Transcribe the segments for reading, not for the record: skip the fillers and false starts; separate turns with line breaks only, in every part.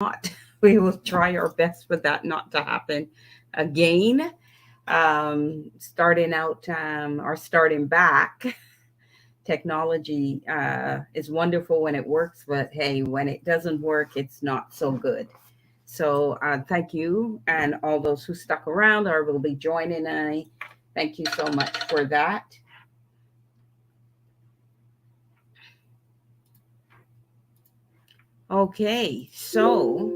not, we will try our best for that not to happen again. Starting out or starting back, technology is wonderful when it works, but hey, when it doesn't work, it's not so good. So thank you and all those who stuck around or will be joining. I thank you so much for that. Okay, so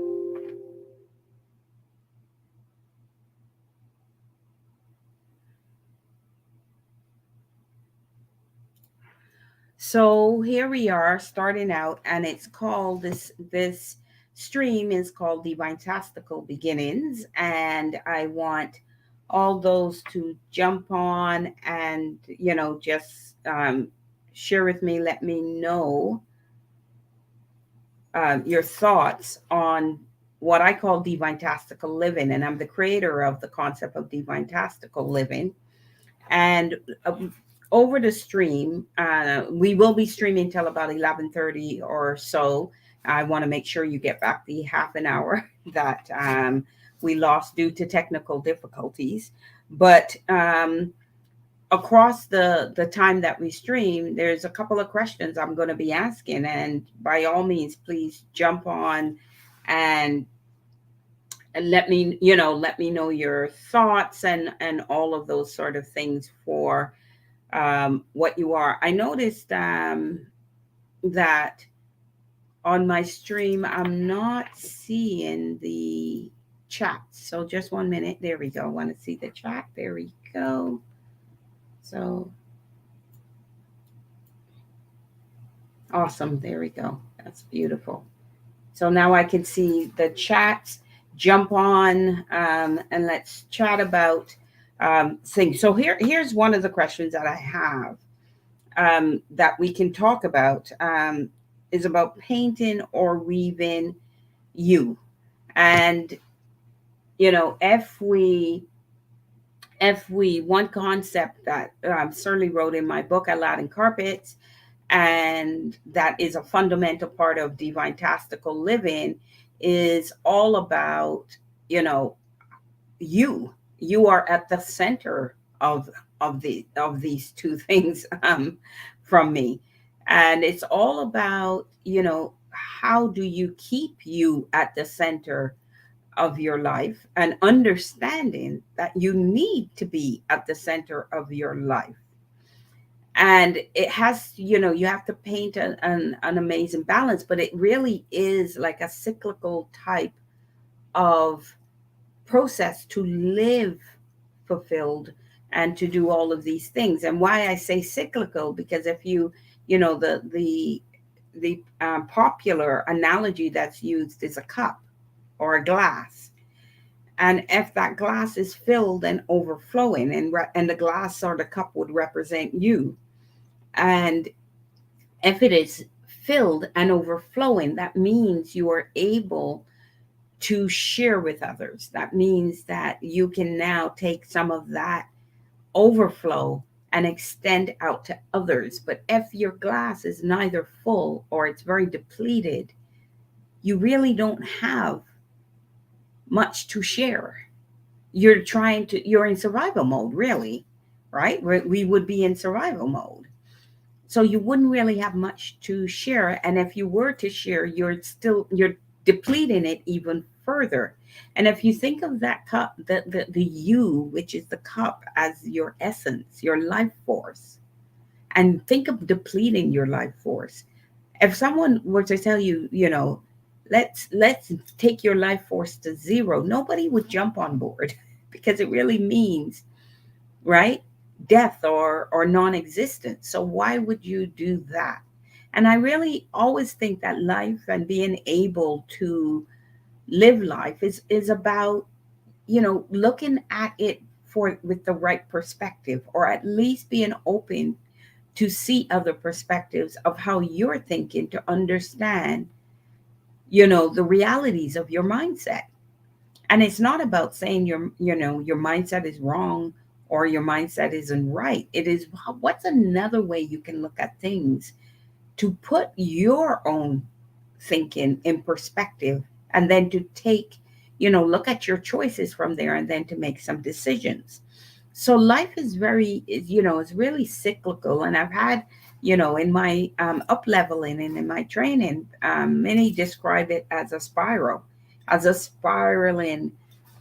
here we are starting out, and it's called this stream is called Divintastical Beginnings, and I want all those to jump on and just share with me. Let me know your thoughts on what I call Divintastical living, and I'm the creator of the concept of Divintastical living. And over the stream, we will be streaming till about 11:30 or so. I want to make sure you get back the half an hour that we lost due to technical difficulties. But across the time that we stream, there's a couple of questions I'm going to be asking, and by all means, please jump on and let me know your thoughts and all of those sort of things for what you are. I noticed that on my stream, I'm not seeing the chat. So just 1 minute. There we go. I want to see the chat. There we go. So awesome. There we go. That's beautiful. So now I can see the chats. Jump on and let's chat about things. So here's one of the questions that I have that we can talk about is about painting or weaving you. And if we one concept that certainly wrote in my book Aladdin Carpets, and that is a fundamental part of divine tastical living, is all about you know you you are at the center of these two things from me. And it's all about how do you keep you at the center of your life, and understanding that you need to be at the center of your life. And it has, you have to paint an amazing balance, but it really is like a cyclical type of process to live fulfilled and to do all of these things. And why I say cyclical, because if the popular analogy that's used is a cup or a glass. And if that glass is filled and overflowing, and the glass or the cup would represent you, and if it is filled and overflowing, that means you are able to share with others. That means that you can now take some of that overflow and extend out to others. But if your glass is neither full or it's very depleted, you really don't have much to share. You're in survival mode, really, right? We would be in survival mode. So you wouldn't really have much to share. And if you were to share, you're depleting it even further. And if you think of that cup, the you, which is the cup, as your essence, your life force, and think of depleting your life force. If someone were to tell you, let's take your life force to zero, nobody would jump on board because it really means, right, death or non-existence. So why would you do that? And I really always think that life and being able to live life is about looking at it for with the right perspective, or at least being open to see other perspectives of how you're thinking, to understand the realities of your mindset. And it's not about saying your mindset is wrong or your mindset isn't right. It is, what's another way you can look at things to put your own thinking in perspective and then to take, look at your choices from there and then to make some decisions. So life is it's really cyclical. And I've had, in my up leveling and in my training, many describe it as a spiraling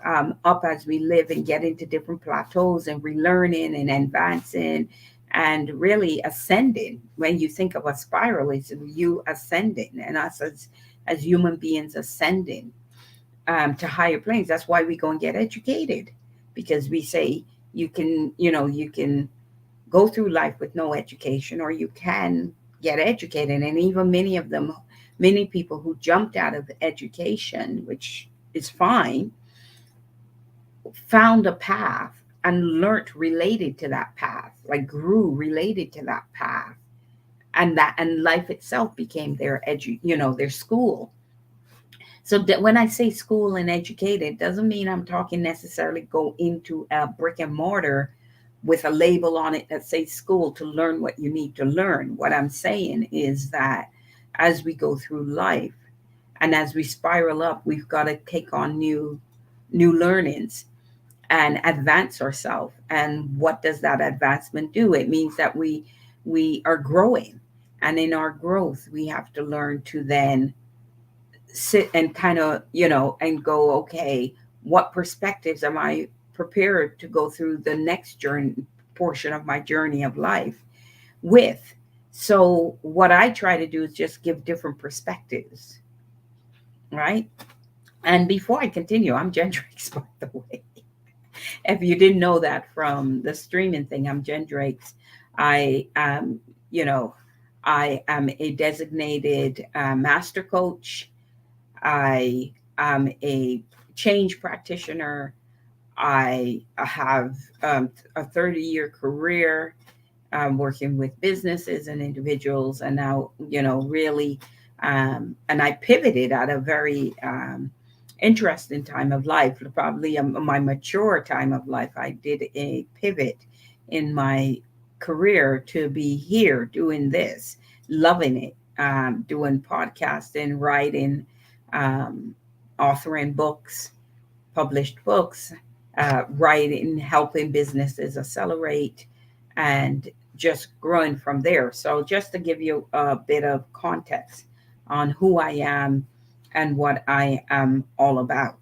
up as we live and get into different plateaus and relearning and advancing and really ascending. When you think of a spiral, it's you ascending and us as human beings ascending to higher planes. That's why we go and get educated, because we say you can go through life with no education, or you can get educated. And even many people who jumped out of education, which is fine, found a path and learnt related to that path, like grew related to that path, and life itself became their school. So that when I say school and educated, doesn't mean I'm talking necessarily go into a brick and mortar with a label on it that says school to learn what you need to learn. What I'm saying is that as we go through life and as we spiral up, we've got to take on new learnings and advance ourselves. And what does that advancement do? It means that we are growing, and in our growth, we have to learn to then sit and kind of, and go, okay, what perspectives am I prepared to go through the next journey portion of my journey of life with? So what I try to do is just give different perspectives, right? And before I continue, I'm Jen Drakes, by the way. If you didn't know that from the streaming thing, I'm Jen Drakes. I you know, I am a designated master coach. I am a change practitioner. I have a 30-year career working with businesses and individuals, and now, really, and I pivoted at a very interesting time of life, probably my mature time of life. I did a pivot in my career to be here doing this, loving it, doing podcasting, writing, um, authoring books, published books, writing, helping businesses accelerate, and just growing from there. So, just to give you a bit of context on who I am and what I am all about.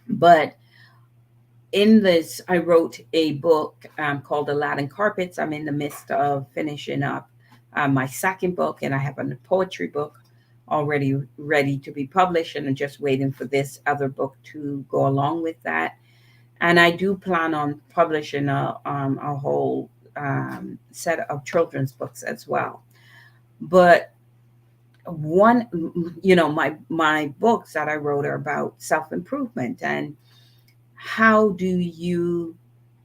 But in this, I wrote a book called Aladdin Carpets. I'm in the midst of finishing up my second book, and I have a poetry book already ready to be published, and I'm just waiting for this other book to go along with that. And I do plan on publishing a whole set of children's books as well. But one, my books that I wrote are about self improvement, and how do you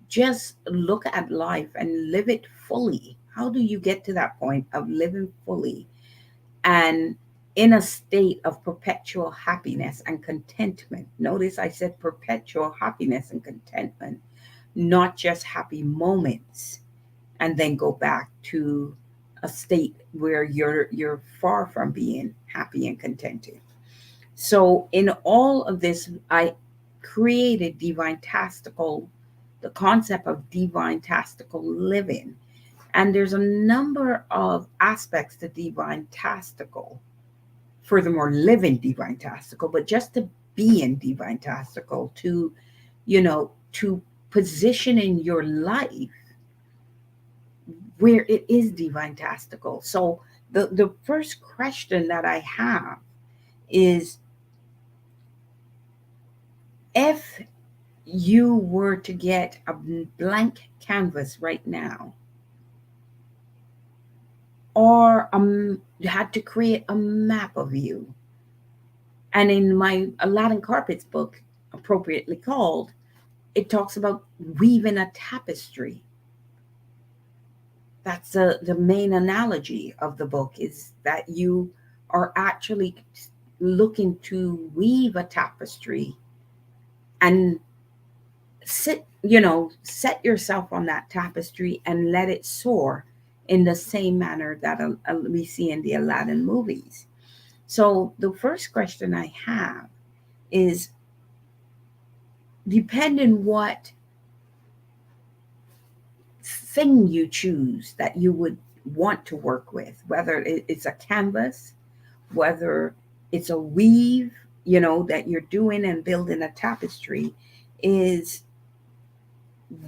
just look at life and live it fully? How do you get to that point of living fully and in a state of perpetual happiness and contentment? Notice I said perpetual happiness and contentment, not just happy moments, and then go back to a state where you're far from being happy and contented. So in all of this, I created the concept of divine-tastical living. And there's a number of aspects to divine-tastical. Furthermore, living divine-tastical, but just to be in divine-tastical, to position in your life where it is divine-tastical. So the first question that I have is, if you were to get a blank canvas right now, or you had to create a map of you, and in my Aladdin Carpets book, appropriately called, it talks about weaving a tapestry. That's the main analogy of the book, is that you are actually looking to weave a tapestry and set yourself on that tapestry and let it soar in the same manner that we see in the Aladdin movies. So the first question I have is, depending what thing you choose that you would want to work with, whether it's a canvas, whether it's a weave, that you're doing and building a tapestry, is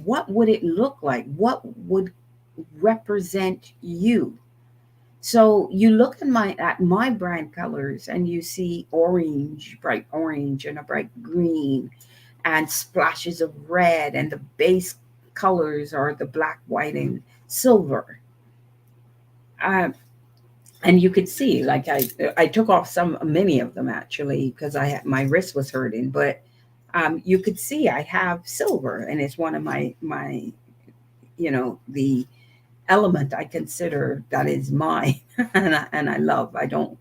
what would it look like? What would represent you? So you look at my brand colors and you see orange, bright orange, and a bright green, and splashes of red, and the base colors are the black, white, and silver. Um, and you could see, like, I took off many of them actually because I had my wrist was hurting, but you could see I have silver, and it's one of my the element I consider that is mine, and I love. I don't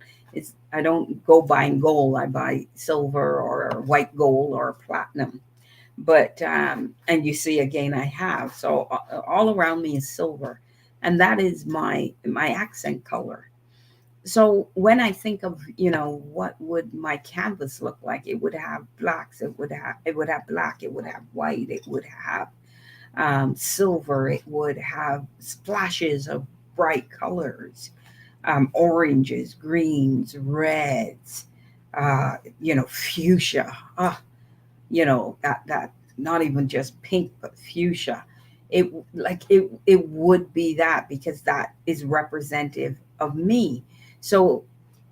go buying gold. I buy silver or white gold or platinum. But and you see again, I have, so all around me is silver, and that is my accent color. So when I think of, what would my canvas look like, it would have blacks, it would have black, it would have white, it would have silver, it would have splashes of bright colors, oranges, greens, reds, fuchsia. Ah, that not even just pink, but fuchsia. It would be that, because that is representative of me. So,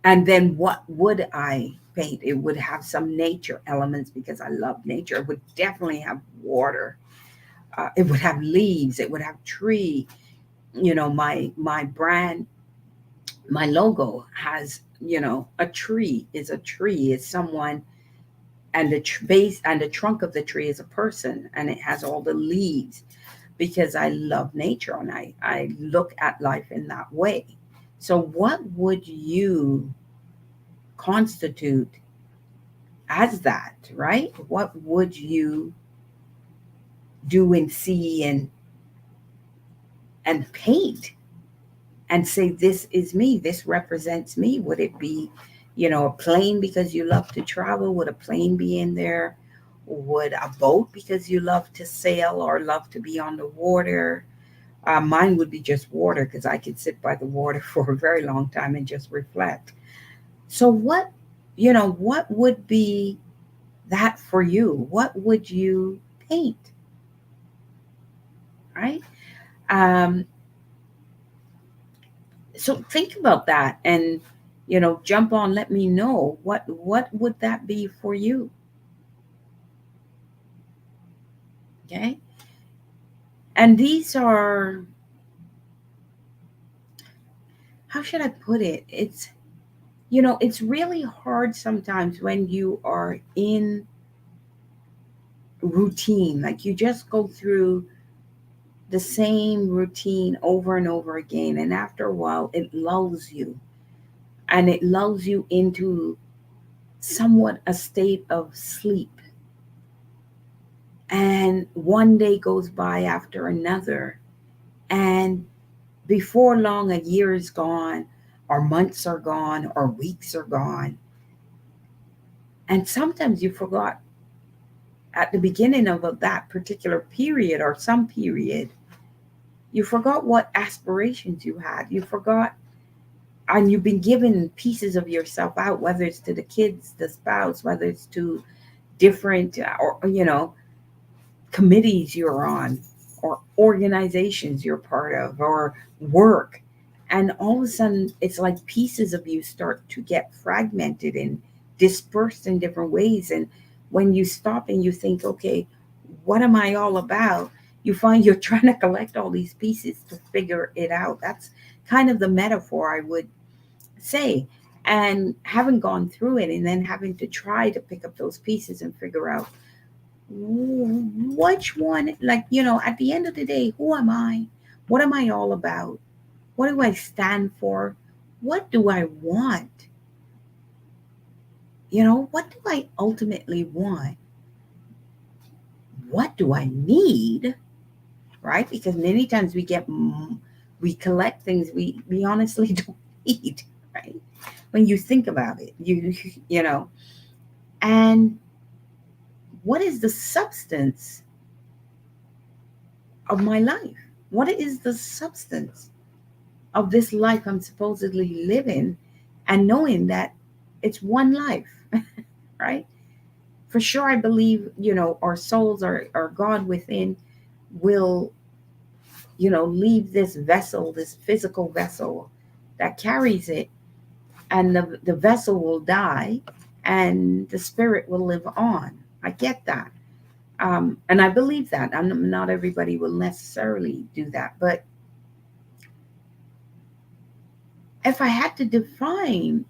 and then what would I paint? It would have some nature elements because I love nature. It would definitely have water. It would have leaves. It would have tree. My brand, my logo has, a tree is a tree is someone, and the base and the trunk of the tree is a person, and it has all the leaves, because I love nature, and I look at life in that way. So what would you constitute as that, right? What would you do and see and paint and say, this is me, this represents me? Would it be, a plane because you love to travel? Would a plane be in there? Would a boat because you love to sail or love to be on the water? Mine would be just water, because I could sit by the water for a very long time and just reflect. So what would be that for you? What would you paint, right? Um, so think about that, and jump on, let me know what would that be for you. Okay. And these are, how should I put it, it's really hard sometimes when you are in routine, like you just go through the same routine over and over again, and after a while it lulls you, and it lulls you into somewhat a state of sleep. And one day goes by after another, and before long a year is gone, or months are gone, or weeks are gone, and sometimes you forgot at the beginning of that particular period, or some period, you forgot what aspirations you had. You forgot, and you've been given pieces of yourself out, whether it's to the kids, the spouse, whether it's to different, or committees you're on, or organizations you're part of, or work. And all of a sudden, it's like pieces of you start to get fragmented and dispersed in different ways. And when you stop and you think, okay, what am I all about? You find you're trying to collect all these pieces to figure it out. That's kind of the metaphor I would say. And having gone through it, and then having to try to pick up those pieces and figure out which one, like, at the end of the day, who am I? What am I all about? What do I stand for? What do I want? What do I ultimately want? What do I need? Right? Because many times we collect things we honestly don't need, right? when you think about it. You know, and what is the substance of my life? What is the substance of this life I'm supposedly living, and knowing that it's one life, right? For sure, I believe, our souls, our God within will, leave this vessel, this physical vessel that carries it, and the vessel will die and the spirit will live on. I get that. And I believe that. Not everybody will necessarily do that. But if I had to define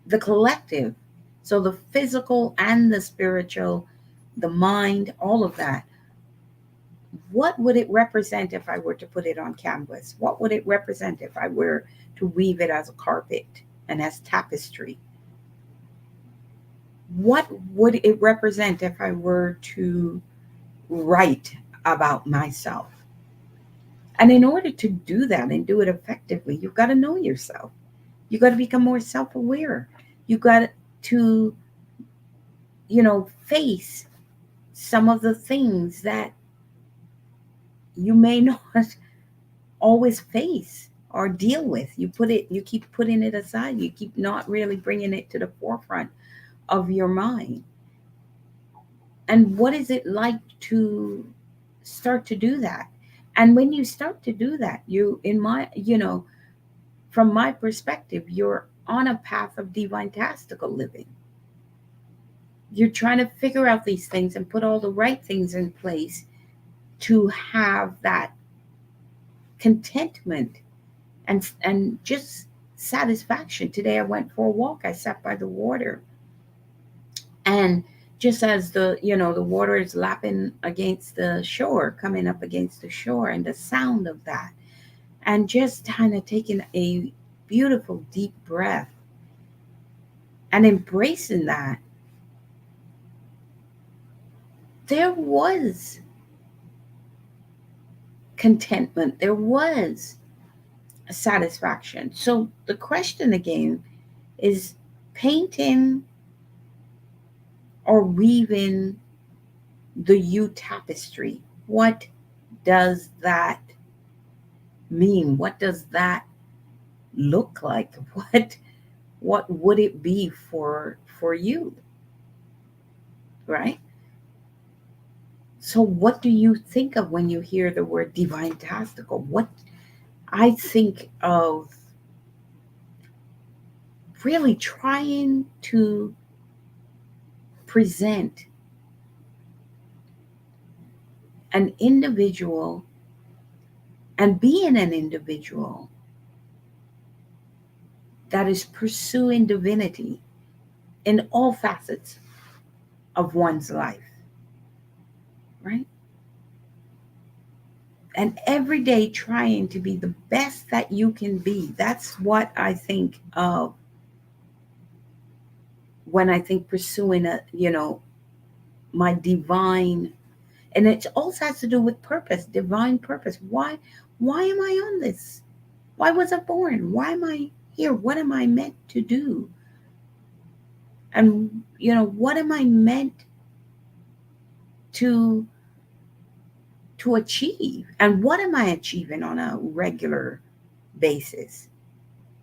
the collective, so the physical and the spiritual, the mind, all of that, what would it represent if I were to put it on canvas? What would it represent if I were to weave it as a carpet and as tapestry? What would it represent if I were to write about myself? And in order to do that and do it effectively, you've got to know yourself. You've got to become more self aware. You've got to, face some of the things that you may not always face or deal with. You keep putting it aside. You keep not really bringing it to the forefront of your mind. And what is it like to start to do that? And when you start to do that, from my perspective, you're on a path of divintastical living. You're trying to figure out these things and put all the right things in place to have that contentment and just satisfaction. Today I went for a walk. I sat by the water, and just as the water is lapping against the shore, coming up against the shore, and the sound of that, and just kind of taking a beautiful deep breath and embracing that, there was contentment, there was satisfaction. So the question again is, painting or weaving the you tapestry. What does that mean? What does that look like? What would it be for you, right? So what do you think of when you hear the word divine tastical? What I think of, really trying to present an individual and being an individual that is pursuing divinity in all facets of one's life, right? And every day trying to be the best that you can be. That's what I think of when I think pursuing my divine, and it also has to do with purpose, divine purpose. Why am I on this? Why was I born? Why am I here? What am I meant to do? And what am I meant to achieve? And what am I achieving on a regular basis?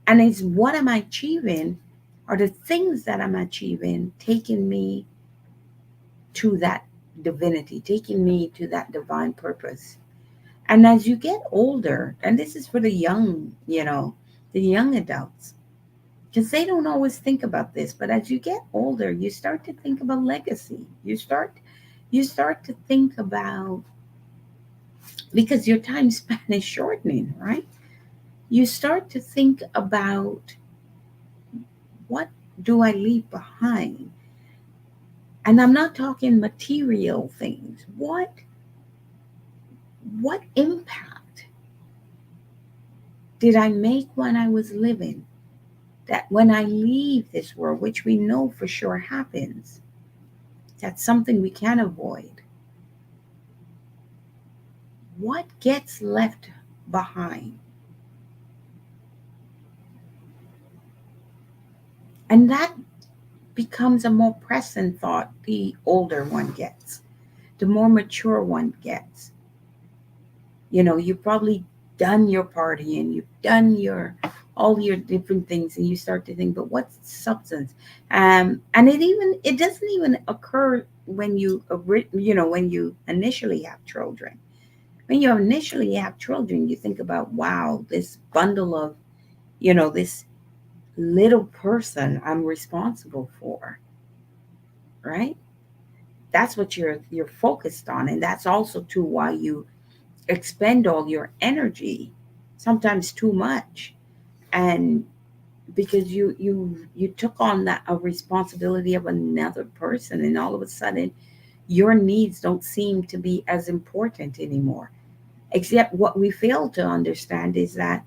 And is what am I achieving, are the things that I'm achieving taking me to that divinity, taking me to that divine purpose? And as you get older, and this is for the young, the young adults, because they don't always think about this, but as you get older, you start to think about legacy. You start to think about, because your time span is shortening, right? You start to think about, what do I leave behind? And I'm not talking material things. What impact did I make when I was living, that when I leave this world, which we know for sure happens, that's something we can avoid. What gets left behind? And that becomes a more present thought the older one gets, the more mature one gets. You've probably done your partying, you've done your all your different things, and you start to think, but what's substance? And it doesn't even occur when when you initially have children. When you initially have children, you think about, wow, this bundle of, this little person I'm responsible for, right? That's what you're focused on, and that's also too why you expend all your energy, sometimes too much, and because you took on that a responsibility of another person, and all of a sudden your needs don't seem to be as important anymore. Except what we fail to understand is that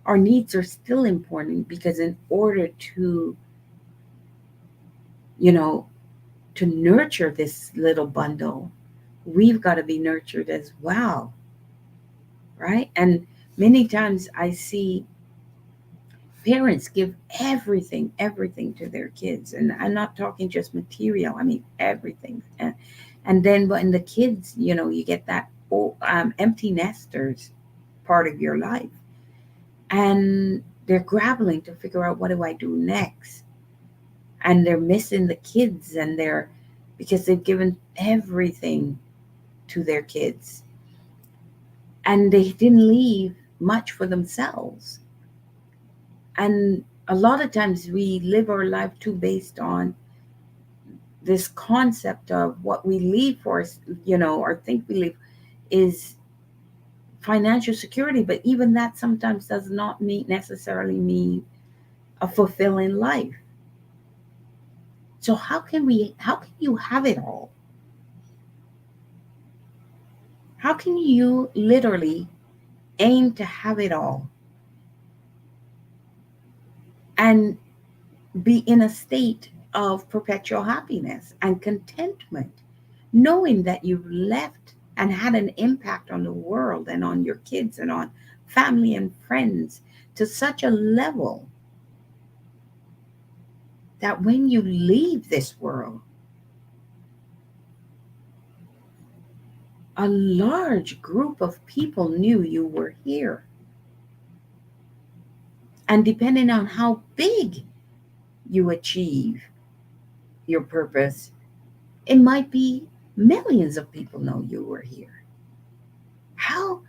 our needs are still important, because in order to, you know, to nurture this little bundle, we've got to be nurtured as well, right? And many times I see parents give everything to their kids, and I'm not talking just material, I mean everything. And then when the kids, you get that empty nesters part of your life, and they're grappling to figure out, what do I do next? And they're missing the kids, and they're because they've given everything to their kids, and they didn't leave much for themselves. And a lot of times we live our life too based on this concept of what we leave for us, or think we leave is financial security. But even that sometimes does not necessarily mean a fulfilling life. So how can you have it all? How can you literally aim to have it all and be in a state of perpetual happiness and contentment, knowing that you've left and had an impact on the world and on your kids and on family and friends to such a level that when you leave this world, a large group of people knew you were here. And depending on how big you achieve your purpose, it might be millions of people know you were here. How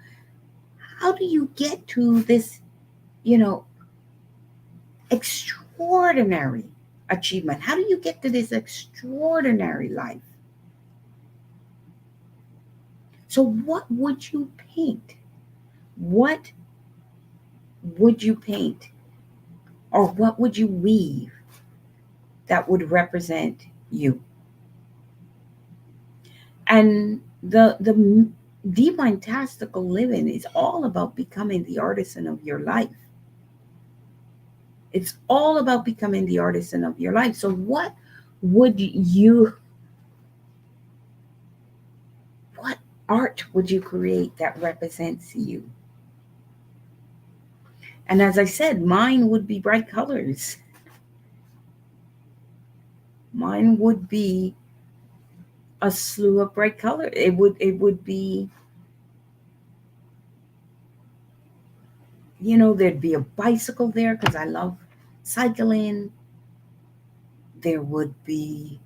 how do you get to this, you know, extraordinary achievement? How do you get to this extraordinary life? So what would you paint? What would you paint, or what would you weave that would represent you? And the Divintastical living is all about becoming the artisan of your life. It's all about becoming the artisan of your life. So would you what art would you create that represents you? And as I said, mine would be bright colors. Mine would be a slew of bright colors. It would be, there'd be a bicycle there because I love cycling. There would be,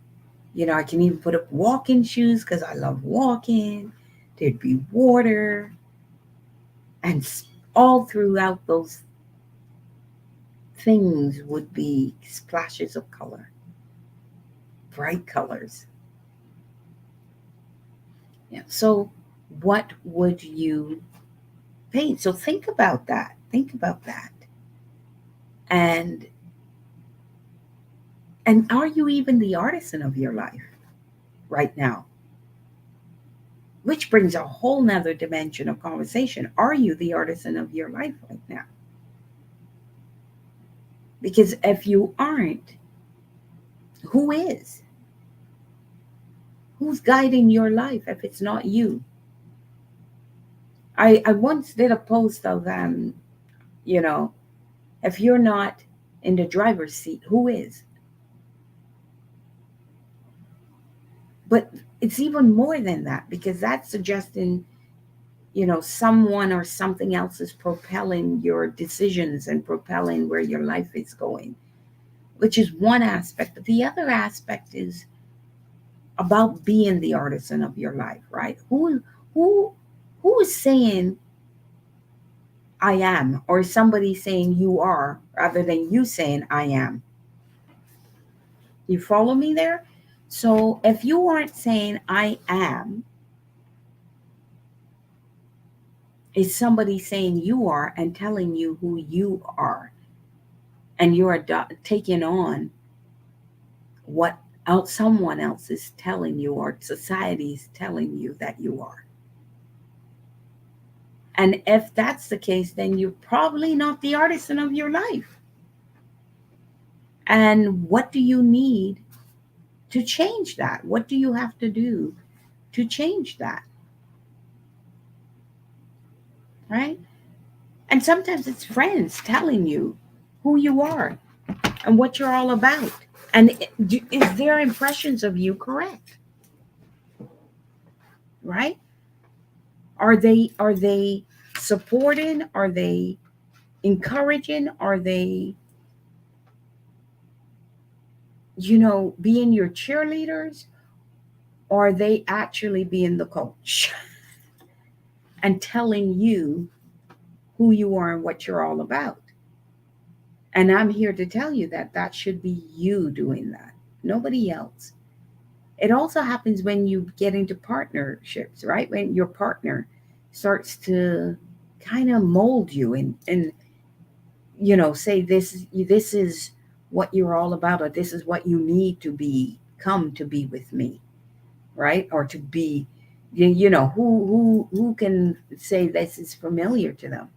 I can even put up walking shoes because I love walking. There'd be water, and all throughout those things would be splashes of color, bright colors. Yeah. So, what would you paint? So think about that. Think about that. And are you even the artisan of your life right now? Which brings a whole nother dimension of conversation. Are you the artisan of your life right now? Because if you aren't, who is? Who's guiding your life if it's not you? I once did a post of, you know, if you're not in the driver's seat, who is? But it's even more than that, because that's suggesting, someone or something else is propelling your decisions and propelling where your life is going, which is one aspect. But the other aspect is about being the artisan of your life, right? Who who is saying I am, or is somebody saying you are, rather than you saying I am? You follow me there? So if you aren't saying I am, is somebody saying you are and telling you who you are, and you're taking on what someone else is telling you or society is telling you that you are. And if that's the case, then you're probably not the artisan of your life. And what do you need to change that? What do you have to do to change that? Right? And sometimes it's friends telling you who you are and what you're all about. And is their impressions of you correct? Right? Are they supporting? Are they encouraging? Are they, being your cheerleaders? Or are they actually being the coach and telling you who you are and what you're all about? And I'm here to tell you that that should be you doing that, nobody else. It also happens when you get into partnerships, right? When your partner starts to kind of mold you and say this is what you're all about, or this is what you need to be come to be with me, right? Or to be, who can say this is familiar to them?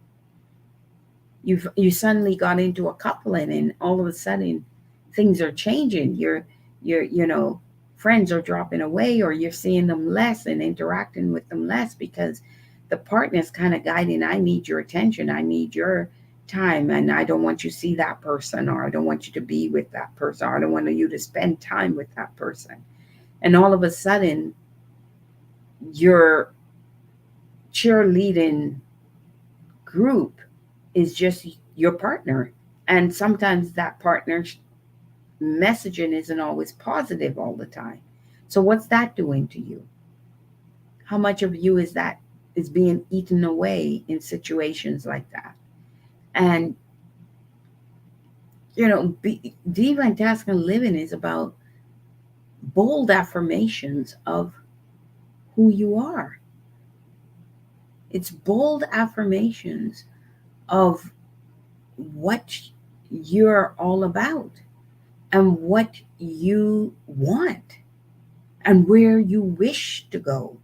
You suddenly got into a coupling, and all of a sudden things are changing. Your friends are dropping away, or you're seeing them less and interacting with them less, because the partner's kind of guiding, I need your attention, I need your time, and I don't want you to see that person, or I don't want you to be with that person, or I don't want you to spend time with that person. And all of a sudden your cheerleading group is just your partner. And sometimes that partner's messaging isn't always positive all the time. So what's that doing to you? How much of you is being eaten away in situations like that? And Divintastical living is about bold affirmations of who you are. It's bold affirmations of what you're all about and what you want and where you wish to go.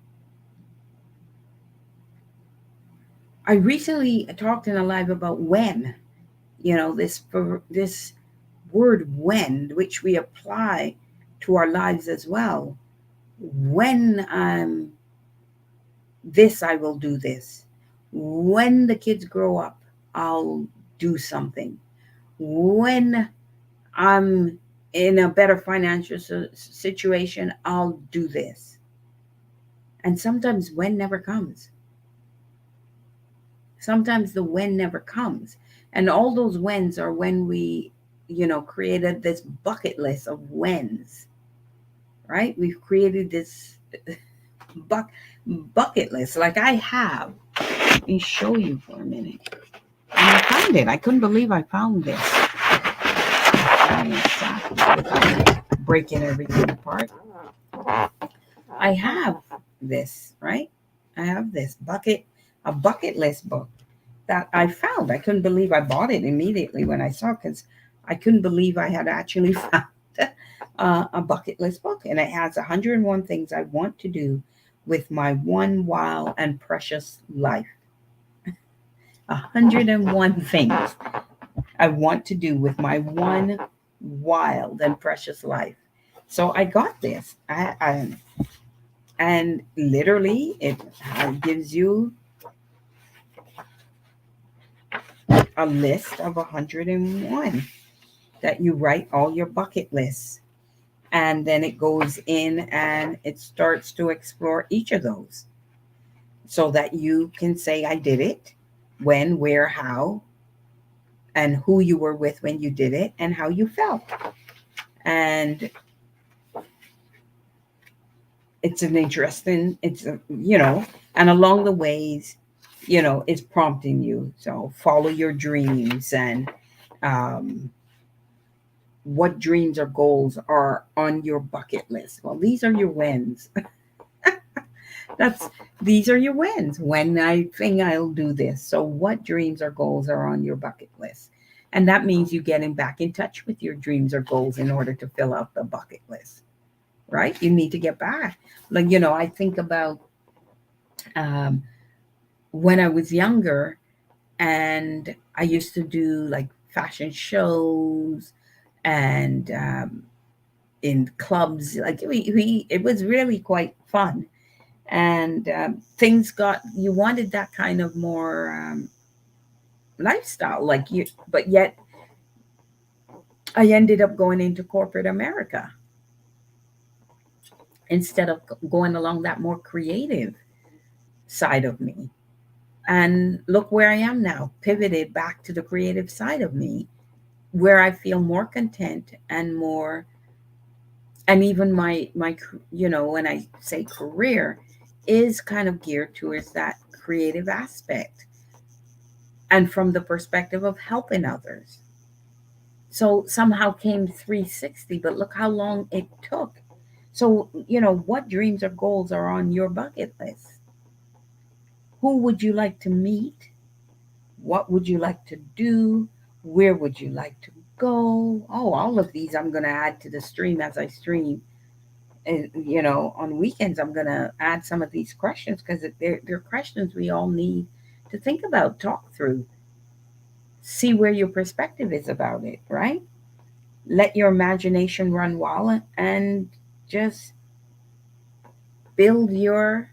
I recently talked in a live about when, this word when, which we apply to our lives as well. When I'm this, I will do this. When the kids grow up, I'll do something. When I'm in a better financial situation, I'll do this. And sometimes when never comes. Sometimes the when never comes. And all those whens are when we, created this bucket list of whens, right? We've created this bucket list. Like I have. Let me show you for a minute. And I found it. I couldn't believe I found this. Breaking everything apart. I have this, right? I have this a bucket list book that I found. I couldn't believe I bought it immediately when I saw it, because I couldn't believe I had actually found a bucket list book. And it has 101 things I want to do with my one wild and precious life. 101 things I want to do with my one wild and precious life. So I got this. And literally, it gives you a list of 101. that you write all your bucket lists. And then it goes in and it starts to explore each of those so that you can say, I did it, when, where, how, and who you were with when you did it, and how you felt. And it's an interesting, and along the ways, it's prompting you. So follow your dreams, and um, what dreams or goals are on your bucket list. Well, these are your wins. That's These are your wins. When I think I'll do this. So what dreams or goals are on your bucket list? And that means you getting back in touch with your dreams or goals in order to fill out the bucket list, right? You need to get back. Like, I think about um, when I was younger, and I used to do like fashion shows, and in clubs. Like it was really quite fun. And things got, you wanted that kind of more lifestyle, like you, but yet I ended up going into corporate America instead of going along that more creative side of me. And look where I am now, pivoted back to the creative side of me, where I feel more content and more, and even when I say career, is kind of geared towards that creative aspect, and from the perspective of helping others. So somehow came 360, but look how long it took. So, what dreams or goals are on your bucket list? Who would you like to meet? What would you like to do? Where would you like to go? Oh, all of these I'm going to add to the stream as I stream. And, on weekends, I'm going to add some of these questions, because they're questions we all need to think about, talk through, see where your perspective is about it, right? Let your imagination run wild, and just build your,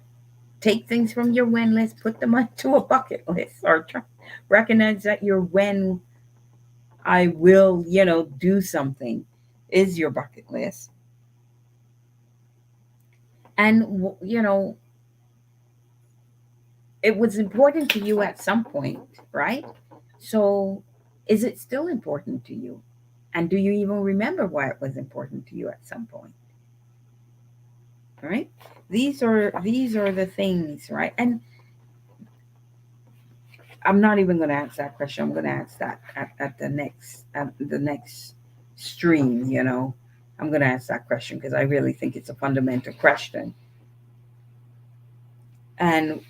take things from your win list, put them onto a bucket list, or recognize that your when I will, do something is your bucket list. And, it was important to you at some point, right? So is it still important to you? And do you even remember why it was important to you at some point? Right? These are the things, right? And I'm not even going to answer that question. I'm going to answer that at the next stream. I'm going to ask that question because I really think it's a fundamental question. And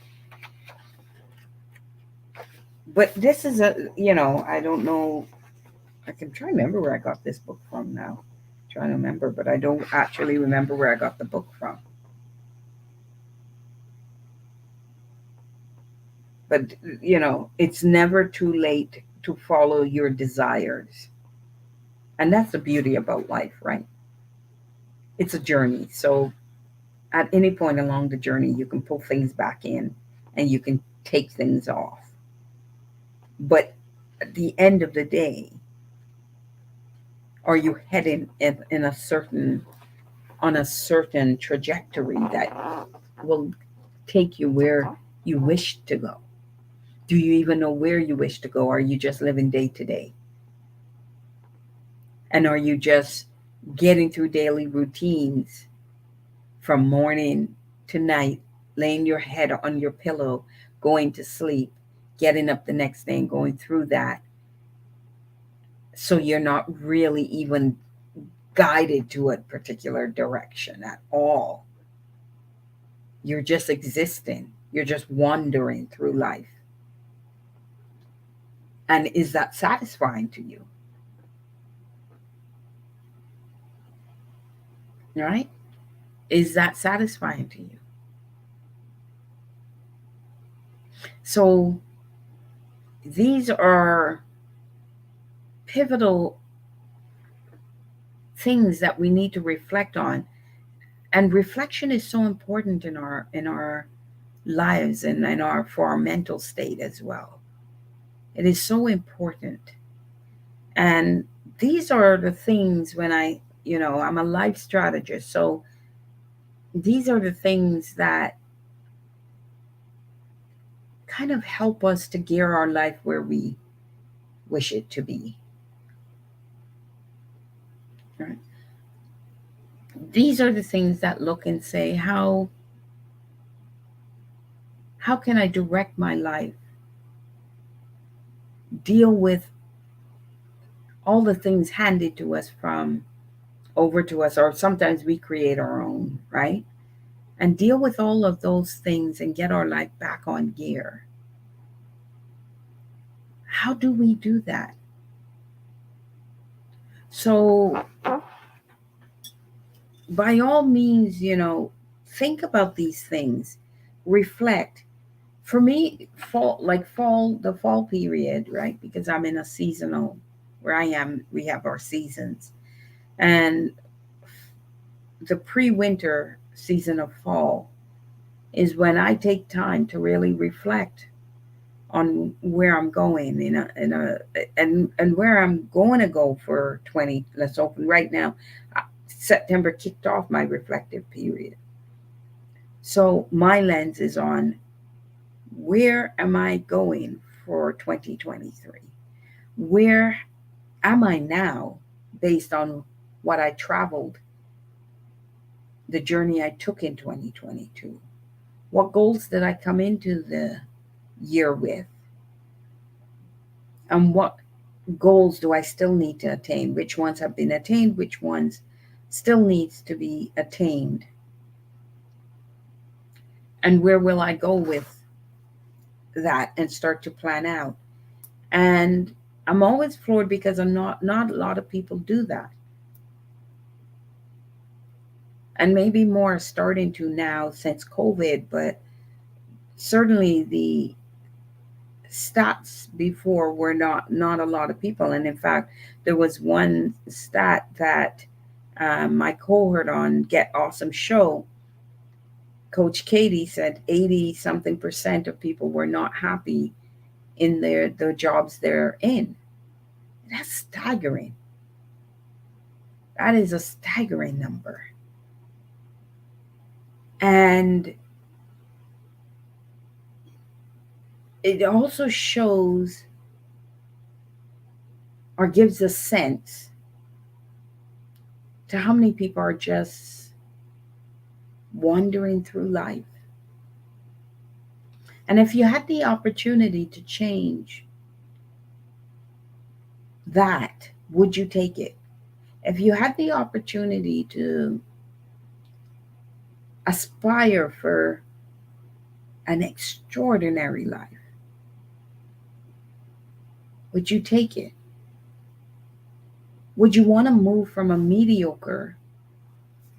but this is I don't know. I can try to remember where I got this book from now. Trying to remember, but I don't actually remember where I got the book from. But it's never too late to follow your desires. And that's the beauty about life, right? It's a journey. So at any point along the journey, you can pull things back in, and you can take things off. But at the end of the day, are you heading in a certain, on a certain trajectory that will take you where you wish to go? Do you even know where you wish to go? Are you just living day to day? And are you just getting through daily routines from morning to night, laying your head on your pillow, going to sleep, getting up the next day and going through that? So you're not really even guided to a particular direction at all. You're just existing, you're just wandering through life. And is that satisfying to you? Right? Is that satisfying to you? So these are pivotal things that we need to reflect on. And reflection is so important in our lives, and in our for our mental state as well. It is so important. And these are the things when I'm a life strategist. So these are the things that kind of help us to gear our life where we wish it to be. Right? These are the things that look and say, how can I direct my life, deal with all the things handed to us from over to us, or sometimes we create our own, right? And deal with all of those things and get our life back on gear. How do we do that? So, by all means, think about these things, reflect. For me, the fall period, right? Because I'm in a seasonal, where I am, we have our seasons. And the pre winter season of fall is when I take time to really reflect on where I'm going and where I'm going to go for 20. Let's open right now. September kicked off my reflective period. So my lens is on where am I going for 2023? Where am I now based on what I traveled, the journey I took in 2022? What goals did I come into the year with? And what goals do I still need to attain? Which ones have been attained? Which ones still needs to be attained? And where will I go with that and start to plan out? And I'm always floored because not a lot of people do that. And maybe more starting to now since COVID, but certainly the stats before were not a lot of people. And in fact, there was one stat that my cohort on Get Awesome Show, Coach Katie, said 80 something percent of people were not happy in the jobs they're in. That's staggering. That is a staggering number. And it also shows or gives a sense to how many people are just wandering through life. And if you had the opportunity to change that, would you take it? If you had the opportunity to aspire for an extraordinary life, would you take it? Would you want to move from a mediocre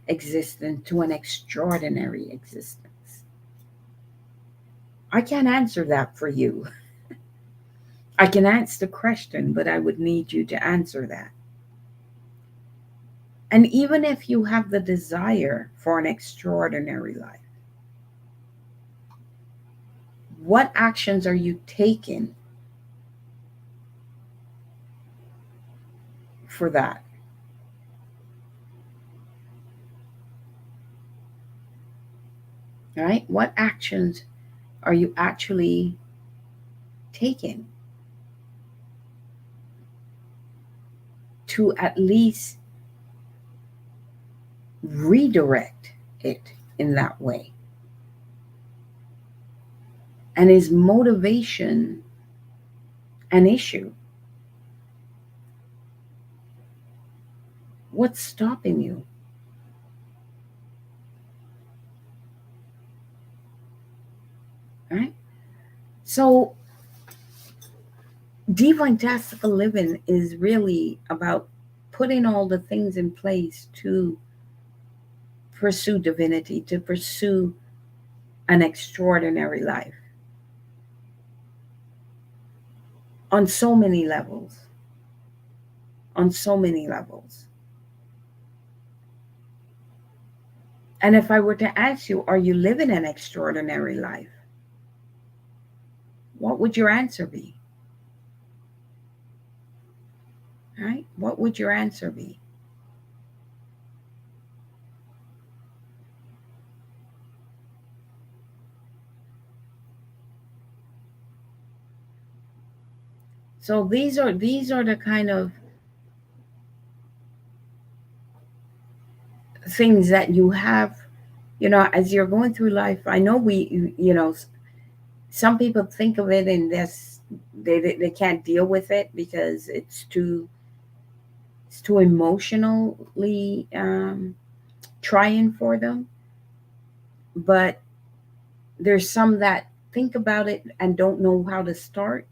existence to an extraordinary existence? I can't answer that for you. I can answer the question, but I would need you to answer that. And even if you have the desire for an extraordinary life, what actions are you taking for that? Right? What actions are you actually taking to at least redirect it in that way? And is motivation an issue? What's stopping you? Right? So, Divintastical living is really about putting all the things in place to pursue divinity, to pursue an extraordinary life on so many levels. On so many levels. And if I were to ask you, are you living an extraordinary life? What would your answer be? Right? What would your answer be? So these are the kind of things that you have, as you're going through life. I know some people think of it in this, they can't deal with it because it's too emotionally trying for them. But there's some that think about it and don't know how to start.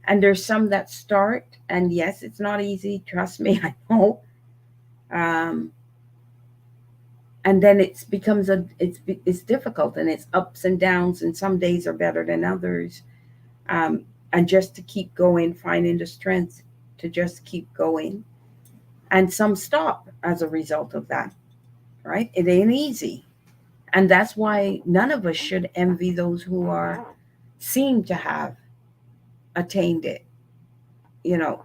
And there's some that start, and yes, it's not easy. Trust me, I know. Um, and then it's difficult, and it's ups and downs, and some days are better than others. Um, and just to keep going, finding the strength to just keep going. And some stop as a result of that, right? It ain't easy. And that's why none of us should envy those who are seem to have attained it. You know,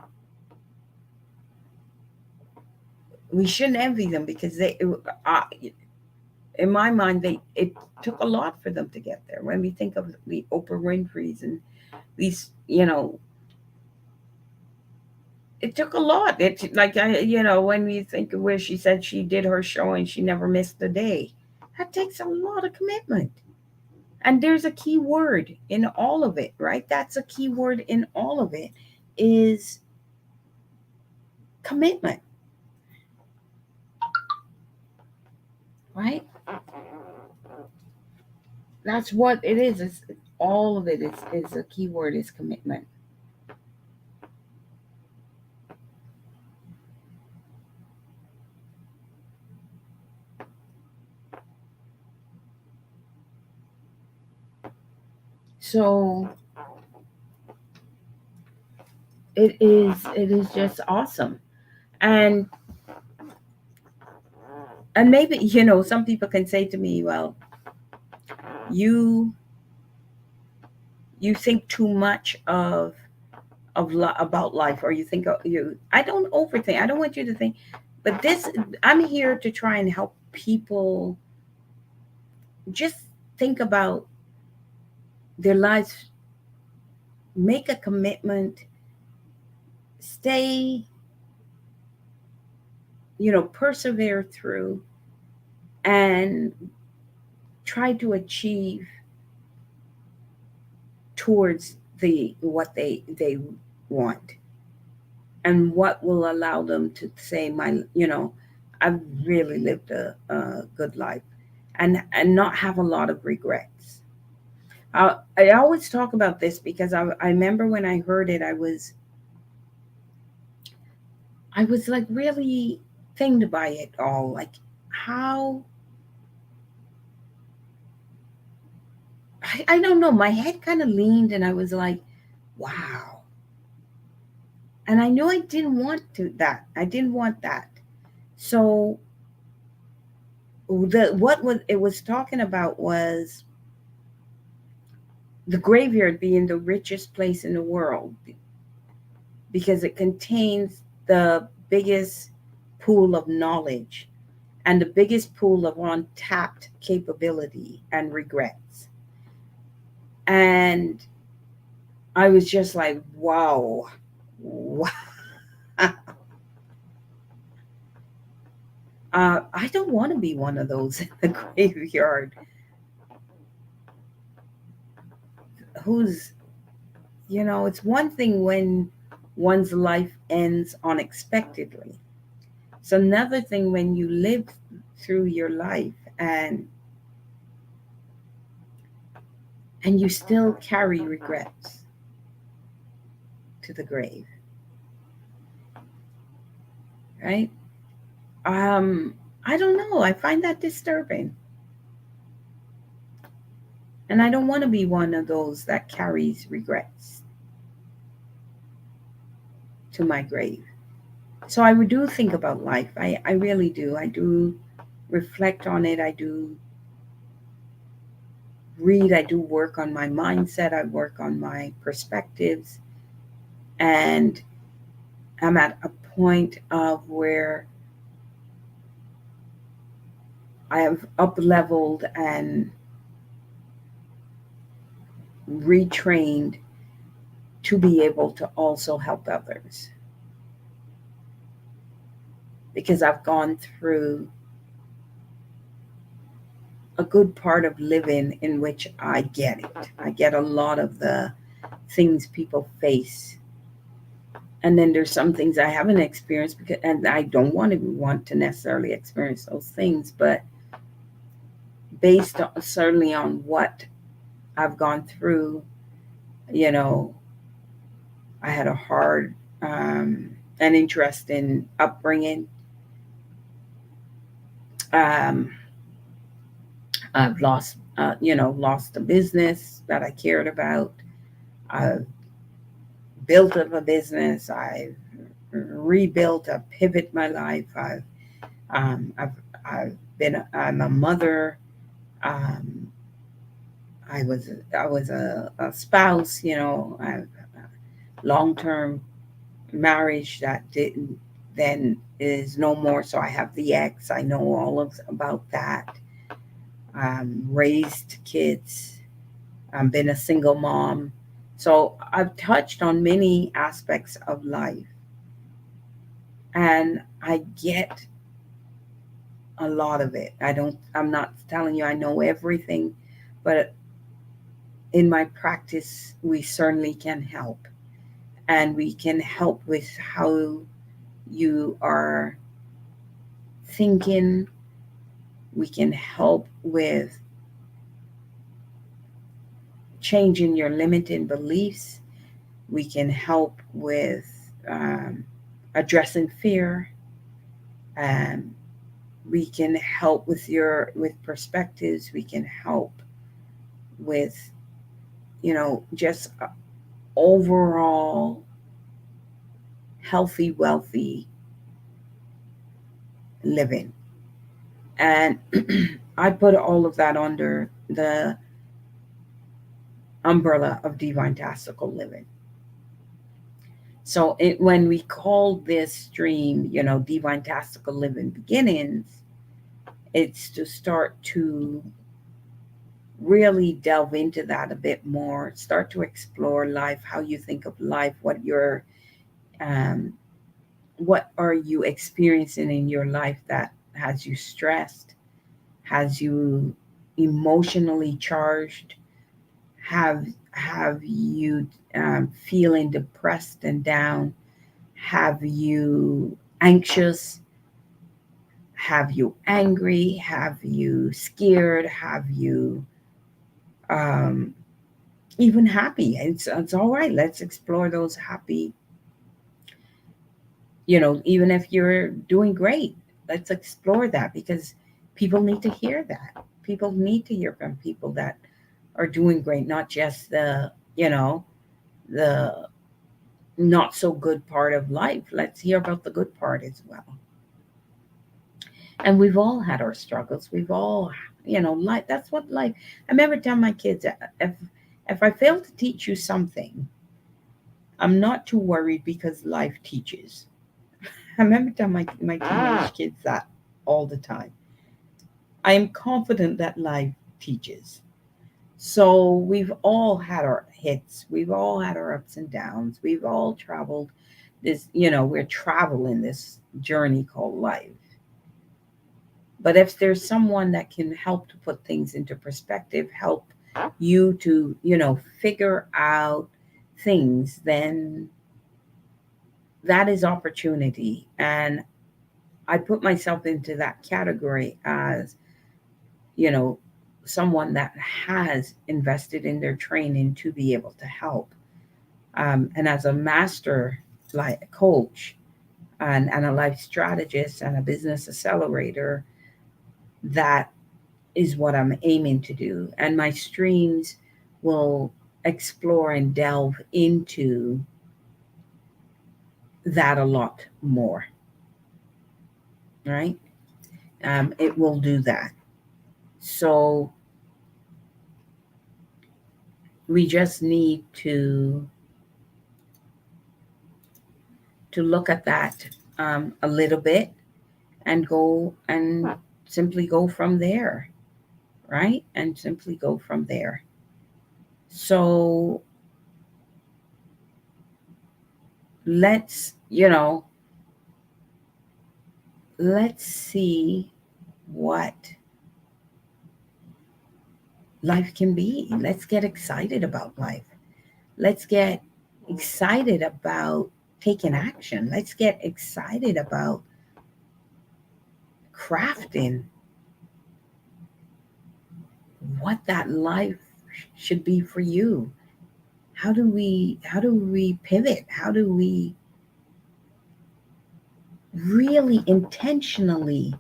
we shouldn't envy them because uh, in my mind, it took a lot for them to get there. When we think of the Oprah Winfrey's and these, it took a lot. It's like when we think of where she said she did her show and she never missed a day, that takes a lot of commitment. And there's a key word in all of it, right? That's a key word in all of it is commitment, right? That's what it is. It's all of it is a key word is commitment. So it is just awesome. And maybe some people can say to me, well, you you think too much about life, or you think you I don't overthink. I don't want you to think, but this I'm here to try and help people just think about their lives, make a commitment, stay, persevere through, and try to achieve towards the what they want, and what will allow them to say, I've really lived a good life, and not have a lot of regrets. I always talk about this because I remember when I heard it, I was like really thinged by it all, like how I don't know, my head kind of leaned, and I was like, wow. And I knew I didn't want to that. I didn't want that. So what was it was talking about was the graveyard being the richest place in the world because it contains the biggest pool of knowledge and the biggest pool of untapped capability and regrets. And I was just like, wow, wow. I don't want to be one of those in the graveyard who's, it's one thing when one's life ends unexpectedly. It's another thing when you live through your life and you still carry regrets to the grave, right? Um, I don't know. I find that disturbing. And I don't want to be one of those that carries regrets to my grave. So I do think about life. I really do. I do reflect on it. I do read. I do work on my mindset. I work on my perspectives. And I'm at a point of where I have up leveled and retrained to be able to also help others because I've gone through a good part of living in which I get it. I get a lot of the things people face. And then there's some things I haven't experienced because, and I don't want to necessarily experience those things, but based on, certainly on what I've gone through, you know, I had a hard and interesting upbringing. Um, I've lost, lost a business that I cared about. I've built up a business. I've rebuilt, I've pivoted my life. Um, I've, I'm a mother. Um, I was a spouse. I've long term marriage that didn't then is no more. So I have the ex. I know all of about that. Raised kids. Been a single mom. So I've touched on many aspects of life, and I get a lot of it. I'm not telling you I know everything, but in my practice, we certainly can help. And we can help with how you are thinking. We can help with changing your limiting beliefs. We can help with um, addressing fear. Um, we can help with perspectives. We can help with just overall healthy, wealthy living. And I put all of that under the umbrella of Divintastical living. So when we call this stream, Divintastical living beginnings, it's to start to really delve into that a bit more, start to explore life, how you think of life, um, what are you experiencing in your life that has you stressed, has you emotionally charged, have you feeling depressed and down, have you anxious, have you angry, have you scared, have you um, even happy. It's all right. Let's explore those happy. Even if you're doing great, let's explore that because people need to hear that. People need to hear from people that are doing great, not just the not so good part of life. Let's hear about the good part as well. And we've all had our struggles. We've all, life. That's what life. I remember telling my kids, if I fail to teach you something, I'm not too worried because life teaches. I remember telling my teenage kids that all the time. I am confident that life teaches. So we've all had our hits. We've all had our ups and downs. We've all traveled we're traveling this journey called life. But if there's someone that can help to put things into perspective, help you to, figure out things, then that is opportunity. And I put myself into that category as, you know, someone that has invested in their training to be able to help. And as a master like coach and a life strategist and a business accelerator, that is what I'm aiming to do. And my streams will explore and delve into that a lot more, right? It will do that. So we just need to to look at that a little bit and go and simply go from there, right? And simply go from there. So let's, let's see what life can be. Let's get excited about life. Let's get excited about taking action. Let's get excited about crafting what that life should be for you. How do we pivot? How do we really intentionally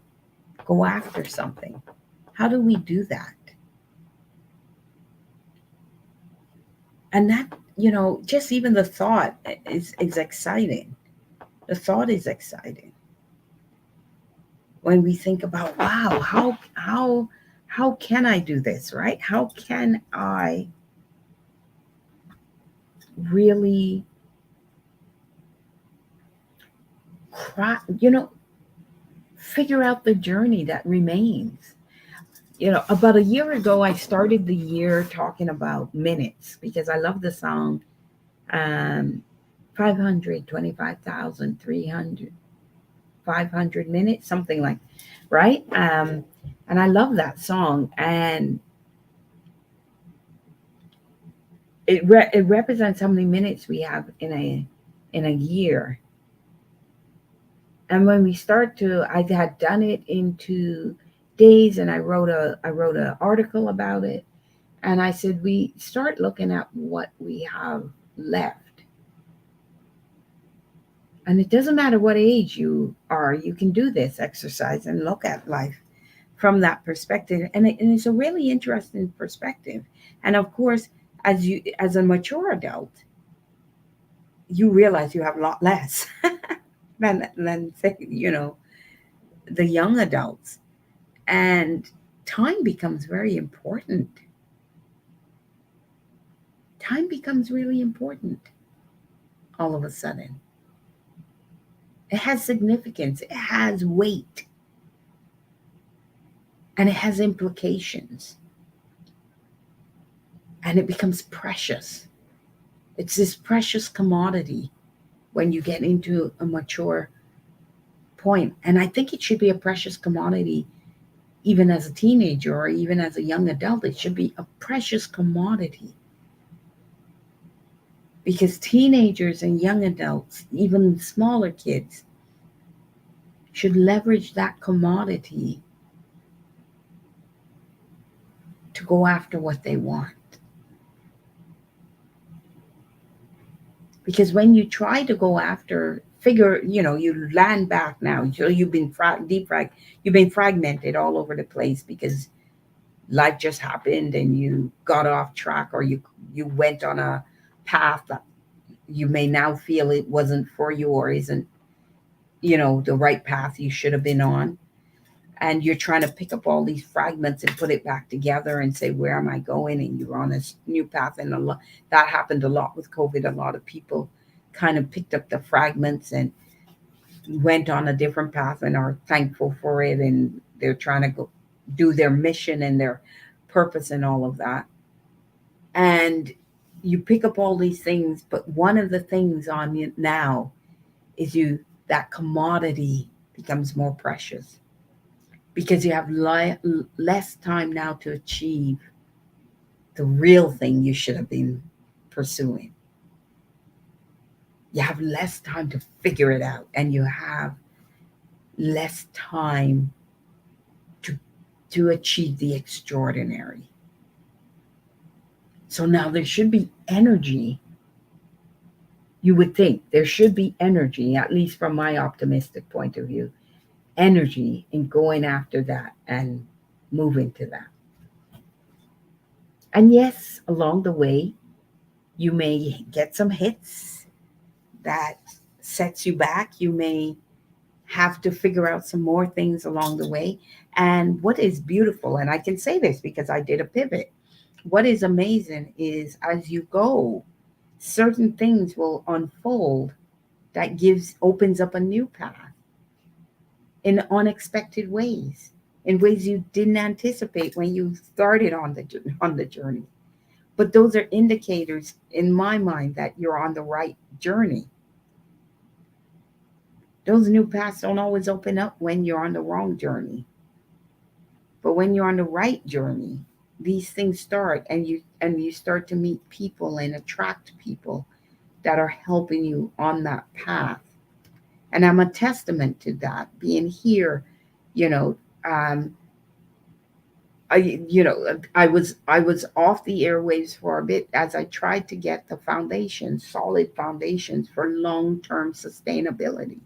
go after something? How do we do that? And that, just even the thought is exciting. The thought is exciting when we think about, wow, how can I do this, right? How can I really figure out the journey that remains? About a year ago, I started the year talking about minutes because I love the song, um, 525,300, 500 minutes, something like, right? And I love that song. And it represents how many minutes we have in a year. And when we start to, I had done it into days, and I wrote an article about it. And I said, we start looking at what we have left. And it doesn't matter what age you are, you can do this exercise and look at life from that perspective. And it's a really interesting perspective. And of course, as a mature adult, you realize you have a lot less than say, the young adults. And time becomes very important. Time becomes really important all of a sudden. It has significance, it has weight, and it has implications. And it becomes precious. It's this precious commodity when you get into a mature point. And I think it should be a precious commodity even as a teenager or even as a young adult. It should be a precious commodity because teenagers and young adults, even smaller kids, should leverage that commodity to go after what they want. Because when you try to go after, you land back now. So you've been you've been fragmented all over the place because life just happened and you got off track, or you went on a path that you may now feel it wasn't for you or isn't, the right path you should have been on. And you're trying to pick up all these fragments and put it back together and say, where am I going? And you're on this new path. And that happened a lot with COVID. A lot of people kind of picked up the fragments and went on a different path and are thankful for it. And they're trying to go do their mission and their purpose and all of that. And you pick up all these things, but one of the things on you now is that commodity becomes more precious because you have less time now to achieve the real thing you should have been pursuing. You have less time to figure it out, and you have less time to achieve the extraordinary. So now there should be energy. You would think there should be energy, at least from my optimistic point of view, energy in going after that and moving to that. And yes, along the way, you may get some hits that sets you back. You may have to figure out some more things along the way. And what is beautiful, and I can say this because I did a pivot, what is amazing is as you go, certain things will unfold that opens up a new path in unexpected ways, in ways you didn't anticipate when you started on the journey. But those are indicators in my mind that you're on the right journey. Those new paths don't always open up when you're on the wrong journey. But when you're on the right journey, these things start, and you start to meet people and attract people that are helping you on that path. And I'm a testament to that, being here, you know, um, I was off the airwaves for a bit as I tried to get the foundations, solid foundations for long-term sustainability.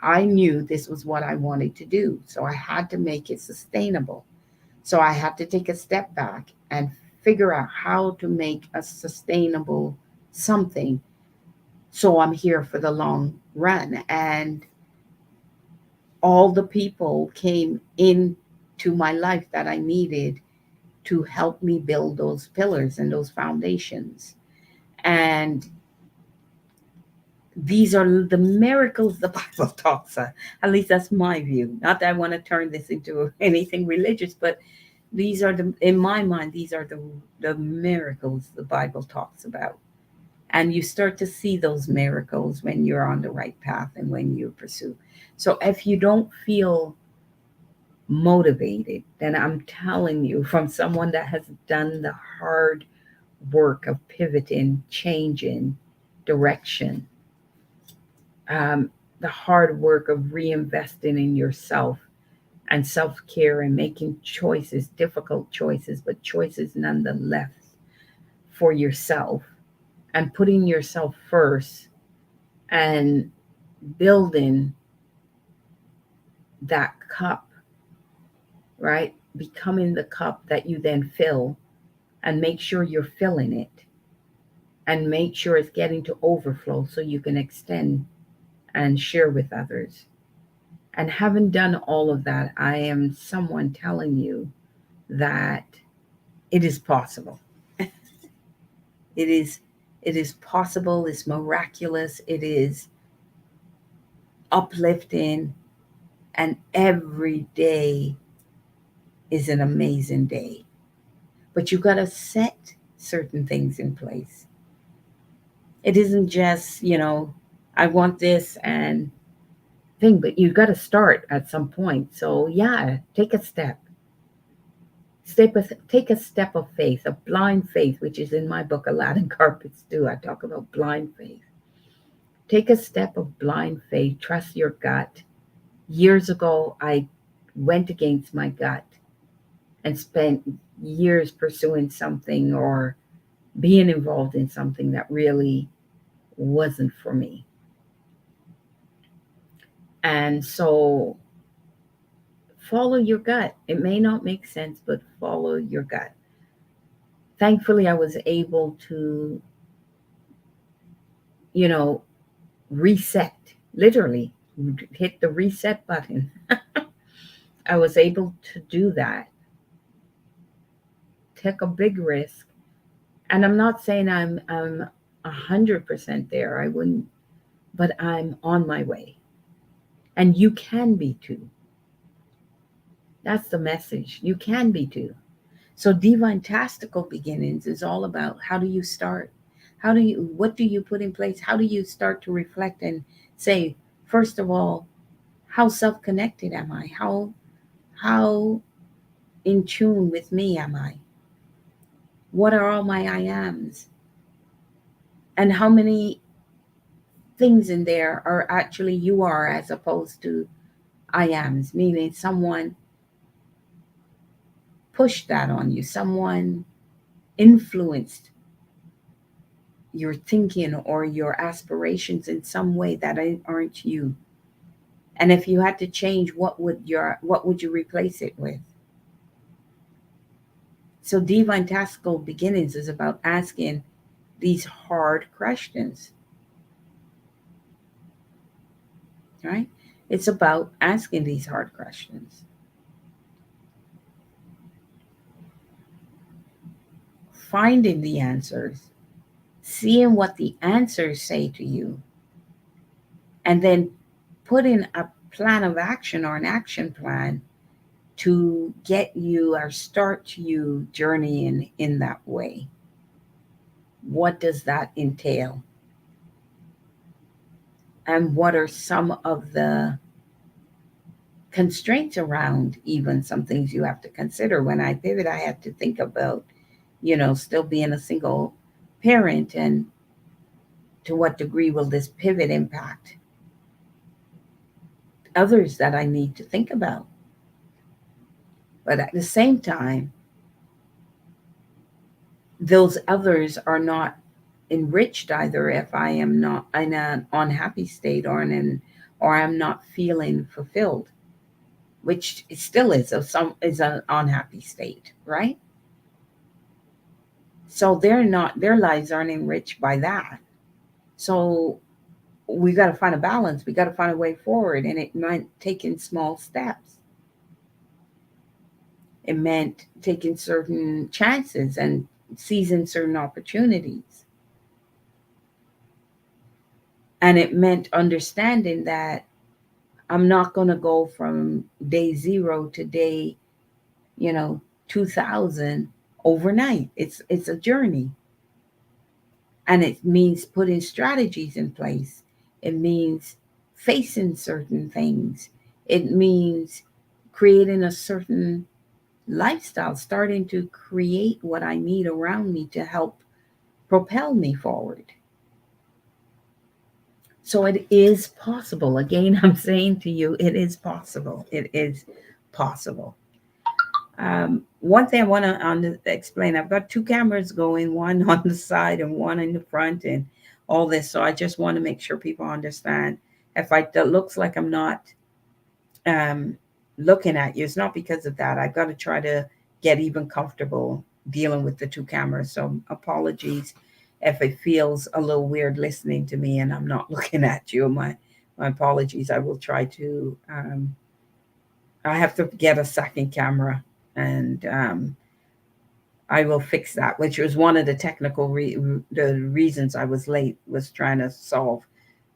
I knew this was what I wanted to do, so I had to make it sustainable. So I had to take a step back and figure out how to make a sustainable something, so I'm here for the long run. And all the people came into my life that I needed to help me build those pillars and those foundations. And these are the miracles the Bible talks of. At least that's my view. Not that I want to turn this into anything religious, but these are in my mind, these are the miracles the Bible talks about. And you start to see those miracles when you're on the right path and when you pursue. So if you don't feel motivated, then I'm telling you, from someone that has done the hard work of pivoting, changing direction, um, the hard work of reinvesting in yourself and self care and making choices, difficult choices, but choices nonetheless for yourself, and putting yourself first and building that cup, right? Becoming the cup that you then fill, and make sure you're filling it, and make sure it's getting to overflow so you can extend and share with others. And having done all of that, I am someone telling you that it is possible. It is it is possible, it's miraculous, it is uplifting, and every day is an amazing day. But you got to set certain things in place. It isn't just, I want this and thing, but you got to start at some point. So, yeah, take a step. Take a step of faith, a blind faith, which is in my book, Aladdin Carpets too. I talk about blind faith. Take a step of blind faith, trust your gut. Years ago, I went against my gut and spent years pursuing something or being involved in something that really wasn't for me. And so follow your gut. It may not make sense, but follow your gut. Thankfully, I was able to, you know, reset, literally hit the reset button. I was able to do that, take a big risk. And I'm not saying I'm 100% there. I wouldn't, but I'm on my way. And you can be too. That's the message. You can be too. So Divintastical Beginnings is all about, how do you start? What do you put in place? How do you start to reflect and say, first of all, how self-connected am I? How in tune with me am I? What are all my I ams? And how many things in there are actually you are, as opposed to I ams, meaning someone pushed that on you, someone influenced your thinking or your aspirations in some way that aren't you. And if you had to change, what would you replace it with? So divine tactical beginnings is about asking these hard questions, right? It's about asking these hard questions, finding the answers, seeing what the answers say to you, and then put in a plan of action or an action plan to get you or start you journeying in that way. What does that entail? And what are some of the constraints around even some things you have to consider? When I pivot, I had to think about, still being a single parent, and to what degree will this pivot impact others that I need to think about? But at the same time, those others are not enriched either if I am not in an unhappy state, or I'm not feeling fulfilled, which it still is an unhappy state, right? So their lives aren't enriched by that. So we got to find a balance. We got to find a way forward, and it meant taking small steps. It meant taking certain chances and seizing certain opportunities. And it meant understanding that I'm not going to go from day zero to day, you know, 2000 overnight. It's a journey. And it means putting strategies in place. It means facing certain things. It means creating a certain lifestyle, starting to create what I need around me to help propel me forward. So it is possible. Again, I'm saying to you, it is possible. It is possible. One thing I want to explain, I've got two cameras going, one on the side and one in the front, and all this. So I just want to make sure people understand. If it looks like I'm not um, looking at you, it's not because of that. I've got to try to get even comfortable dealing with the two cameras. So apologies if it feels a little weird listening to me and I'm not looking at you. My apologies. I will try to. I have to get a second camera, and I will fix that. Which was one of the the reasons I was late, was trying to solve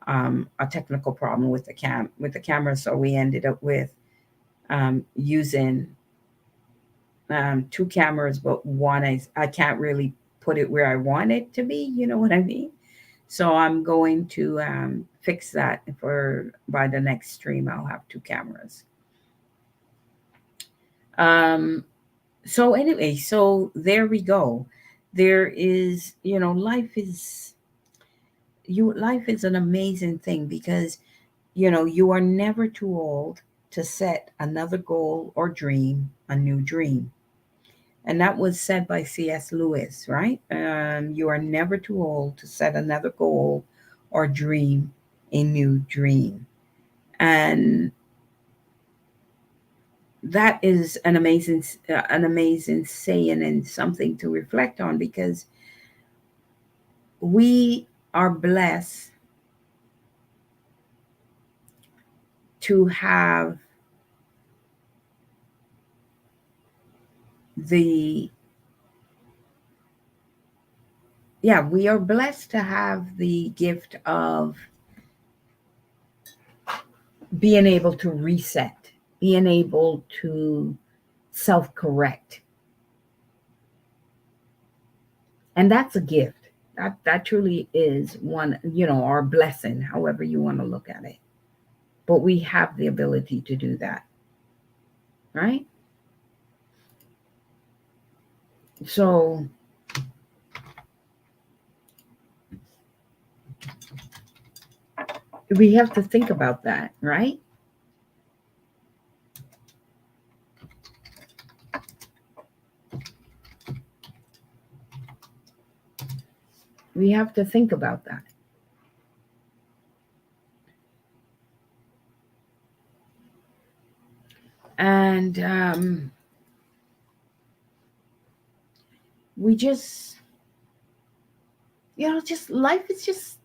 a technical problem with the camera. So we ended up with using two cameras, but one is I can't really put it where I want it to be. You know what I mean? So I'm going to fix that for by the next stream. I'll have two cameras. Um, so anyway, so there we go. There is, life is an amazing thing, because you are never too old to set another goal or dream a new dream. And that was said by C.S. Lewis, right? You are never too old to set another goal or dream a new dream. And that is an amazing saying, and something to reflect on, because we are blessed to have the we are blessed to have the gift of being able to reset, being able to self correct. And that's a gift. That truly is one, our blessing, however you want to look at it. But we have the ability to do that, right? So we have to think about that, right? We have to think about that. And we just, just life is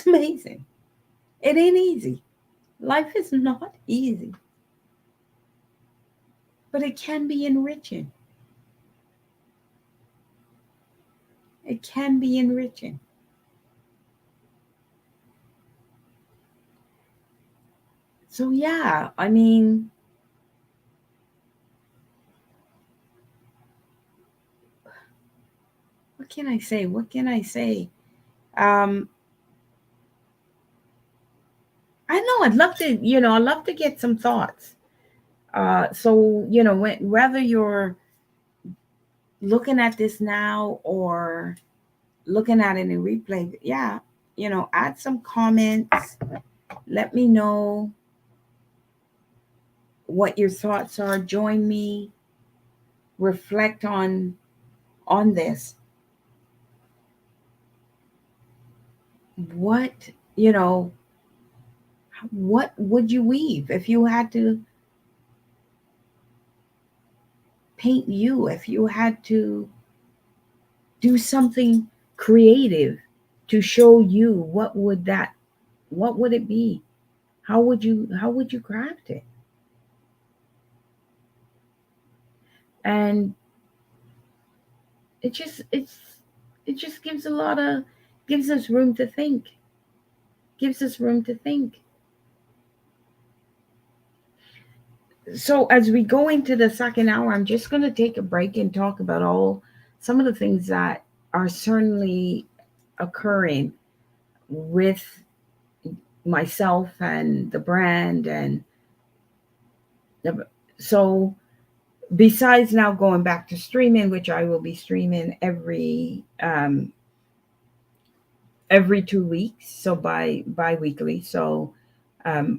amazing. It ain't easy. Life is not easy, but it can be enriching. It can be enriching. So yeah, I mean, what can I say? What can I say? Um, I know I'd love to, I'd love to get some thoughts. So whether you're looking at this now or looking at it in replay, yeah, add some comments. Let me know what your thoughts are. Join me. Reflect on this. What you know what would you weave if you had to paint you, if you had to do something creative to show you? What would it be? How would you craft it? And it just gives us room to think. Gives us room to think. So as we go into the second hour, I'm just going to take a break and talk about all some of the things that are certainly occurring with myself and the brand. And so besides now going back to streaming, which I will be streaming every 2 weeks, so bi-weekly. So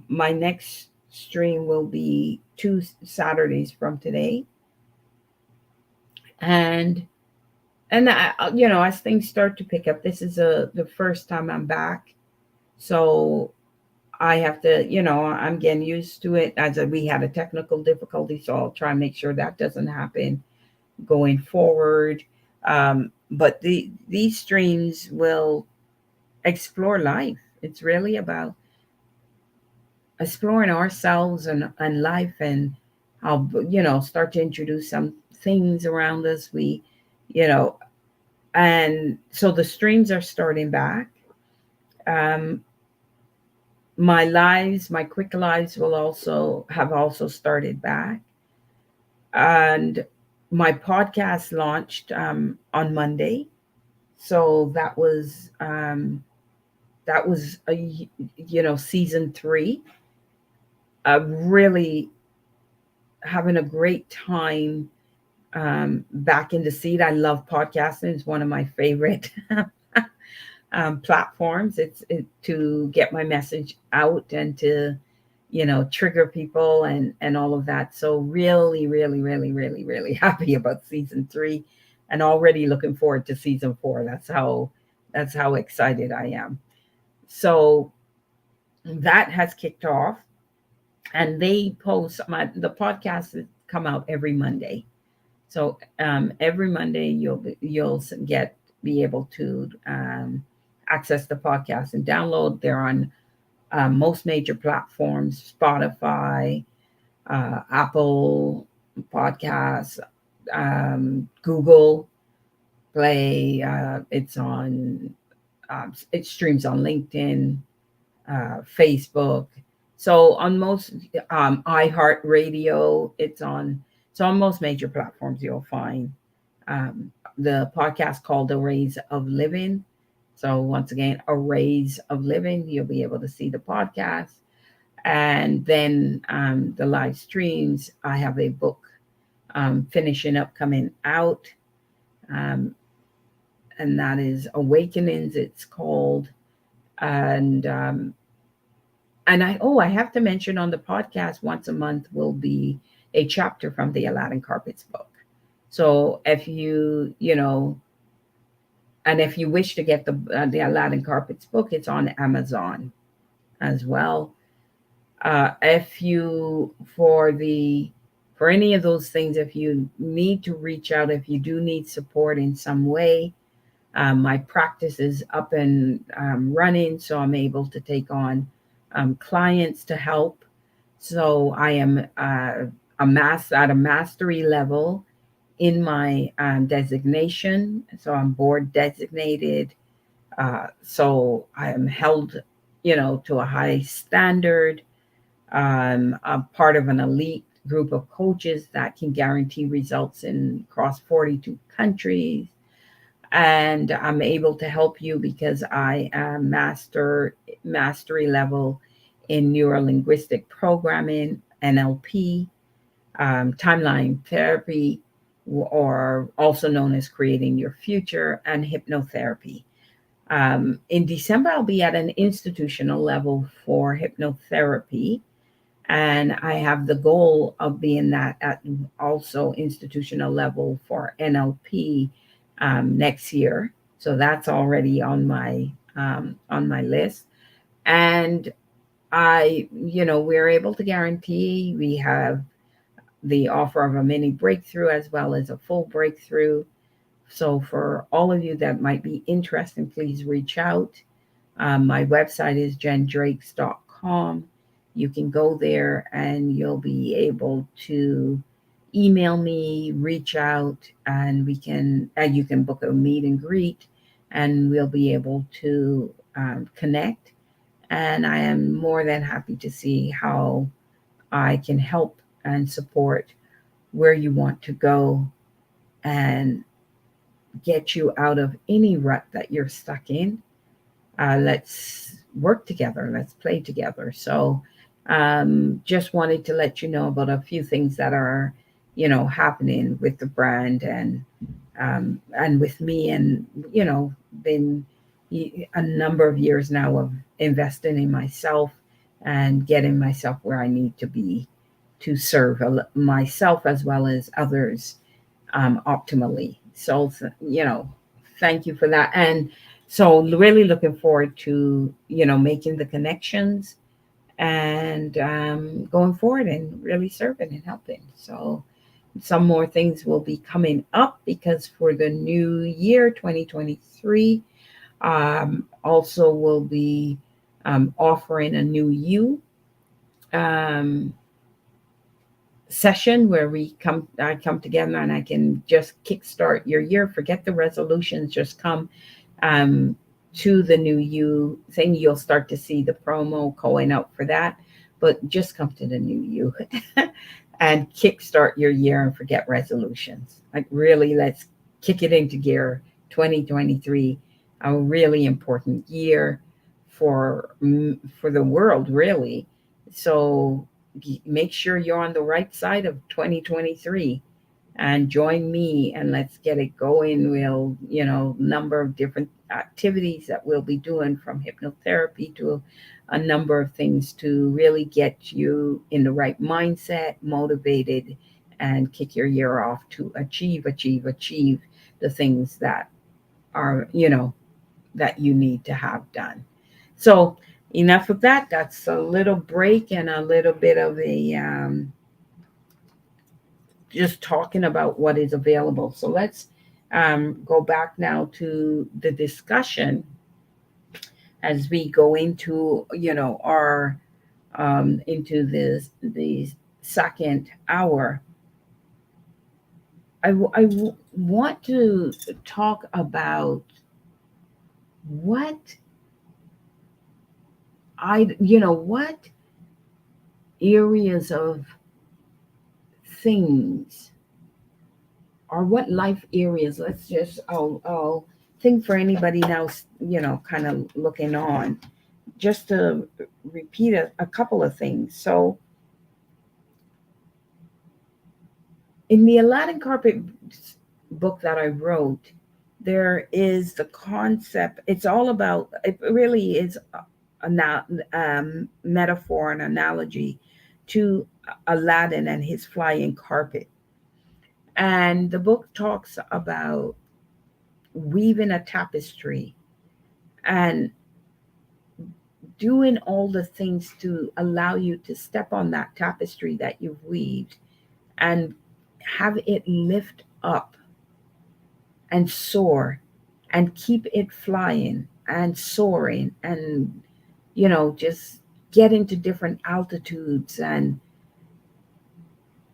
my next stream will be 2 Saturdays from today. And as things start to pick up, this is the first time I'm back, so I have to, I'm getting used to it. We had a technical difficulty, so I'll try and make sure that doesn't happen going forward. But these streams will explore life. It's really about exploring ourselves and life, and I'll start to introduce some things around us. You know, and so the streams are starting back. Um, my quick lives will also started back, and my podcast launched on Monday. So that was season 3. Really having a great time back in the seat. I love podcasting. It's one of my favorite platforms. To get my message out and to trigger people and all of that. So really, really, really, really, really happy about season 3, and already looking forward to season 4. That's how excited I am. So that has kicked off, and they post the podcast come out every Monday. So every Monday you'll be able to access the podcast and download. They're on most major platforms: Spotify, Apple Podcasts, Google Play. It streams on LinkedIn, Facebook. So on most iHeartRadio, it's on. So on most major platforms, you'll find um, the podcast called Arrays of Living. So once again, Arrays of Living. You'll be able to see the podcast, and then the live streams. I have a book finishing up, coming out, um, and that is Awakenings. It's called, and I have to mention on the podcast, once a month will be a chapter from the Aladdin Carpets book. So if you wish to get the Aladdin Carpets book, it's on Amazon as well. If you for any of those things, if you need to reach out, if you do need support in some way, my practice is up and running, so I'm able to take on clients to help. So I am at a mastery level in my designation. So I'm board designated. So I am held, to a high standard. I'm part of an elite group of coaches that can guarantee results in across 42 countries. And I'm able to help you because I am mastery level in neuro linguistic programming, NLP, timeline therapy, or also known as creating your future, and hypnotherapy. In December, I'll be at an institutional level for hypnotherapy, and I have the goal of being that at also institutional level for NLP next year. So that's already on my list, and we're able to guarantee we have the offer of a mini breakthrough as well as a full breakthrough. So, for all of you that might be interested, please reach out. My website is jendrakes.com. You can go there and you'll be able to email me, reach out, and you can book a meet and greet, and we'll be able to connect. And I am more than happy to see how I can help and support where you want to go and get you out of any rut that you're stuck in. Let's work together. Let's play together. So, just wanted to let you know about a few things that are, happening with the brand and with me, and been a number of years now of investing in myself and getting myself where I need to be to serve myself as well as others optimally. So, thank you for that. And so, really looking forward to, making the connections and going forward and really serving and helping. So, some more things will be coming up because for the new year 2023, also will be offering a new you um, session where I come together and I can just kickstart your year. Forget the resolutions, just come um, to the new you thing. You'll start to see the promo going out for that, but just come to the new you and kickstart your year and forget resolutions. Like, really, let's kick it into gear. 2023, a really important year for the world, really. So make sure you're on the right side of 2023 and join me and let's get it going. We'll, number of different activities that we'll be doing, from hypnotherapy to a number of things to really get you in the right mindset, motivated, and kick your year off to achieve the things that are, that you need to have done. So, enough of that. That's a little break and a little bit of a just talking about what is available. So let's go back now to the discussion as we go into, our into the second hour. I want to talk about what what areas of things, or what life areas. Let's just, I'll think for anybody now, kind of looking on, just to repeat a couple of things. So, in the Aladdin Carpet book that I wrote, there is the concept. It's all about, it really is a metaphor, an analogy to Aladdin and his flying carpet. And the book talks about weaving a tapestry and doing all the things to allow you to step on that tapestry that you've weaved and have it lift up and soar and keep it flying and soaring and, just get into different altitudes and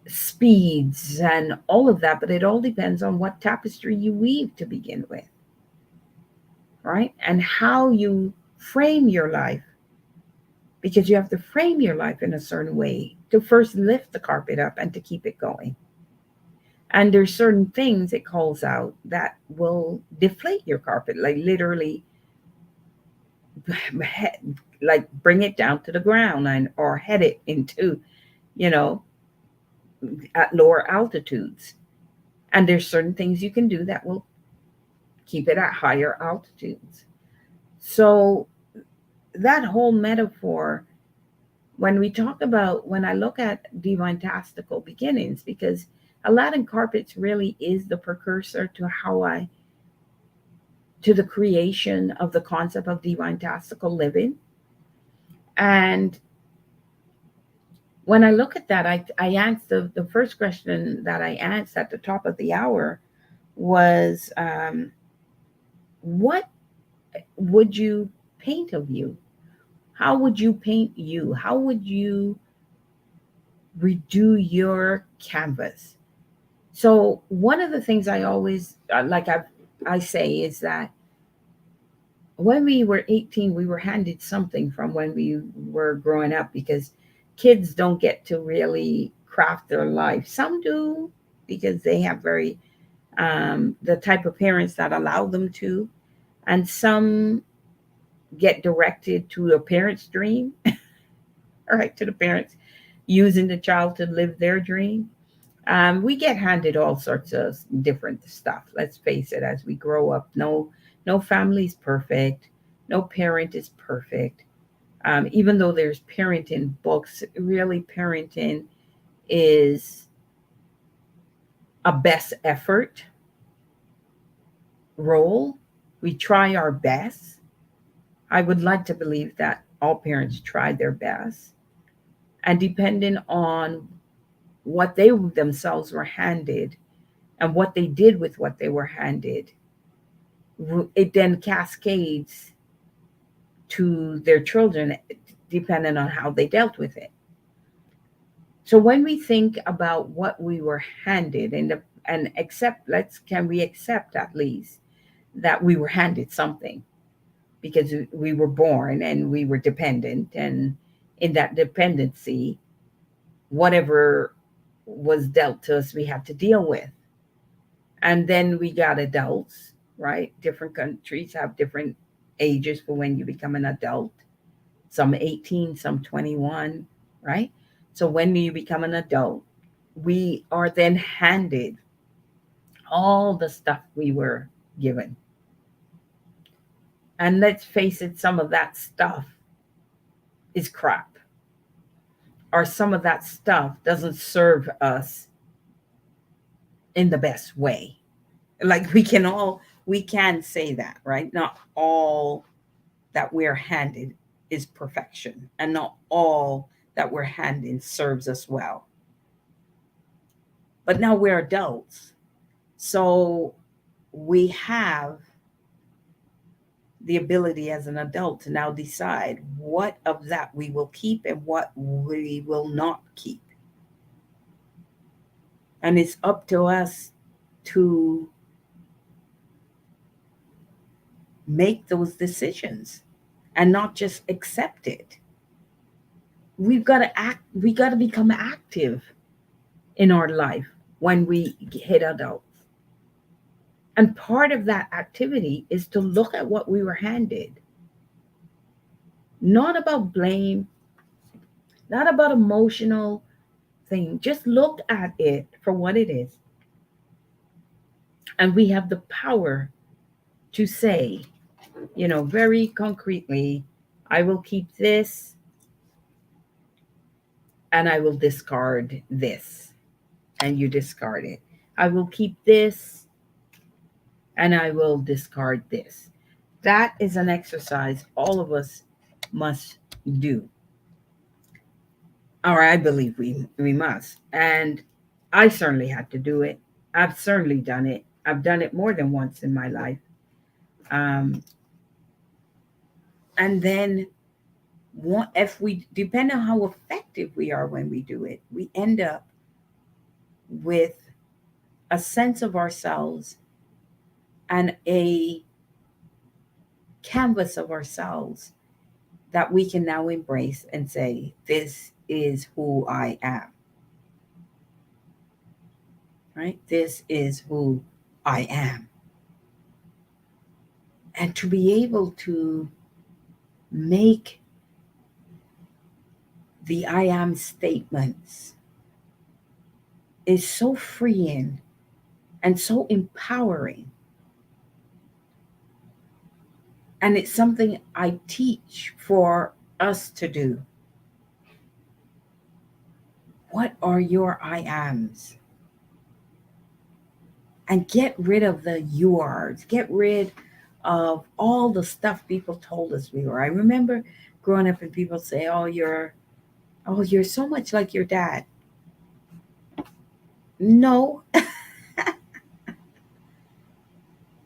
speeds and all of that. But it all depends on what tapestry you weave to begin with, right? And how you frame your life because you have to frame your life in a certain way to first lift the carpet up and to keep it going. And there's certain things it calls out that will deflate your carpet, like literally, like bring it down to the ground and or head it into, you know, at lower altitudes. And there's certain things you can do that will keep it at higher altitudes. So that whole metaphor, when we talk about, when I look at Divintastical Beginnings, because Aladdin Carpets really is the precursor to to the creation of the concept of Divintastical living. And when I look at that, I answered the first question that I answered at the top of the hour was, what would you paint of you? How would you paint you? How would you redo your canvas? So one of the things I always I say is that when we were 18, we were handed something from when we were growing up, because kids don't get to really craft their life. Some do, because they have very the type of parents that allow them to, and some get directed to a parent's dream, all right, to the parents using the child to live their dream. We get handed all sorts of different stuff. Let's face it, as we grow up, no family is perfect, no parent is perfect. Even though there's parenting books, really parenting is a best effort role. We try our best. I would like to believe that all parents try their best. And depending on what they themselves were handed and what they did with what they were handed, it then cascades to their children, depending on how they dealt with it. So when we think about what we were handed, and accept, let's can we accept at least that we were handed something, because we were born and we were dependent, and in that dependency, whatever was dealt to us we had to deal with. And then we got adults, right? Different countries have different ages for when you become an adult. Some 18, some 21, right? So when you become an adult, we are then handed all the stuff we were given. And let's face it, some of that stuff is crap, or some of that stuff doesn't serve us in the best way. Like we can say that, right? Not all that we're handed is perfection, and not all that we're handed serves us well. But now we're adults, so we have the ability as an adult to now decide what of that we will keep and what we will not keep. And it's up to us to make those decisions and not just accept it. We've got to act, we got to become active in our life when we hit adults. And part of that activity is to look at what we were handed, not about blame, not about emotional thing. Just look at it for what it is. And we have the power to say, very concretely, I will keep this and I will discard this, and you discard it. I will keep this and I will discard this. That is an exercise all of us must do. Or I believe we must. And I certainly had to do it. I've certainly done it. I've done it more than once in my life. Um, and then if we depend on how effective we are when we do it, we end up with a sense of ourselves and a canvas of ourselves that we can now embrace and say, this is who I am, right? This is who I am. And to be able to make the I am statements is so freeing and so empowering. And it's something I teach for us to do. What are your I ams? And get rid of the you ares. Get rid of all the stuff people told us we were. I remember growing up and people say, "Oh, you're so much like your dad." No,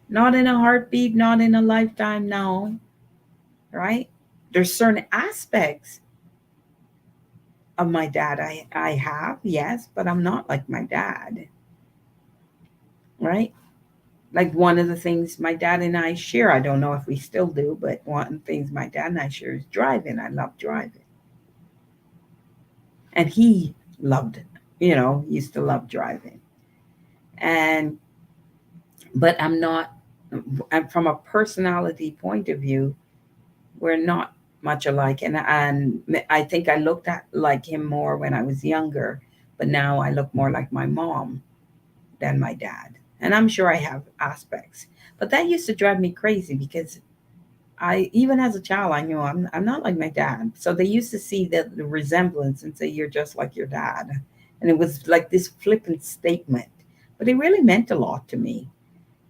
not in a heartbeat, not in a lifetime, no. Right? There's certain aspects of my dad I have, yes, but I'm not like my dad. Right? Like one of the things my dad and I share, I don't know if we still do, but one of the things my dad and I share is driving. I love driving. And he loved it, used to love driving. And, but I'm not, and from a personality point of view, we're not much alike. And I think I looked at like him more when I was younger, but now I look more like my mom than my dad. And I'm sure I have aspects. But that used to drive me crazy because even as a child, I knew I'm not like my dad. So they used to see the resemblance and say, "You're just like your dad." And it was like this flippant statement, but it really meant a lot to me.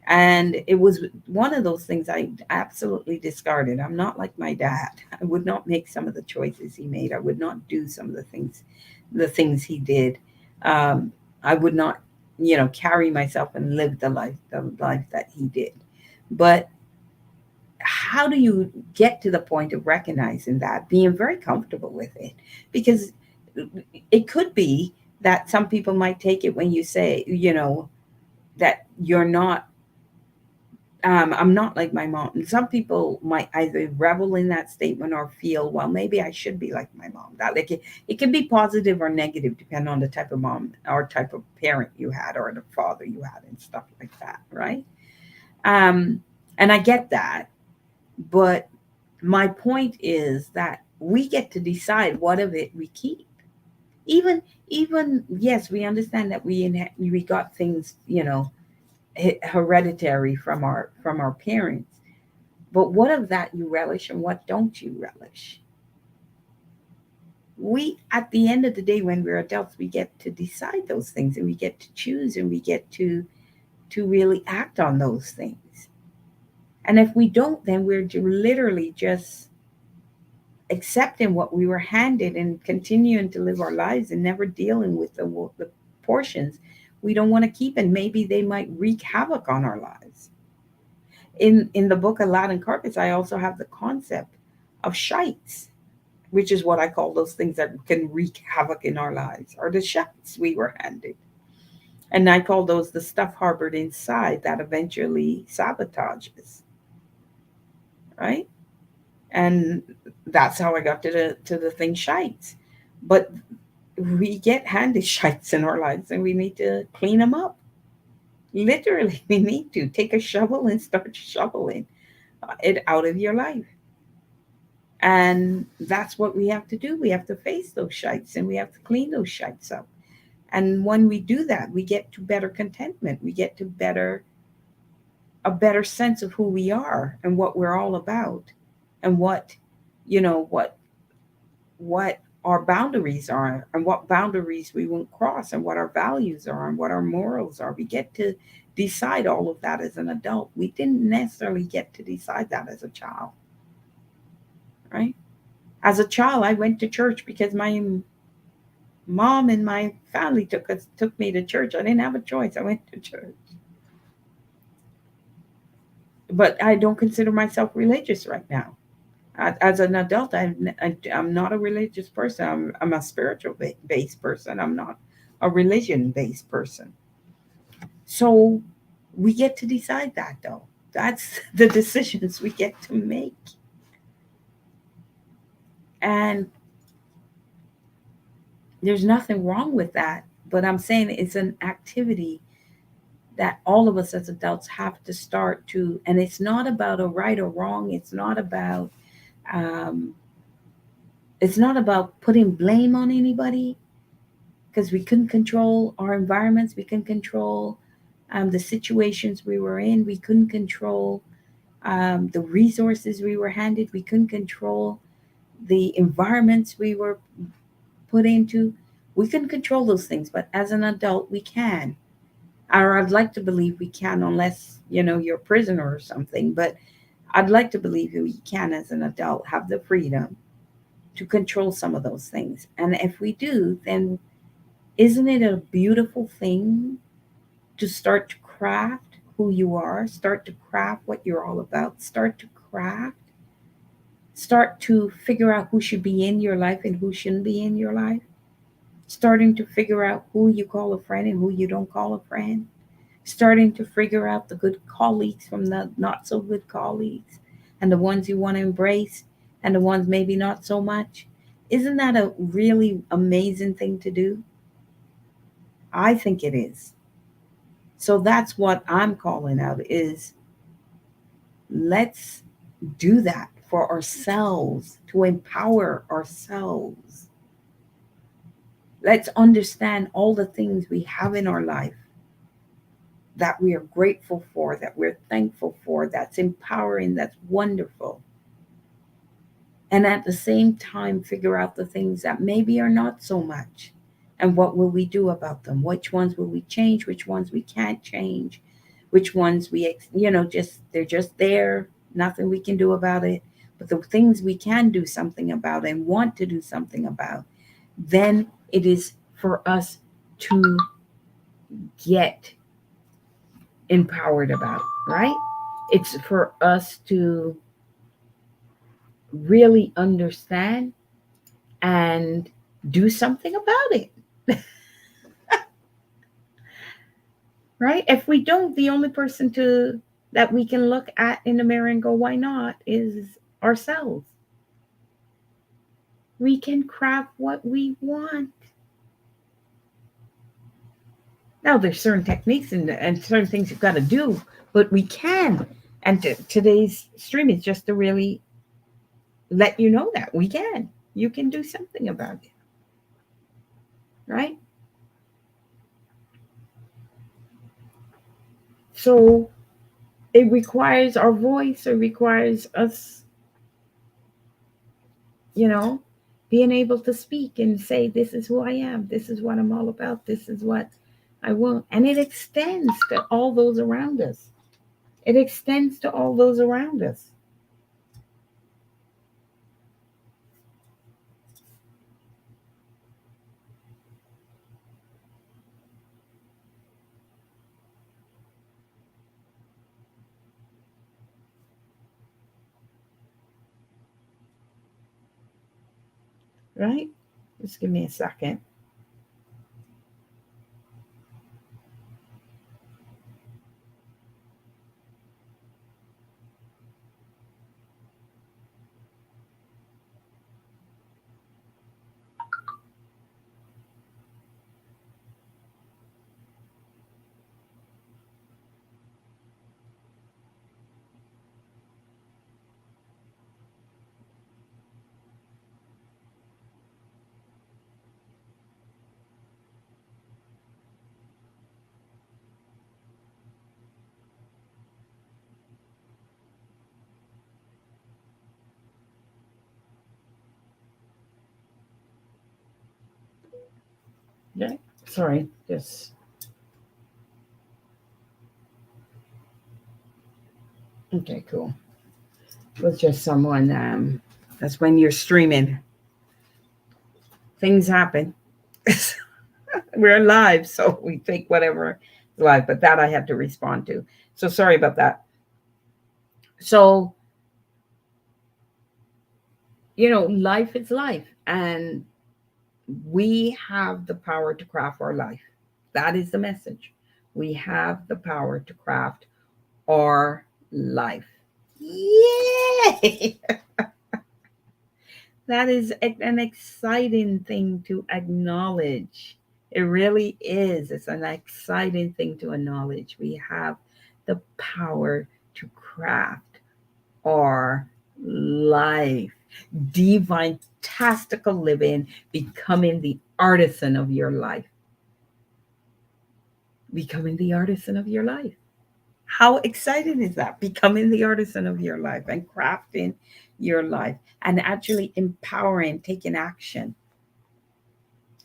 And it was one of those things I absolutely discarded. I'm not like my dad. I would not make some of the choices he made. I would not do some of the things he did. Um, I would not, carry myself and live the life that he did. But how do you get to the point of recognizing that, being very comfortable with it? Because it could be that some people might take it when you say, that you're not, I'm not like my mom. And some people might either revel in that statement or feel, well, maybe I should be like my mom. That like it can be positive or negative depending on the type of mom or type of parent you had or the father you had and stuff like that, right? Um, and I get that. But my point is that we get to decide what of it we keep. Even even yes, we understand that we got things, hereditary from our parents. But what of that you relish and what don't you relish? We at the end of the day, when we're adults, we get to decide those things and we get to choose and we get to really act on those things. And if we don't, then we're literally just accepting what we were handed and continuing to live our lives and never dealing with the portions we don't want to keep, and maybe they might wreak havoc on our lives. In the book Aladdin Carpets, I also have the concept of shites, which is what I call those things that can wreak havoc in our lives, or the shites we were handed. And I call those the stuff harbored inside that eventually sabotages, right? And that's how I got to the thing shites. But we get handed shites in our lives and we need to clean them up. Literally, we need to take a shovel and start shoveling it out of your life. And that's what we have to do. We have to face those shites and we have to clean those shites up. And when we do that, we get to better contentment. We get to a better sense of who we are and what we're all about, and what our boundaries are, and what boundaries we won't cross, and what our values are, and what our morals are. We get to decide all of that as an adult. We didn't necessarily get to decide that as a child, right? As a child, I went to church because my mom and my family took me to church. I didn't have a choice. I went to church. But I don't consider myself religious right now. As an adult, I'm not a religious person. I'm a spiritual based person. I'm not a religion based person. So we get to decide that, though. That's the decisions we get to make. And there's nothing wrong with that. But I'm saying it's an activity that all of us as adults have to start to, and it's not about a right or wrong. Um, it's not about putting blame on anybody, because we couldn't control our environments. We couldn't control the situations we were in. We couldn't control the resources we were handed. We couldn't control the environments we were put into. We couldn't control those things, but as an adult, we can. Or I'd like to believe we can, unless, you're a prisoner or something. But I'd like to believe we can, as an adult, have the freedom to control some of those things. And if we do, then isn't it a beautiful thing to start to craft who you are, start to craft what you're all about, start to figure out who should be in your life and who shouldn't be in your life, starting to figure out who you call a friend and who you don't call a friend, starting to figure out the good colleagues from the not so good colleagues, and the ones you want to embrace and the ones maybe not so much. Isn't that a really amazing thing to do? I think it is. So that's what I'm calling out is, let's do that for ourselves, to empower ourselves. Let's understand all the things we have in our life that we are grateful for, that we're thankful for, that's empowering, that's wonderful. And at the same time, figure out the things that maybe are not so much. And what will we do about them? Which ones will we change? Which ones we can't change? Which ones just, they're just there, nothing we can do about it. But the things we can do something about and want to do something about, then it is for us to get empowered about, right? It's for us to really understand and do something about it. Right? If we don't, the only person to that we can look at in the mirror and go, why not, is ourselves. We can craft what we want. Now, there's certain techniques and certain things you've got to do, but we can. And today's stream is just to really let you know that we can. You can do something about it. Right? So it requires our voice, it requires us, you know, being able to speak and say, this is who I am, this is what I'm all about, this is what I want. And it extends to all those around us. It extends to all those around us. Right? Just give me a second. Yeah. Sorry. Just okay, cool. It was just someone that's when you're streaming. Things happen. We're live, so we take whatever is live, but that I had to respond to. So sorry about that. So, life is life, and we have the power to craft our life. That is the message. We have the power to craft our life. Yay! That is an exciting thing to acknowledge. It really is. It's an exciting thing to acknowledge. We have the power to craft our life. Divine tastical living, becoming the artisan of your life. Becoming the artisan of your life. How exciting is that? Becoming the artisan of your life and crafting your life and actually empowering, taking action.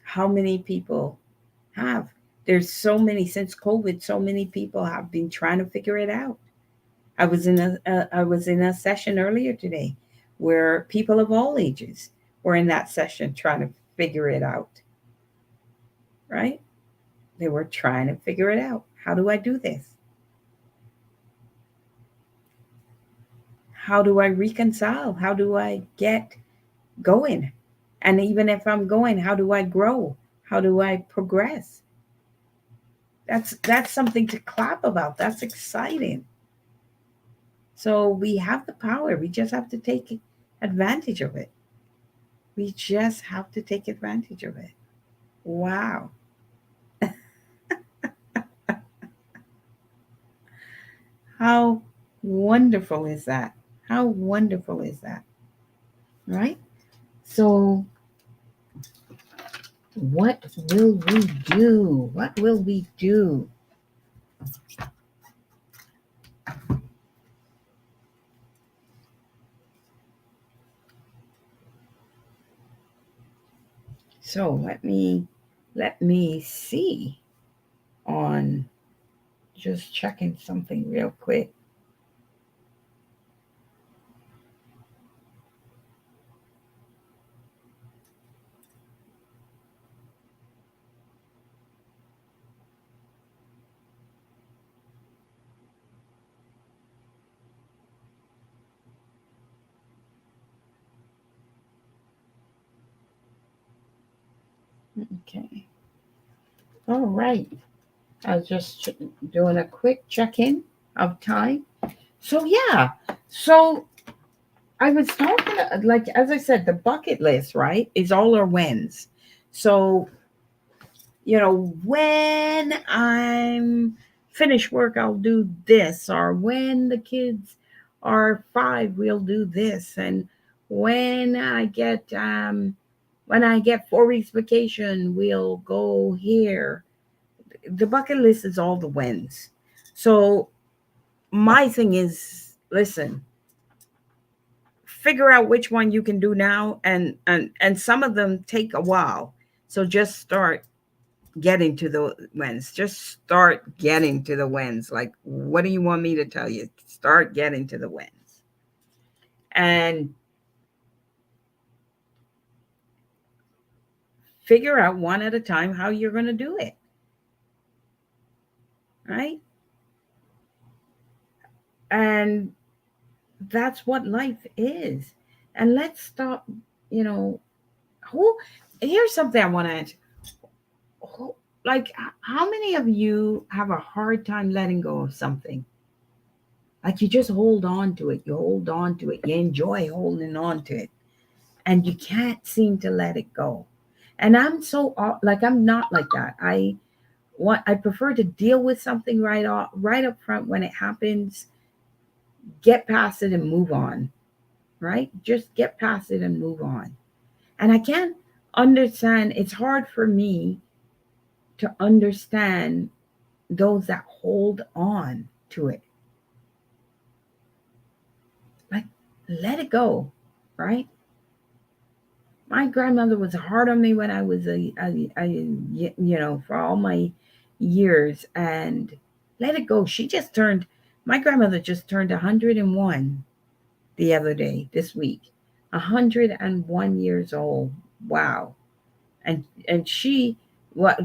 How many people have? There's so many since COVID. So many people have been trying to figure it out. I was in a session earlier today where people of all ages were in that session trying to figure it out. Right? They were trying to figure it out. How do I do this? How do I reconcile? How do I get going? And even if I'm going, how do I grow? How do I progress? That's something to clap about. That's exciting. So we have the power. We just have to take advantage of it. We just have to take advantage of it. Wow. How wonderful is that? How wonderful is that? Right? So what will we do? What will we do? So let me see on just checking something real quick. Okay. All right. I was just doing a quick check-in of time. So yeah. So I was talking like as I said, the bucket list, right, is all our wins. So when I'm finished work, I'll do this, or when the kids are 5, we'll do this, and when I get when I get 4 weeks vacation, we'll go here. The bucket list is all the wins. So my thing is, listen, figure out which one you can do now, and some of them take a while. So just start getting to the wins. Just start getting to the wins. Like, what do you want me to tell you? Start getting to the wins. And figure out one at a time how you're going to do it. Right? And that's what life is. And let's stop, you know, who here's something I want to answer. Like, how many of you have a hard time letting go of something? Like, you just hold on to it, you hold on to it, you enjoy holding on to it, and you can't seem to let it go. And I'm so like, I'm not like that. I prefer to deal with something right up front when it happens, get past it and move on. Right? Just get past it and move on. And I can't understand. It's hard for me to understand those that hold on to it. Like, let it go, right? My grandmother was hard on me when I was for all my years, and let it go. My grandmother just turned 101 the other day, this week. 101 years old. Wow. And she, what,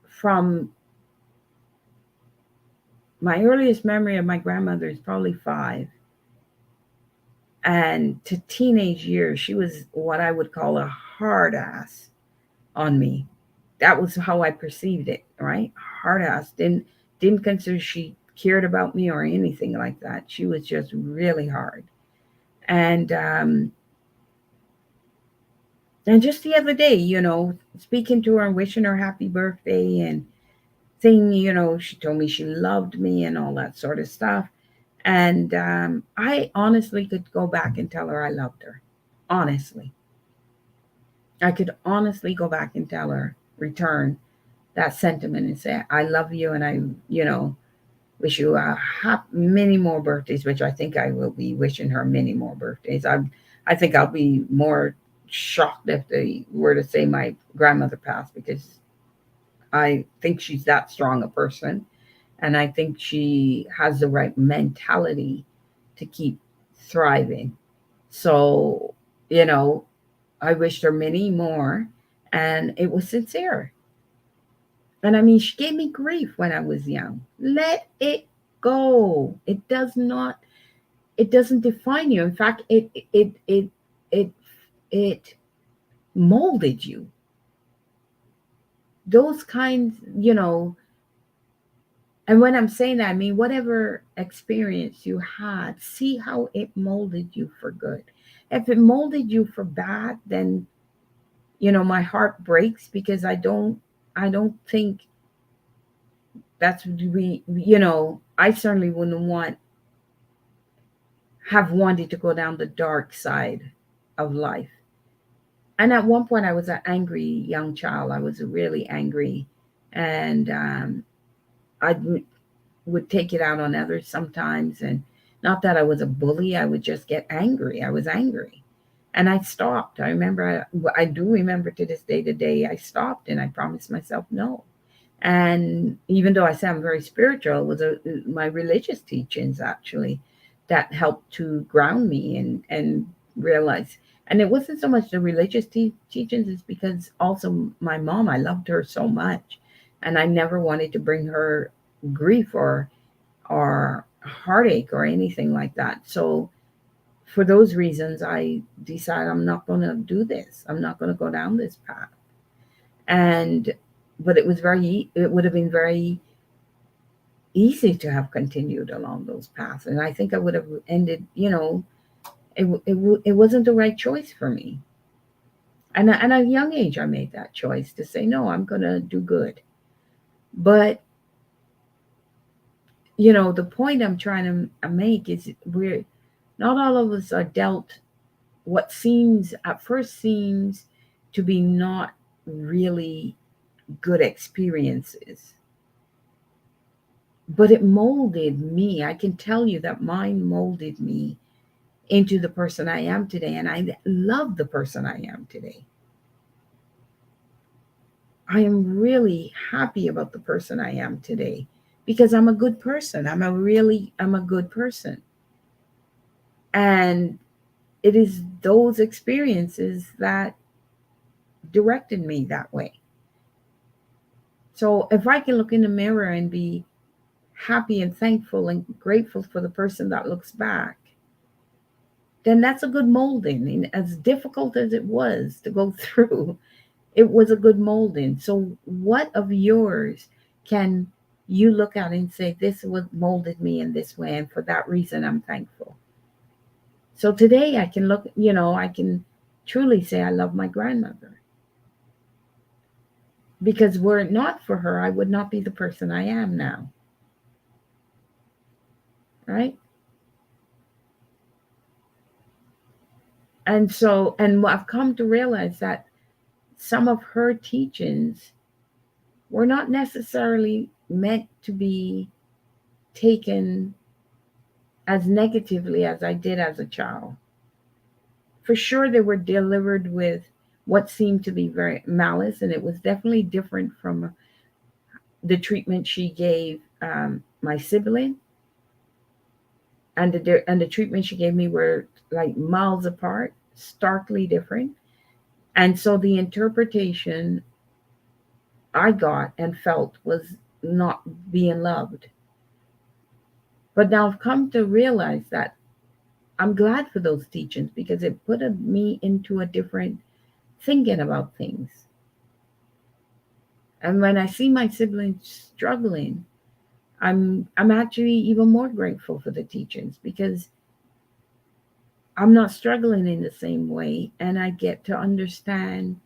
from my earliest memory of my grandmother is probably 5. And to teenage years, she was what I would call a hard ass on me. That was how I perceived it, right? Hard ass. Didn't consider she cared about me or anything like that. She was just really hard. And And just the other day, speaking to her and wishing her happy birthday and saying, she told me she loved me and all that sort of stuff. And I honestly could go back and tell her I loved her. Honestly. I could honestly go back and tell her, return that sentiment and say, I love you and I, you know, wish you many more birthdays, which I think I will be wishing her many more birthdays. I think I'll be more shocked if they were to say my grandmother passed because I think she's that strong a person. And I think she has the right mentality to keep thriving. So, you know, I wished her many more, and it was sincere. And I mean, she gave me grief when I was young. Let it go. It doesn't define you. In fact, it, it molded you. Those kinds, and when I'm saying that, I mean, whatever experience you had, see how it molded you for good. If it molded you for bad, then, my heart breaks because I don't think that's I certainly wouldn't have wanted to go down the dark side of life. And at one point, I was an angry young child. I was really angry, and I would take it out on others sometimes. And not that I was a bully, I would just get angry. I was angry. And I stopped. I do remember to this day, the day I stopped and I promised myself no. And even though I say I'm very spiritual, it was my religious teachings actually that helped to ground me and realize. And it wasn't so much the religious teachings, it's because also my mom, I loved her so much. And I never wanted to bring her grief or heartache or anything like that. So for those reasons, I decided I'm not going to do this. I'm not going to go down this path. And but it would have been very easy to have continued along those paths, and I think I would have ended. It wasn't the right choice for me. And at a young age, I made that choice to say no. I'm going to do good. But the point I'm trying to make is we're not all of us are dealt what seems at first seems to be not really good experiences, but it molded me. I can tell you that mine molded me into the person I am today, and I love the person I am today. I am really happy about the person I am today because I'm a good person. I'm a good person. And it is those experiences that directed me that way. So if I can look in the mirror and be happy and thankful and grateful for the person that looks back, then that's a good molding. And as difficult as it was to go through, it was a good molding. So, what of yours can you look at and say, this was molded me in this way, and for that reason, I'm thankful? So, today I can look, I can truly say, I love my grandmother. Because were it not for her, I would not be the person I am now. Right? And I've come to realize that some of her teachings were not necessarily meant to be taken as negatively as I did as a child. For sure, they were delivered with what seemed to be very malice, and it was definitely different from the treatment she gave my sibling, and the treatment she gave me were like miles apart, starkly different. And so the interpretation I got and felt was not being loved. But now I've come to realize that I'm glad for those teachings because it put me into a different thinking about things. And when I see my siblings struggling, I'm actually even more grateful for the teachings because I'm not struggling in the same way. And I get to understand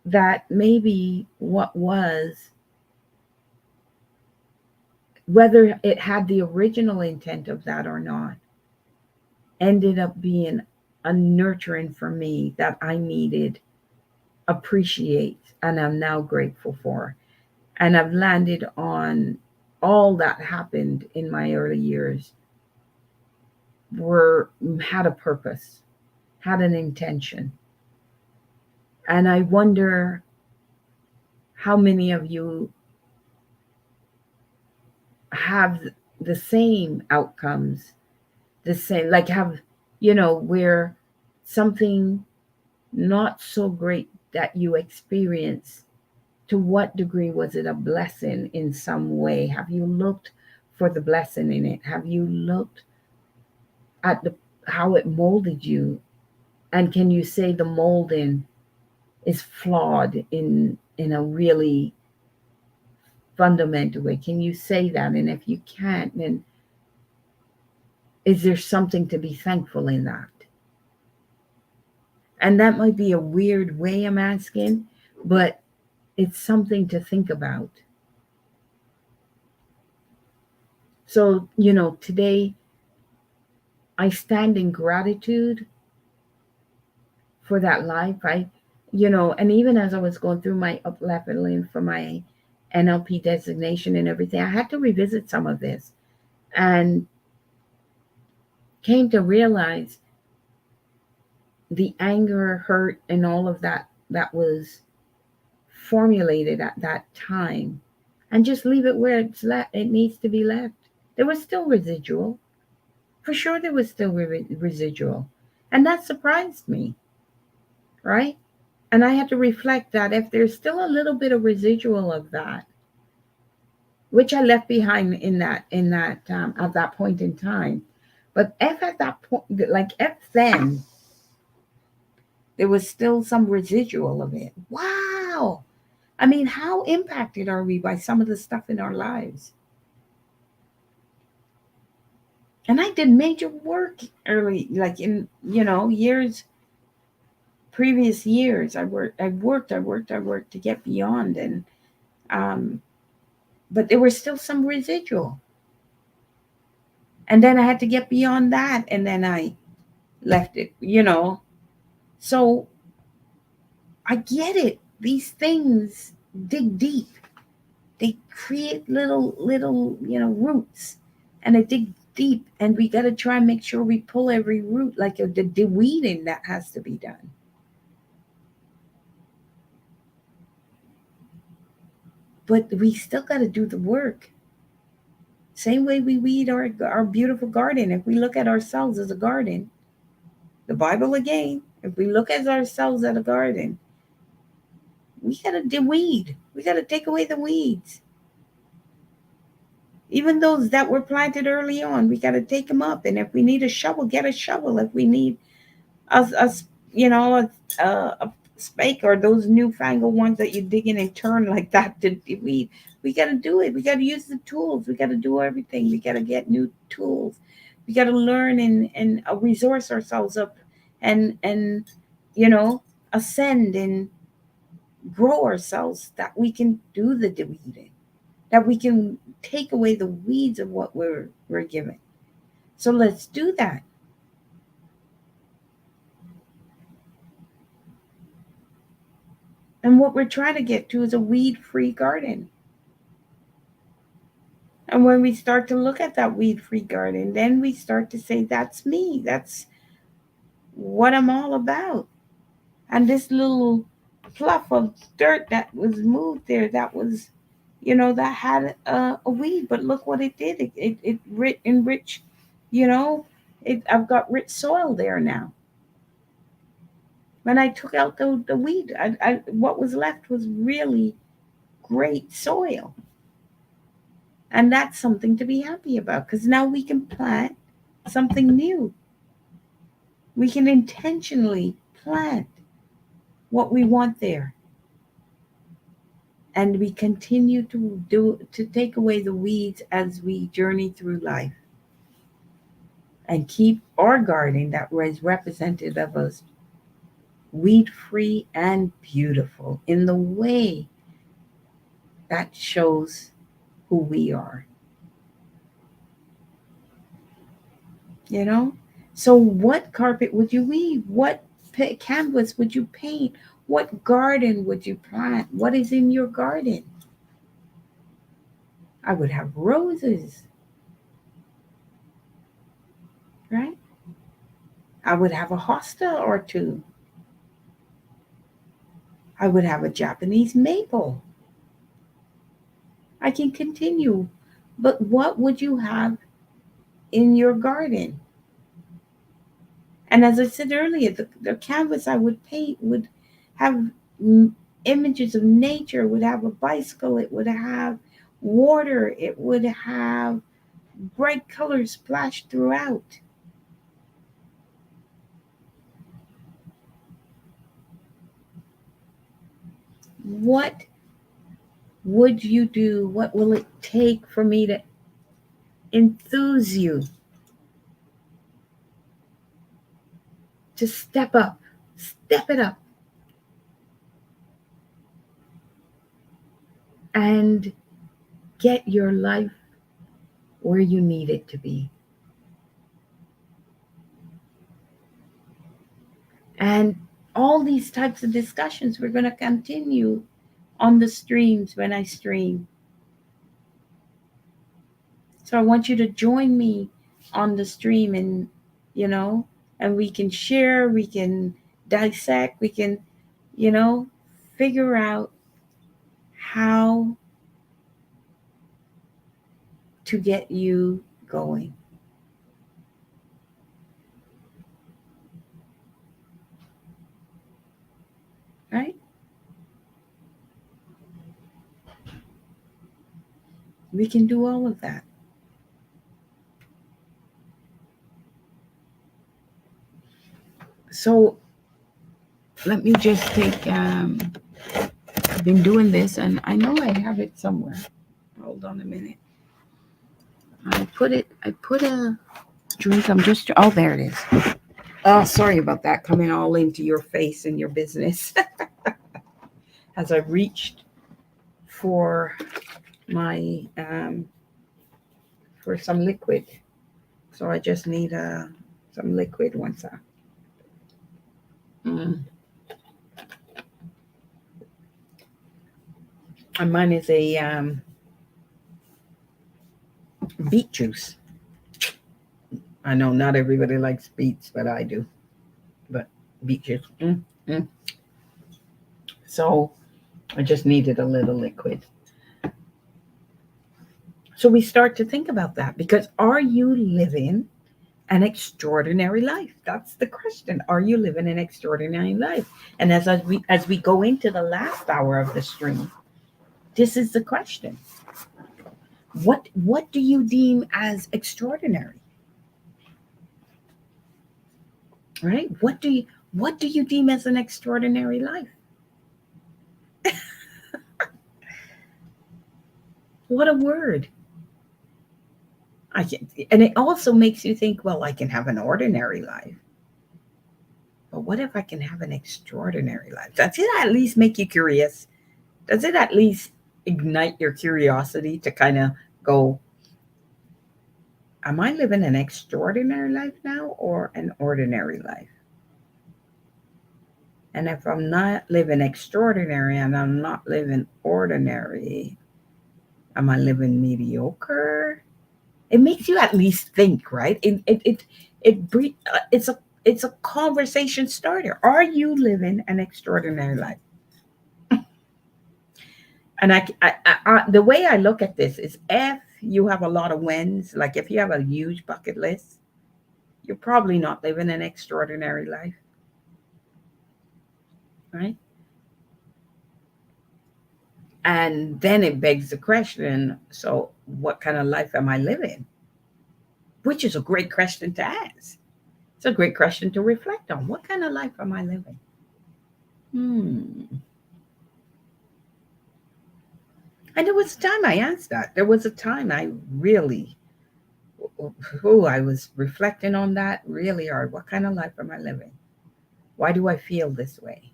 that maybe what was, whether it had the original intent of that or not, ended up being a nurturing for me that I needed, appreciate, and I'm now grateful for. And I've landed on all that happened in my early years were had a purpose, had an intention. And I wonder how many of you have the same outcomes, the same, like have, where something not so great that you experience, to what degree was it a blessing in some way? Have you looked for the blessing in it? Have you looked at the how it molded you? And can you say the molding is flawed in a really fundamental way? Can you say that? And if you can't, then is there something to be thankful in that? And that might be a weird way I'm asking, but it's something to think about. So, today I stand in gratitude for that life. And even as I was going through my up leveling for my NLP designation and everything, I had to revisit some of this and came to realize the anger, hurt, and all of that was formulated at that time, and just leave it where it needs to be left. There was still residual. For sure, there was still residual. And that surprised me, right? And I had to reflect that if there's still a little bit of residual of that, which I left behind in that at that point in time. But if at that point, like if then there was still some residual of it, wow. I mean, how impacted are we by some of the stuff in our lives? And I did major work early, like in, years, previous years. I worked to get beyond. Um, but there was still some residual. And then I had to get beyond that. And then I left it. So I get it. These things dig deep. They create little roots, and they dig deep. And we got to try and make sure we pull every root, like the weeding that has to be done. But we still got to do the work. Same way we weed our beautiful garden. If we look at ourselves as a garden, the Bible again, if we look at ourselves as a garden, we got to deweed. We got to take away the weeds. Even those that were planted early on, we got to take them up. And if we need a shovel, get a shovel. If we need a a spake, or those newfangled ones that you dig in and turn like that to weed, we got to do it. We got to use the tools. We got to do everything. We got to get new tools. We got to learn and resource ourselves up, and you know ascend and grow ourselves, that we can do the weeding, that we can take away the weeds of what we're given. So let's do that. And what we're trying to get to is a weed-free garden. And when we start to look at that weed-free garden, then we start to say, that's me. That's what I'm all about. And this little fluff of dirt that was moved there, that was, that had a weed. But look what it did. It enriched, you know, I've got rich soil there now. When I took out the weed, what was left was really great soil. And that's something to be happy about, because now we can plant something new. We can intentionally plant what we want there. And we continue to take away the weeds as we journey through life. and keep our garden that was representative of us weed free and beautiful in the way that shows who we are, you know? So, what carpet would you weave? What canvas would you paint? What garden would you plant? What is in your garden? I would have roses, right? I would have a hosta or two. I would have a Japanese maple. I can continue. But what would you have in your garden? And as I said earlier, the canvas I would paint would have images of nature, would have a bicycle, it would have water, it would have bright colors splashed throughout. What would you do? What will it take for me to enthuse you to step up, step it up, and get your life where you need it to be? And all these types of discussions we're going to continue on the streams when I stream. So I want you to join me on the stream, and, you know, and we can share, we can dissect, we can, you know, figure out how to get you going. Right? We can do all of that. So let me just take, I've been doing this and I know I have it somewhere. Hold on a minute. I put a drink. I'm just, oh, there it is. Oh, sorry about that. Coming all into your face and your business. As I reached for my, for some liquid. So I just need some liquid once and mine is a beet juice. I know not everybody likes beets, but I do. But beet juice. Mm. So I just needed a little liquid. So we start to think about that, because are you living an extraordinary life? That's the question. Are you living an extraordinary life? And as we go into the last hour of the stream, this is the question. What do you deem as extraordinary? Right? What do you deem as an extraordinary life? What a word. I can, and it also makes you think, well, I can have an ordinary life. But what if I can have an extraordinary life? Does it at least make you curious? Does it at least ignite your curiosity to kind of go, am I living an extraordinary life now or an ordinary life? And if I'm not living extraordinary and I'm not living ordinary, am I living mediocre? It makes you at least think, right? It's a conversation starter. Are you living an extraordinary life? And the way I look at this is, if you have a lot of wins, like if you have a huge bucket list, you're probably not living an extraordinary life, right? And then it begs the question, so what kind of life am I living? Which is a great question to ask. It's a great question to reflect on. What kind of life am I living? And there was a time I asked that. There was a time I really I was reflecting on that really hard. What kind of life am I living? Why do I feel this way?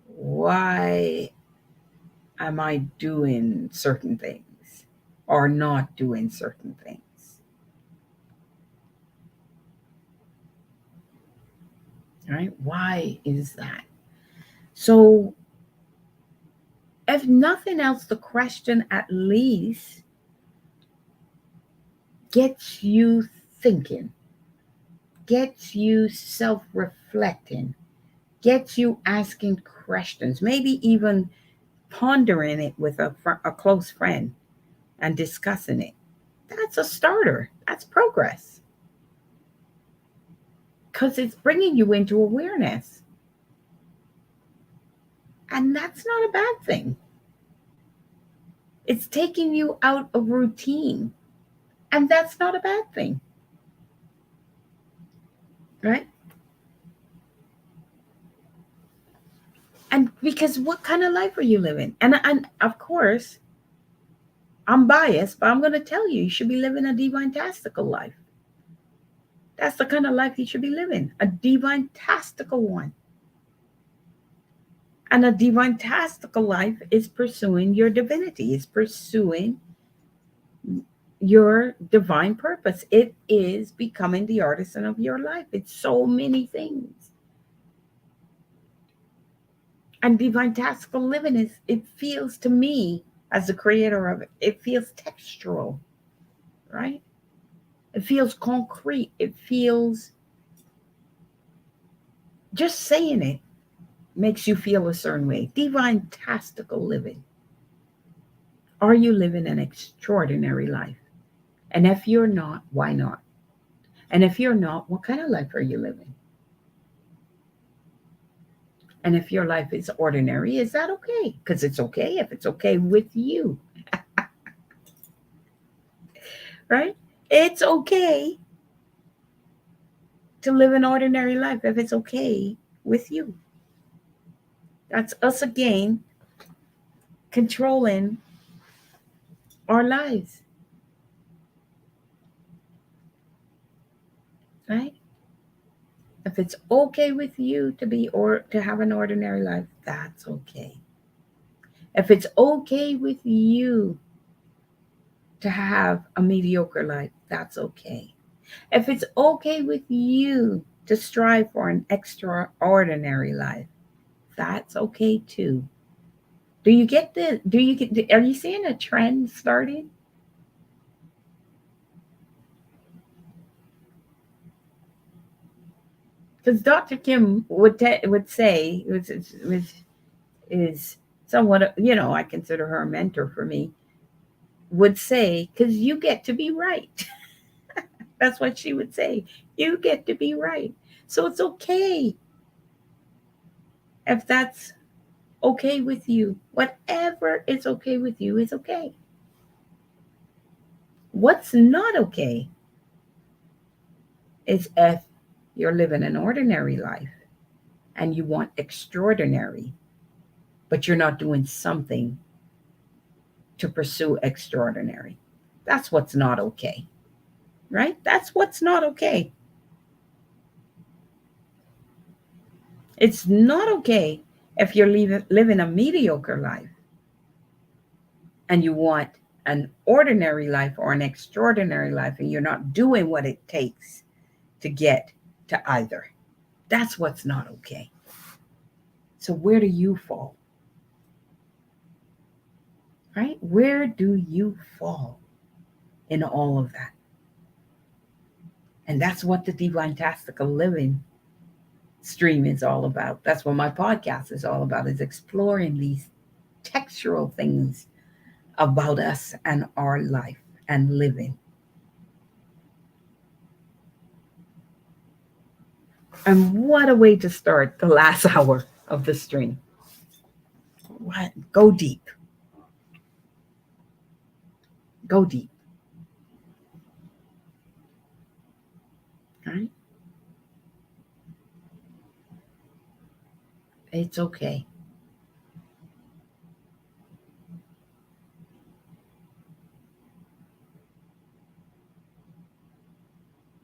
Why am I doing certain things or not doing certain things? Right? Why is that? So, if nothing else, the question at least gets you thinking, gets you self reflecting, gets you asking questions, maybe even pondering it with a close friend and discussing it. That's a starter. That's progress because it's bringing you into awareness. And that's not a bad thing. It's taking you out of routine. And that's not a bad thing. Right? And because what kind of life are you living? And of course, I'm biased, but I'm going to tell you, you should be living a divintastical life. That's the kind of life you should be living, a divintastical one. And a divintastical life is pursuing your divinity, is pursuing your divine purpose. It is becoming the artisan of your life. It's so many things. And divintastical living is, it feels to me, as the creator of it, it feels textural, right? It feels concrete. It feels, just saying it makes you feel a certain way. Divintastical living. Are you living an extraordinary life? And if you're not, why not? And if you're not, what kind of life are you living? And if your life is ordinary, is that okay? Because it's okay if it's okay with you, right? It's okay to live an ordinary life if it's okay with you. That's us again controlling our lives, right? If it's okay with you to be or to have an ordinary life, that's okay. If it's okay with you to have a mediocre life, that's okay. If it's okay with you to strive for an extraordinary life, that's okay too. Do you get the do you get are you seeing a trend starting? Because Dr. Kim would say, is somewhat, I consider her a mentor for me, would say, because you get to be right. That's what she would say. You get to be right. So it's okay if that's okay with you. Whatever is okay with you is okay. What's not okay is if you're living an ordinary life and you want extraordinary, but you're not doing something to pursue extraordinary. That's what's not okay, right? That's what's not okay. It's not okay if you're living a mediocre life and you want an ordinary life or an extraordinary life and you're not doing what it takes to get to either. That's what's not okay. So, where do you fall? Right? Where do you fall in all of that? And that's what the Divintastical Living stream is all about. That's what my podcast is all about, is exploring these textural things about us and our life and living. And what a way to start the last hour of the stream. What? Go deep. Go deep. Right? It's okay.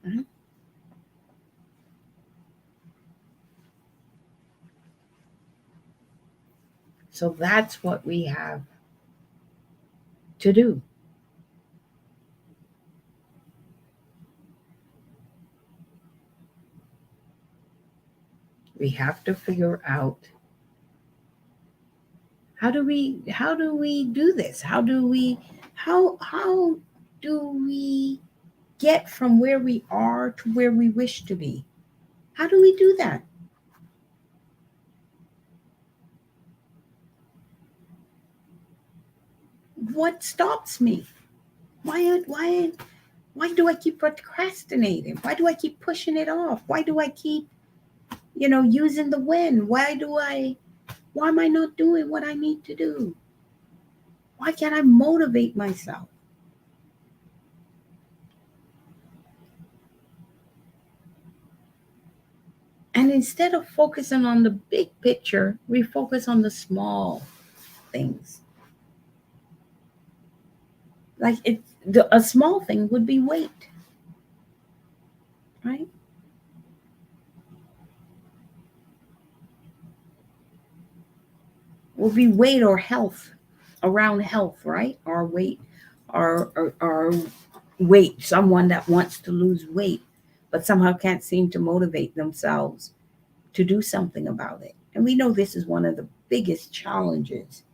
Mhm. So that's what we have to do. We have to figure out how do we do this? How do we get from where we are to where we wish to be? How do we do that? What stops me? Why do I keep procrastinating? Why do I keep pushing it off? Why do I keep, using the wind? Why am I not doing what I need to do? Why can't I motivate myself? And instead of focusing on the big picture, we focus on the small things. Like a small thing would be weight, right? Would be weight or health, around health, right? Or weight, or weight. Someone that wants to lose weight, but somehow can't seem to motivate themselves to do something about it. And we know this is one of the biggest challenges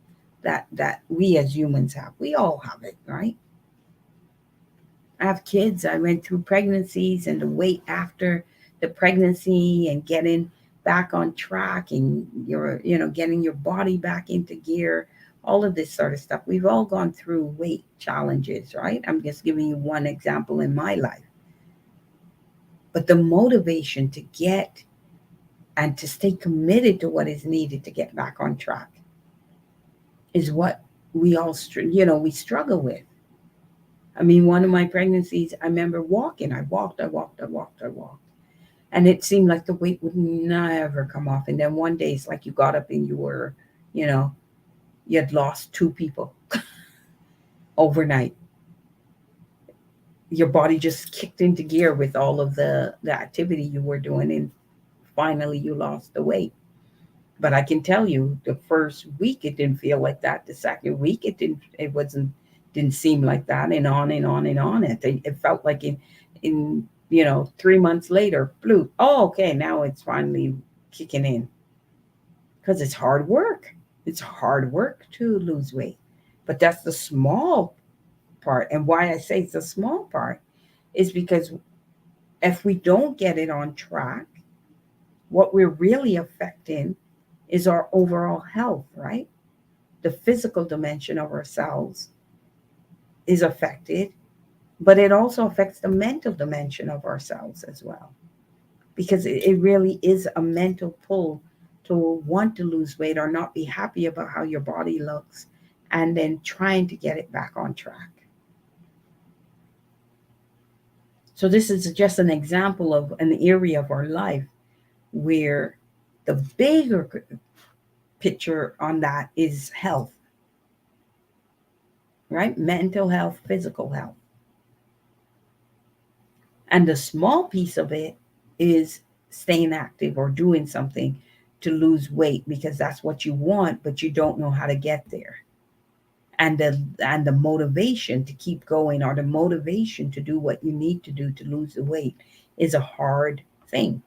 that we as humans have. We all have it, right? I have kids. I went through pregnancies and the weight after the pregnancy and getting back on track and getting your body back into gear, all of this sort of stuff. We've all gone through weight challenges, right? I'm just giving you one example in my life. But the motivation to get and to stay committed to what is needed to get back on track is what we all, we struggle with. I mean, one of my pregnancies, I remember walking. I walked, I walked, I walked, I walked. And it seemed like the weight would never come off. And then one day it's like you got up and you know, you had lost two people overnight. Your body just kicked into gear with all of the activity you were doing. And finally you lost the weight. But I can tell you the first week it didn't feel like that. The second week it didn't seem like that, and on and on and on. It felt like in 3 months later, blue. Oh, okay, now it's finally kicking in because it's hard work. It's hard work to lose weight, but that's the small part. And why I say it's the small part is because if we don't get it on track, what we're really affecting is our overall health, right? The physical dimension of ourselves is affected, but it also affects the mental dimension of ourselves as well. Because it really is a mental pull to want to lose weight or not be happy about how your body looks and then trying to get it back on track. So, this is just an example of an area of our life where the bigger picture on that is health, right? Mental health, physical health. And the small piece of it is staying active or doing something to lose weight because that's what you want, but you don't know how to get there. And the motivation to keep going or the motivation to do what you need to do to lose the weight is a hard thing.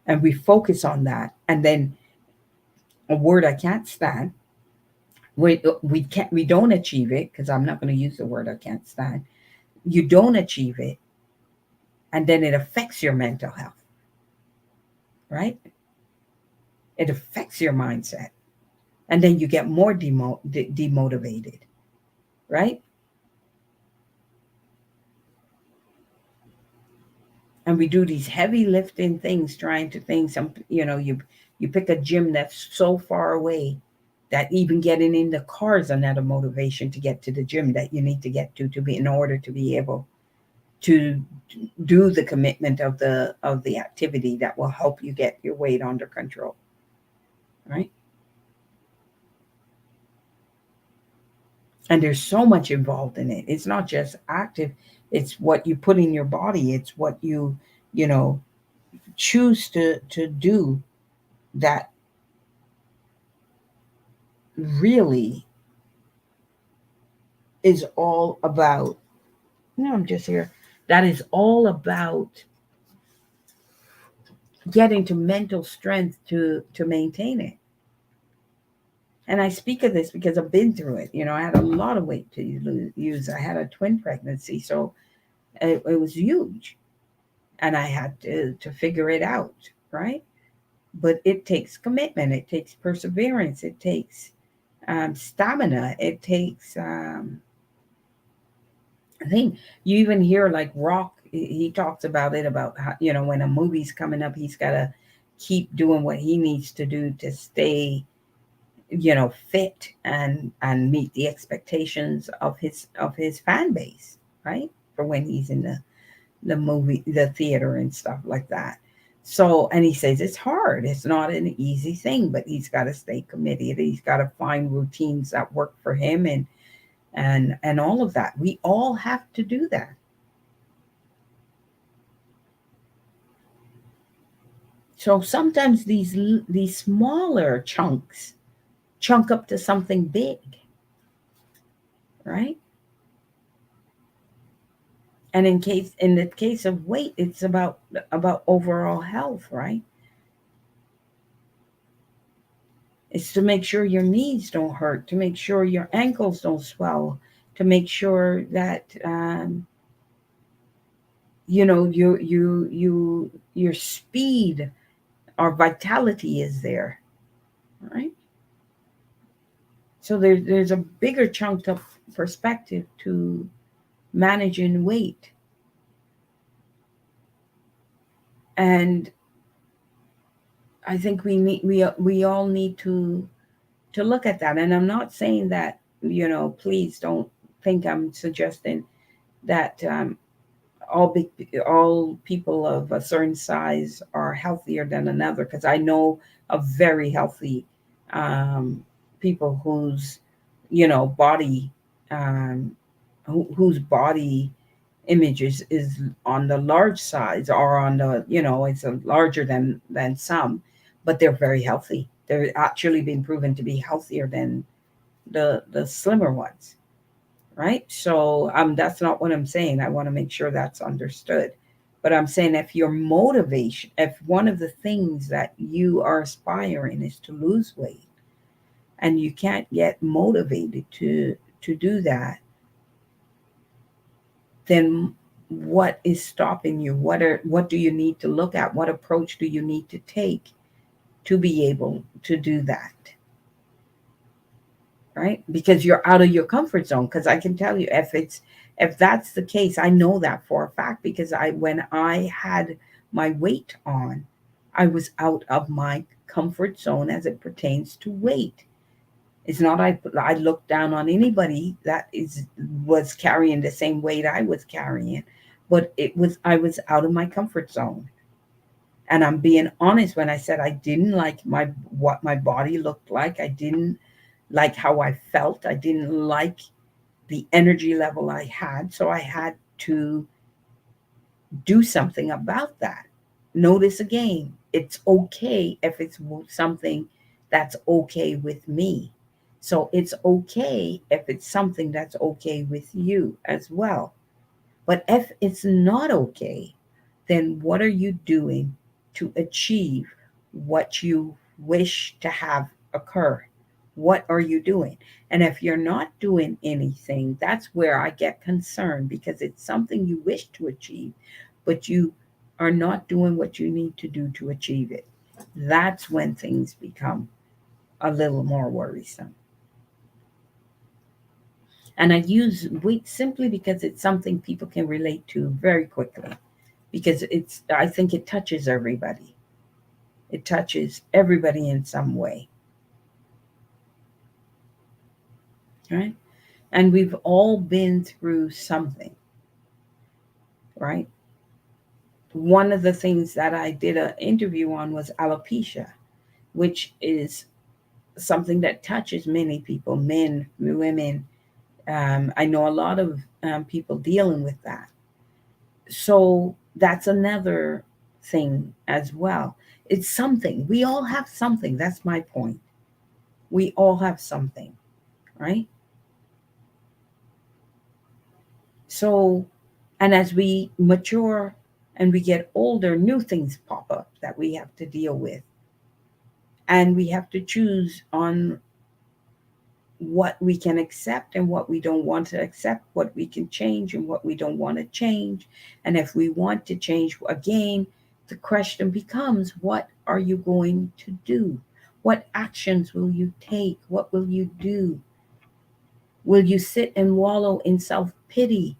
And we focus on that. And then a word I can't stand, we don't achieve it because I'm not going to use the word I can't stand. You don't achieve it, and then it affects your mental health, right? It affects your mindset. And then you get more demotivated, right? And we do these heavy lifting things trying to think you pick a gym that's so far away that even getting in the car is another motivation to get to the gym that you need to get to be in order to be able to do the commitment of the activity that will help you get your weight under control, right? And there's so much involved in it. It's not just active. It's what you put in your body. It's what you know, choose to do that really is all about. No, I'm just here. That is all about getting to mental strength to maintain it. And I speak of this because I've been through it. I had a lot of weight to use. I had a twin pregnancy, so it was huge, and I had to figure it out, right? But it takes commitment. It takes perseverance. It takes stamina. It takes. I think you even hear like Rock. He talks about it about how, when a movie's coming up, he's got to keep doing what he needs to do to stay fit and meet the expectations of his fan base, right? For when he's in the movie, the theater and stuff like that. So, and he says it's hard. It's not an easy thing, but he's got to stay committed. He's got to find routines that work for him, and all of that. We all have to do that. So sometimes these smaller chunks chunk up to something big, right? And in the case of weight, it's about overall health, right? It's to make sure your knees don't hurt, to make sure your ankles don't swell, to make sure that your speed or vitality is there, right? So there's a bigger chunked up perspective to managing weight, and I think we all need to look at that. And I'm not saying that, please don't think I'm suggesting that all people of a certain size are healthier than another, because I know of very healthy um, people whose body um, whose body image is on the large size, or on the it's a larger than some, but they're very healthy. They're actually been proven to be healthier than the slimmer ones, right? So that's not what I'm saying. I want to make sure that's understood. But I'm saying, if your motivation, if one of the things that you are aspiring is to lose weight, and you can't get motivated to do that, then what is stopping you? What do you need to look at? What approach do you need to take to be able to do that? Right? Because you're out of your comfort zone. Because I can tell you, if that's the case, I know that for a fact, because when I had my weight on, I was out of my comfort zone as it pertains to weight. It's not I look down on anybody that was carrying the same weight I was carrying, but I was out of my comfort zone. And I'm being honest when I said I didn't like what my body looked like. I didn't like how I felt. I didn't like the energy level I had. So I had to do something about that. Notice again, it's okay if it's something that's okay with me. So it's okay if it's something that's okay with you as well. But if it's not okay, then what are you doing to achieve what you wish to have occur? What are you doing? And if you're not doing anything, that's where I get concerned, because it's something you wish to achieve, but you are not doing what you need to do to achieve it. That's when things become a little more worrisome. And I use weight simply because it's something people can relate to very quickly, because I think it touches everybody. It touches everybody in some way, right? And we've all been through something, right? One of the things that I did an interview on was alopecia, which is something that touches many people, men, women. I know a lot of people dealing with that. So that's another thing as well. It's something. We all have something. That's my point. We all have something, right? So, and as we mature and we get older, new things pop up that we have to deal with. And we have to choose on what we can accept and what we don't want to accept, what we can change and what we don't want to change. And if we want to change again, the question becomes, what are you going to do? What actions will you take? What will you do? Will you sit and wallow in self pity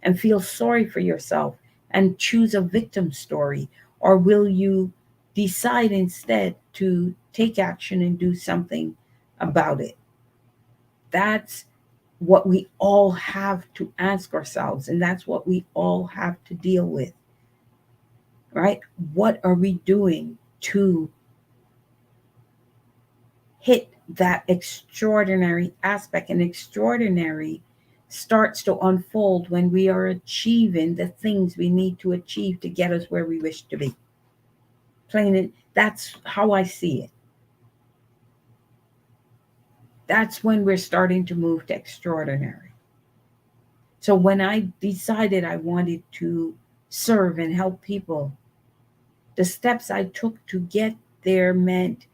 and feel sorry for yourself and choose a victim story? Or will you decide instead to take action and do something about it? That's what we all have to ask ourselves, and that's what we all have to deal with, right? What are we doing to hit that extraordinary aspect? And extraordinary starts to unfold when we are achieving the things we need to achieve to get us where we wish to be. Plain and that's how I see it. That's when we're starting to move to extraordinary. So when I decided I wanted to serve and help people, the steps I took to get there meant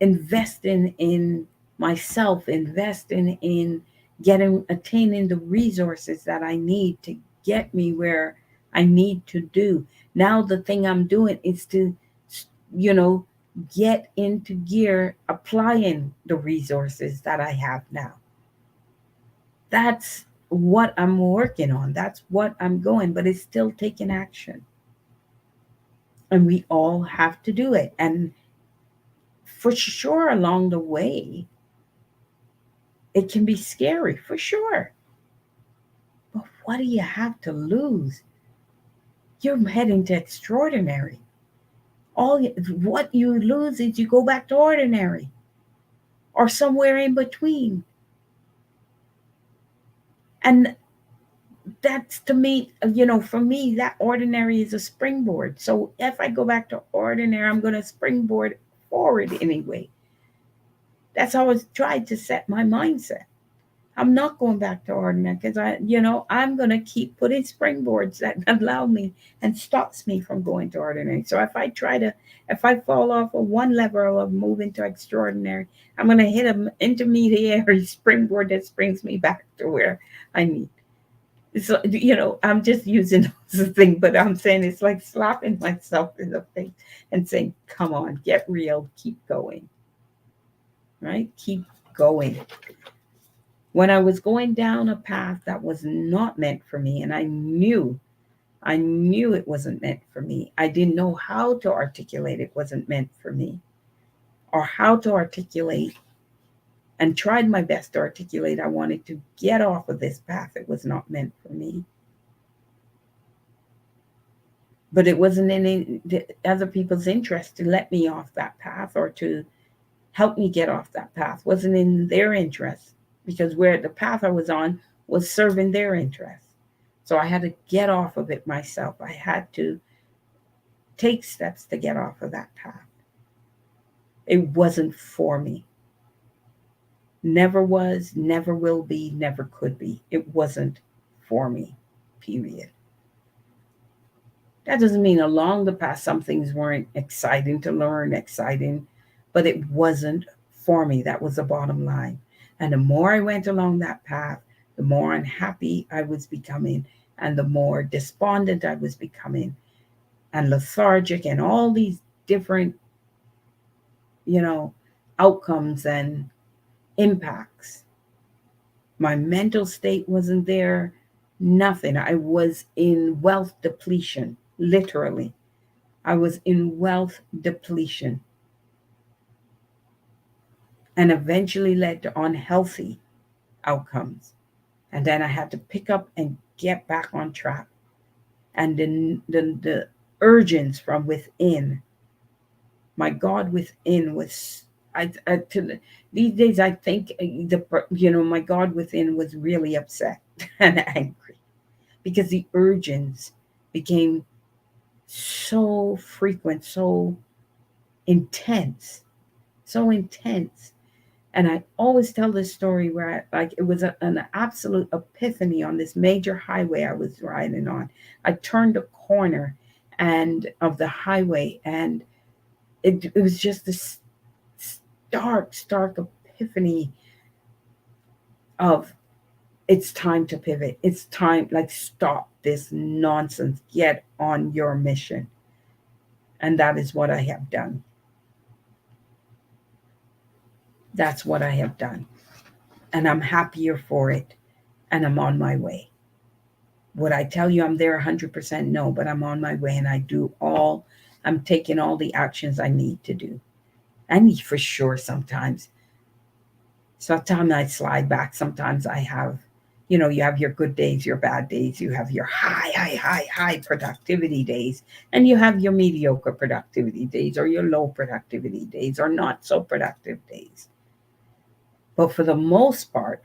investing in myself, investing in getting attaining the resources that I need to get me where I need to do. Now the thing I'm doing is to, you know, get into gear applying the resources that I have now. That's what I'm working on. That's what I'm going, but it's still taking action. And we all have to do it. And for sure, along the way, it can be scary, for sure. But what do you have to lose? You're heading to extraordinary. What you lose is you go back to ordinary or somewhere in between. And that's to me, for me, that ordinary is a springboard. So if I go back to ordinary, I'm going to springboard forward anyway. That's how I tried to set my mindset. I'm not going back to ordinary because I'm going to keep putting springboards that allow me and stops me from going to ordinary. So if I fall off of one level of moving to extraordinary, I'm going to hit an intermediary springboard that springs me back to where I need. So, I'm just using the thing, but I'm saying it's like slapping myself in the face and saying, come on, get real, keep going, right? Keep going. When I was going down a path that was not meant for me, and I knew it wasn't meant for me. I didn't know how to articulate it wasn't meant for me, or how to articulate, and tried my best to articulate I wanted to get off of this path. It was not meant for me. But it wasn't in the other people's interest to let me off that path or to help me get off that path. It wasn't in their interest, because where the path I was on was serving their interest. So I had to get off of it myself. I had to take steps to get off of that path. It wasn't for me. Never was, never will be, never could be. It wasn't for me, period. That doesn't mean along the path some things weren't exciting to learn, exciting, but it wasn't for me. That was the bottom line. And the more I went along that path, the more unhappy I was becoming, and the more despondent I was becoming, and lethargic, and all these different, you know, outcomes and impacts. My mental state wasn't there, nothing. I was in wealth depletion, literally. I was in wealth depletion, and eventually led to unhealthy outcomes. And then I had to pick up and get back on track. And the urgence from within, my God within was, these days I think my God within was really upset and angry. because the urgings became so frequent, intense, so intense. And I always tell this story where it was an absolute epiphany on this major highway I was riding on. I turned a corner and of the highway, and it was just this stark epiphany of, it's time to pivot. It's time, like, stop this nonsense. Get on your mission. And that is what I have done. That's what I have done. And I'm happier for it. And I'm on my way. Would I tell you I'm there 100%? No, but I'm on my way, and I'm taking all the actions I need to do. And for sure, sometimes I slide back. Sometimes I have, you have your good days, your bad days. You have your high productivity days, and you have your mediocre productivity days, or your low productivity days, or not so productive days. But for the most part,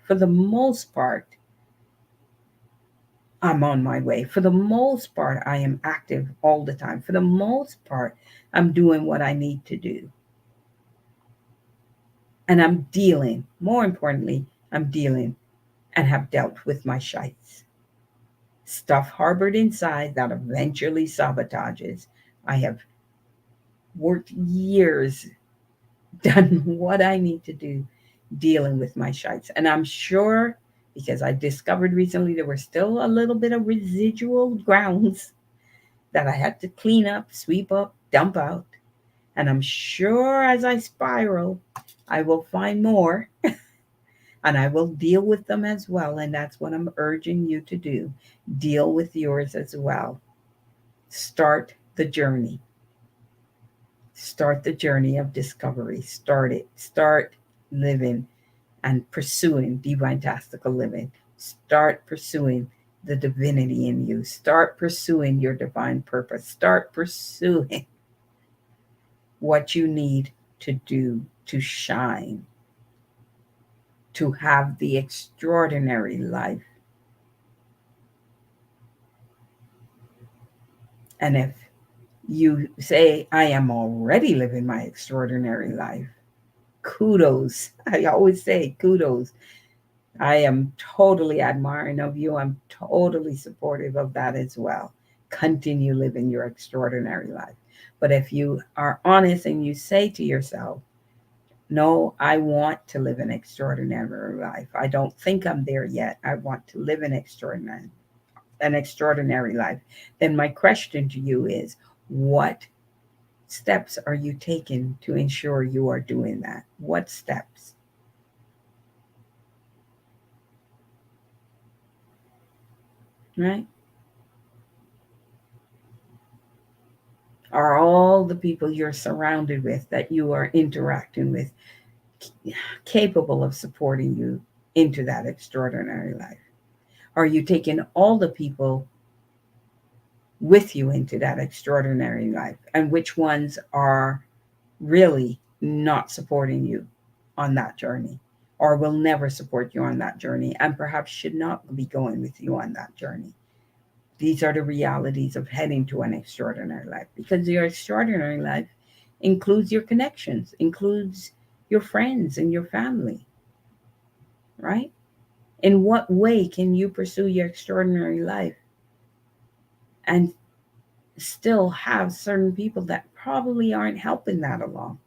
I'm on my way. For the most part, I am active all the time. For the most part, I'm doing what I need to do. And I'm dealing, more importantly, I'm dealing and have dealt with my shites. Stuff harbored inside that eventually sabotages. I have worked years, done what I need to do, dealing with my shites. And I'm sure, because I discovered recently there were still a little bit of residual grounds that I had to clean up, sweep up, dump out. And I'm sure as I spiral, I will find more and I will deal with them as well. And that's what I'm urging you to do. Deal with yours as well. Start the journey. Start the journey of discovery. Start it. Start living and pursuing divintastical living. Start pursuing the divinity in you. Start pursuing your divine purpose. Start pursuing what you need to do to shine, to have the extraordinary life. And if you say, I am already living my extraordinary life, kudos. I always say kudos. I am totally admiring of you. I'm totally supportive of that as well. Continue living your extraordinary life. But if you are honest and you say to yourself, no, I want to live an extraordinary life. I don't think I'm there yet. I want to live an extraordinary life. Then my question to you is, what steps are you taking to ensure you are doing that? What steps? Right? Are all the people you're surrounded with, that you are interacting with, capable of supporting you into that extraordinary life? Are you taking all the people with you into that extraordinary life? And which ones are really not supporting you on that journey, or will never support you on that journey, and perhaps should not be going with you on that journey? These are the realities of heading to an extraordinary life, because your extraordinary life includes your connections, includes your friends and your family, right? In what way can you pursue your extraordinary life and still have certain people that probably aren't helping that along?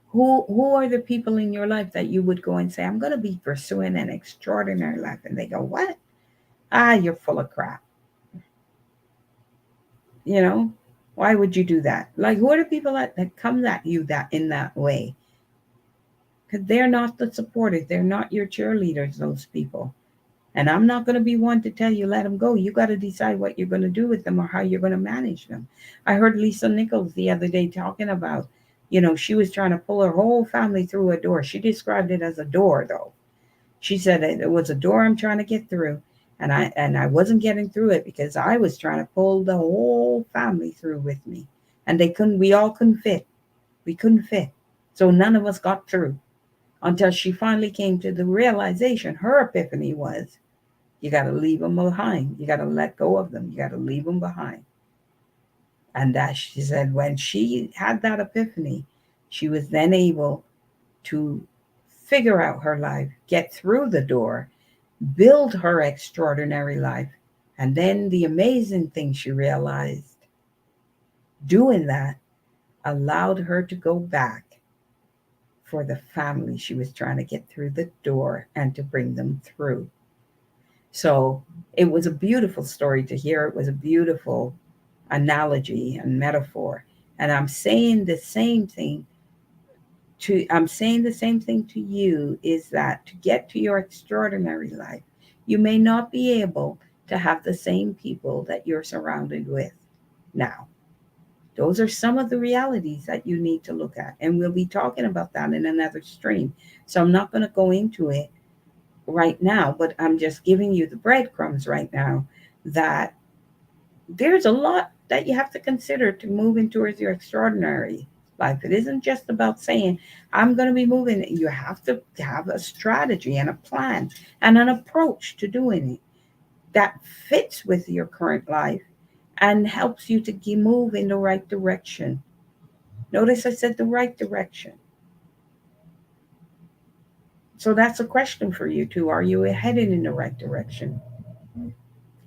Who are the people in your life that you would go and say, I'm going to be pursuing an extraordinary life? And they go, what? Ah, you're full of crap. You know, why would you do that? Like, who are the people that come at you that in that way? Because they're not the supporters. They're not your cheerleaders, those people. And I'm not going to be one to tell you, let them go. You got to decide what you're going to do with them or how you're going to manage them. I heard Lisa Nichols the other day talking about, she was trying to pull her whole family through a door. She described it as a door, though. She said it was a door I'm trying to get through. And I wasn't getting through it because I was trying to pull the whole family through with me. And we all couldn't fit. We couldn't fit. So none of us got through until she finally came to the realization. Her epiphany was, You got to leave them behind. You got to let go of them. You got to leave them behind. And that she said, when she had that epiphany, she was then able to figure out her life, get through the door, build her extraordinary life. And then the amazing thing she realized doing that allowed her to go back for the family she was trying to get through the door and to bring them through. So it was a beautiful story to hear. It was a beautiful analogy and metaphor. And I'm saying the same thing to you, is that to get to your extraordinary life, you may not be able to have the same people that you're surrounded with now. Those are some of the realities that you need to look at. And we'll be talking about that in another stream. So I'm not going to go into it right now, but I'm just giving you the breadcrumbs right now that there's a lot that you have to consider to moving towards your extraordinary life. It isn't just about saying, I'm going to be moving. You have to have a strategy and a plan and an approach to doing it that fits with your current life and helps you to move in the right direction. Notice I said the right direction. So that's a question for you too. Are you headed in the right direction?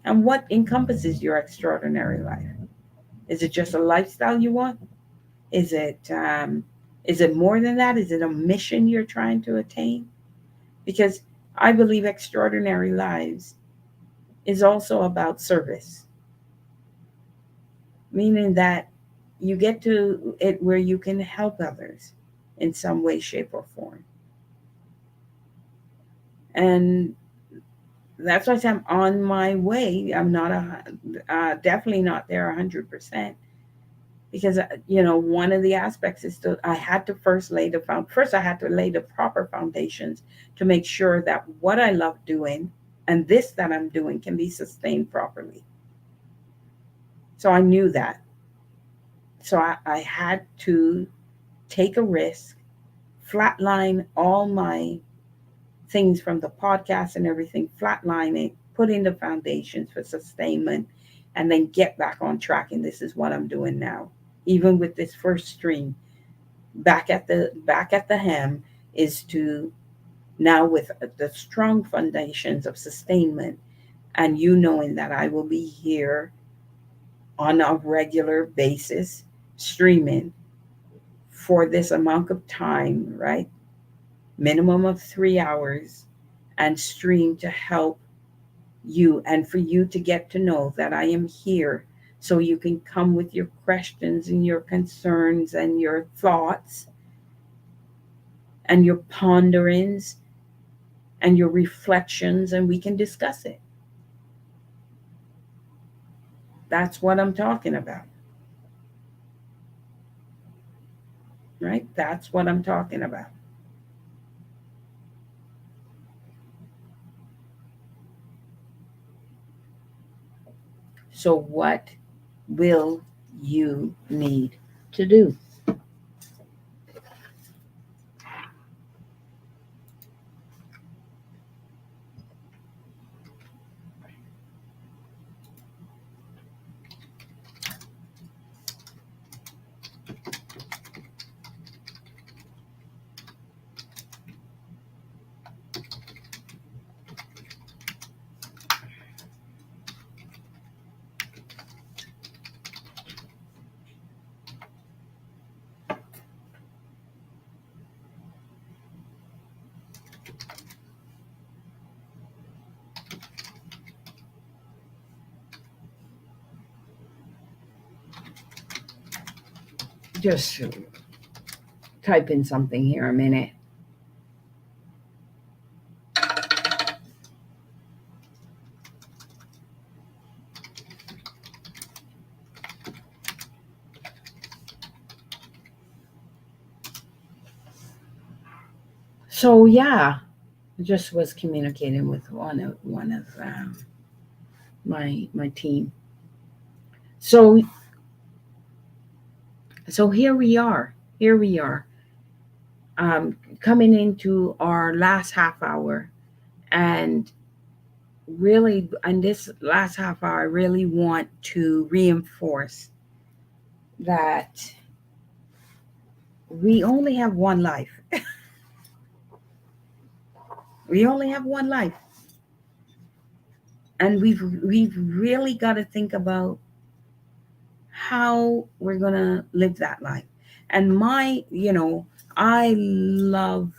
And what encompasses your extraordinary life? Is it just a lifestyle you want? Is it is it more than that? Is it a mission you're trying to attain? Because I believe extraordinary lives is also about service, meaning that you get to it where you can help others in some way, shape, or form. And that's why I say I'm on my way. I'm not definitely not there 100%, because one of the aspects is to I had to first I had to lay the proper foundations to make sure that what I love doing and this that I'm doing can be sustained properly. So I knew that. So I had to take a risk, flatline all my things from the podcast and everything, flatline it, put in the foundations for sustainment, and then get back on track. And this is what I'm doing now. Even with this first stream, back at the hem is to now with the strong foundations of sustainment, and you knowing that I will be here on a regular basis streaming for this amount of time, right? Minimum of 3 hours, and stream to help you and for you to get to know that I am here, so you can come with your questions and your concerns and your thoughts and your ponderings and your reflections, and we can discuss it. That's what I'm talking about, right? That's what I'm talking about. So, what will you need to do? Just type in something here a minute. So, yeah, I just was communicating with one of my team. So here we are. Here we are, coming into our last half hour, and really, in this last half hour, I really want to reinforce that we only have one life. We only have one life. And we've really got to think about how we're going to live that life. And I love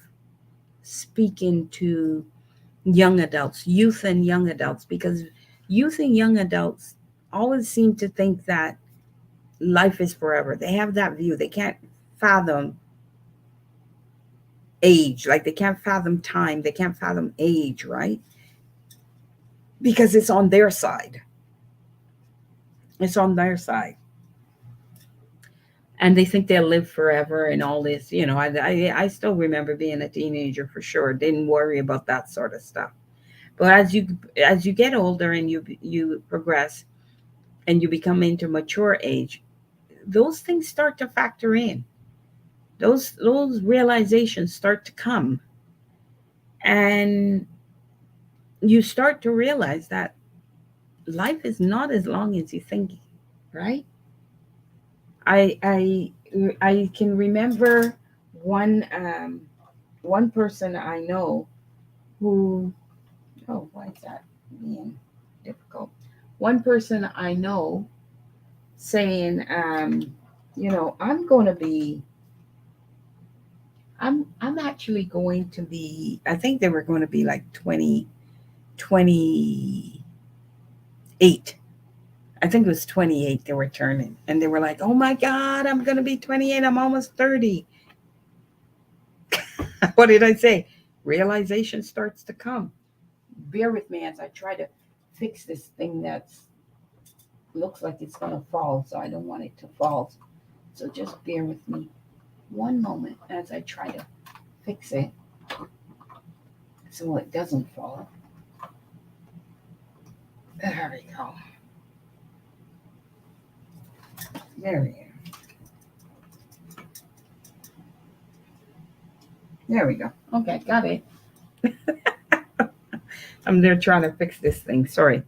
speaking to young adults, youth and young adults, because youth and young adults always seem to think that life is forever. They have that view. They can't fathom age, like they can't fathom time, they can't fathom age, right? Because it's on their side. It's on their side. And they think they'll live forever and all this. I still remember being a teenager for sure. Didn't worry about that sort of stuff. But as you get older and you progress and you become into mature age, those things start to factor in. Those realizations start to come, and you start to realize that life is not as long as you think, right? I I I can remember one one person I know who, oh, why is that being difficult? One person I know saying, I'm going to be, I'm actually going to be, I think they were going to be like 28. I think it was 28 they were turning. And they were like, oh my God, I'm going to be 28. I'm almost 30. What did I say? Realization starts to come. Bear with me as I try to fix this thing that's looks like it's going to fall. So I don't want it to fall. So just bear with me one moment as I try to fix it so it doesn't fall. There we go. There we go. There we go. Okay, got it. I'm there trying to fix this thing. Sorry,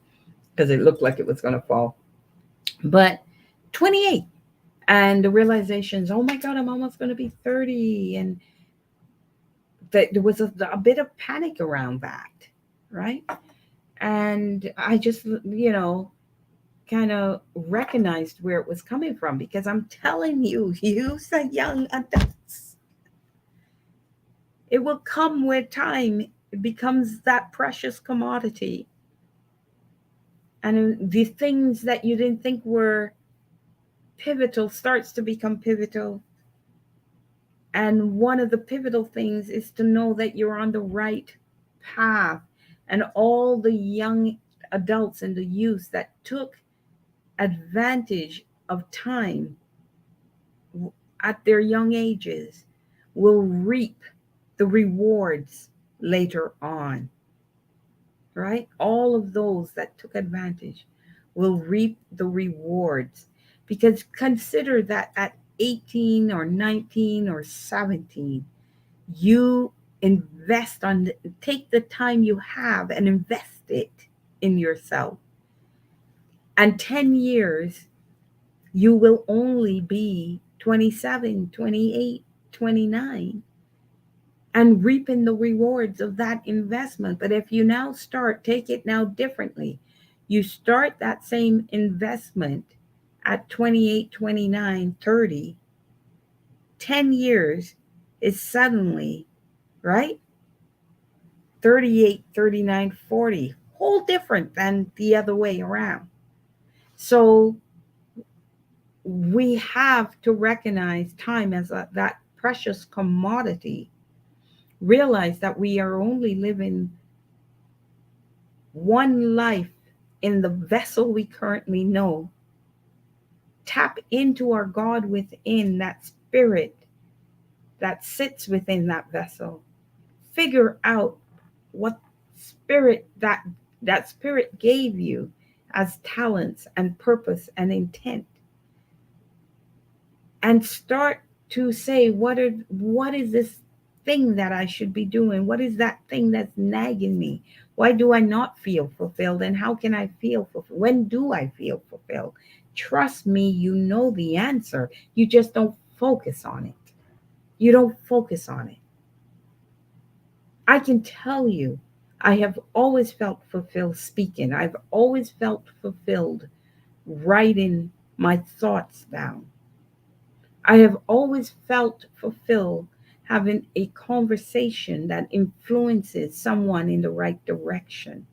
because it looked like it was going to fall. But 28. And the realizations, oh my God, I'm almost going to be 30. And there was a bit of panic around that, right? And I just, kind of recognized where it was coming from, because I'm telling you, you the young adults, it will come with time. It becomes that precious commodity. And the things that you didn't think were pivotal starts to become pivotal. And one of the pivotal things is to know that you're on the right path. And all the young adults and the youth that took advantage of time at their young ages will reap the rewards later on, right? All of those that took advantage will reap the rewards, because consider that at 18 or 19 or 17, you take the time you have and invest it in yourself. And 10 years, you will only be 27, 28, 29, and reaping the rewards of that investment. But if you now take it now differently. You start that same investment at 28, 29, 30. 10 years is suddenly, right? 38, 39, 40. Whole different than the other way around. So we have to recognize time as that precious commodity. Realize that we are only living one life in the vessel we currently know. Tap into our God within, that spirit that sits within that vessel. Figure out what spirit that spirit gave you as talents and purpose and intent, and start to say, what is this thing that I should be doing? What is that thing that's nagging me? Why do I not feel fulfilled? And how can I feel fulfilled? When do I feel fulfilled? Trust me, you know the answer. You just don't focus on it. You don't focus on it. I can tell you, I have always felt fulfilled speaking. I've always felt fulfilled writing my thoughts down. I have always felt fulfilled having a conversation that influences someone in the right direction.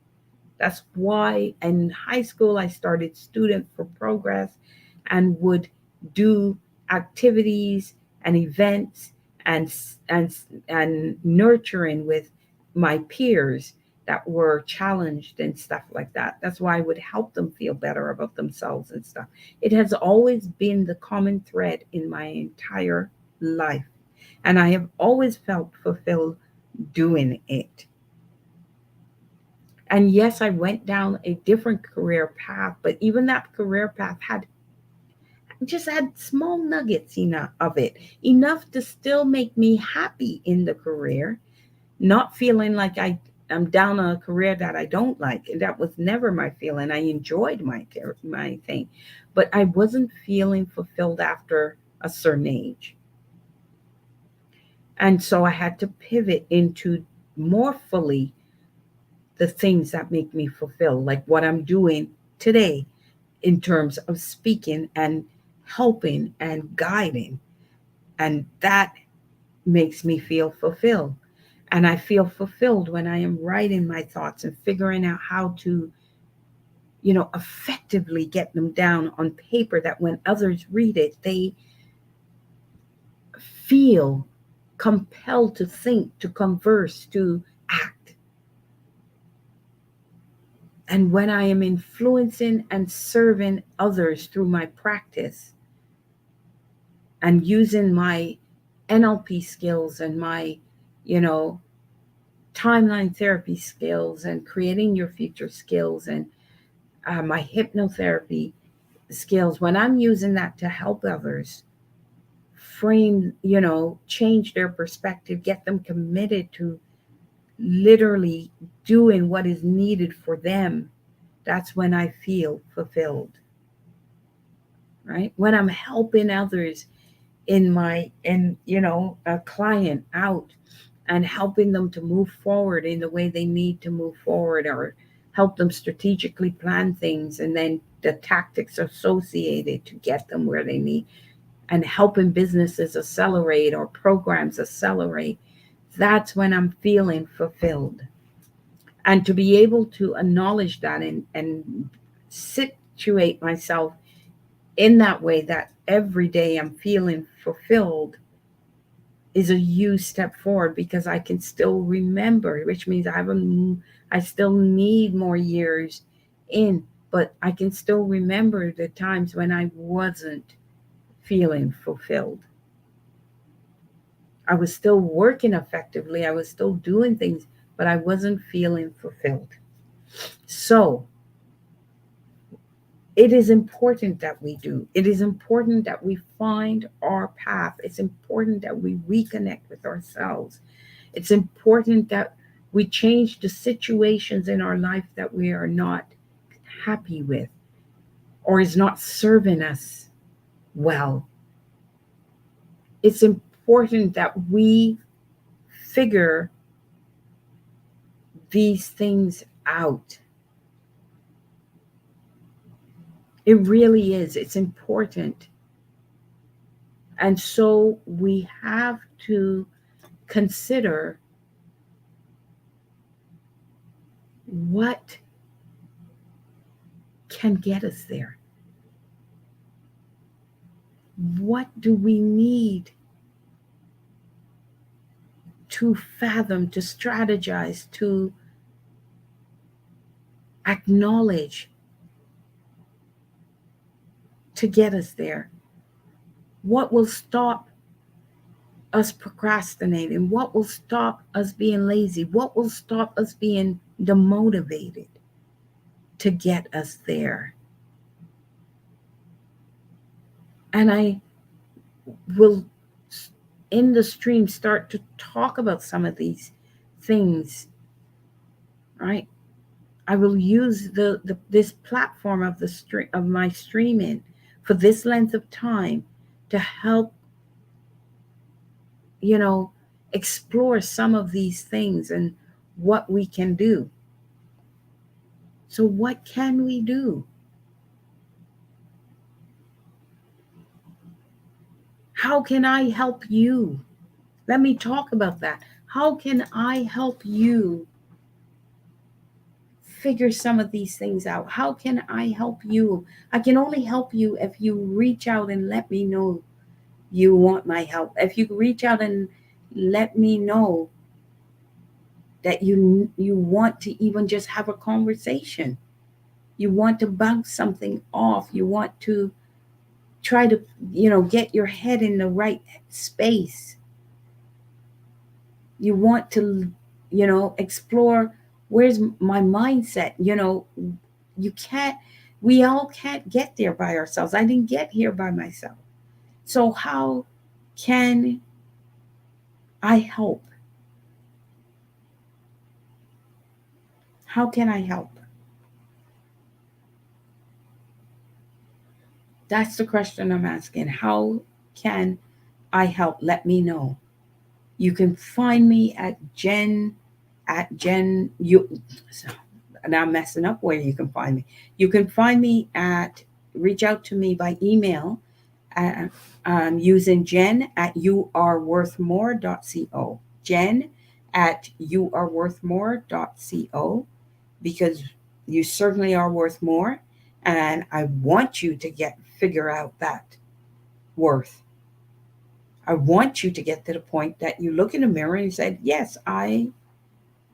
That's why in high school I started Student for Progress and would do activities and events and and and nurturing with my peers that were challenged and stuff like that. That's why I would help them feel better about themselves and stuff. It has always been the common thread in my entire life, and I have always felt fulfilled doing it. And yes, I went down a different career path, but even that career path had just had small nuggets enough of it, enough to still make me happy in the career, not feeling like I'm down a career that I don't like. And that was never my feeling. I enjoyed my thing, but I wasn't feeling fulfilled after a certain age. And so I had to pivot into more fully the things that make me fulfilled, like what I'm doing today in terms of speaking and helping and guiding. And that makes me feel fulfilled. And I feel fulfilled when I am writing my thoughts and figuring out how to, effectively get them down on paper that when others read it, they feel compelled to think, to converse, to act. And when I am influencing and serving others through my practice and using my NLP skills and my, you know, timeline therapy skills and creating your future skills and my hypnotherapy skills, when I'm using that to help others frame, change their perspective, get them committed to literally doing what is needed for them, that's when I feel fulfilled, right? When I'm helping others in a client out and helping them to move forward in the way they need to move forward, or help them strategically plan things and then the tactics associated to get them where they need, and helping businesses accelerate or programs accelerate, that's when I'm feeling fulfilled. And to be able to acknowledge that and situate myself in that way, that every day I'm feeling fulfilled, is a huge step forward, because I can still remember, which means I still need more years in, but I can still remember the times when I wasn't feeling fulfilled. I was still working effectively, I was still doing things, but I wasn't feeling fulfilled. So it is important that we do. It is important that we find our path. It's important that we reconnect with ourselves. It's important that we change the situations in our life that we are not happy with or is not serving us well. It's important that we figure these things out. It really is. It's important. And so we have to consider what can get us there. What do we need to fathom, to strategize, to acknowledge, to get us there? What will stop us procrastinating? What will stop us being lazy? What will stop us being demotivated to get us there? And I will in the stream start to talk about some of these things, right? I will use the this platform of the stream of my streaming for this length of time to help, you know, explore some of these things and what we can do. So what can we do? How can I help you? Let me talk about that. How can I help you figure some of these things out? How can I help you? I can only help you if you reach out and let me know you want my help. If you reach out and let me know that you want to even just have a conversation. You want to bounce something off. You want to try to, get your head in the right space. You want to, explore where's my mindset. You can't, we all can't get there by ourselves. I didn't get here by myself. So how can I help? How can I help? That's the question I'm asking. How can I help? Let me know. You can find me at Jenn. Now I'm messing up where you can find me. You can find me reach out to me by email at, using Jenn at youareworthmore.co. Jenn at youareworthmore.co, because you certainly are worth more. And I want you to figure out that worth. I want you to get to the point that you look in the mirror and you say, yes,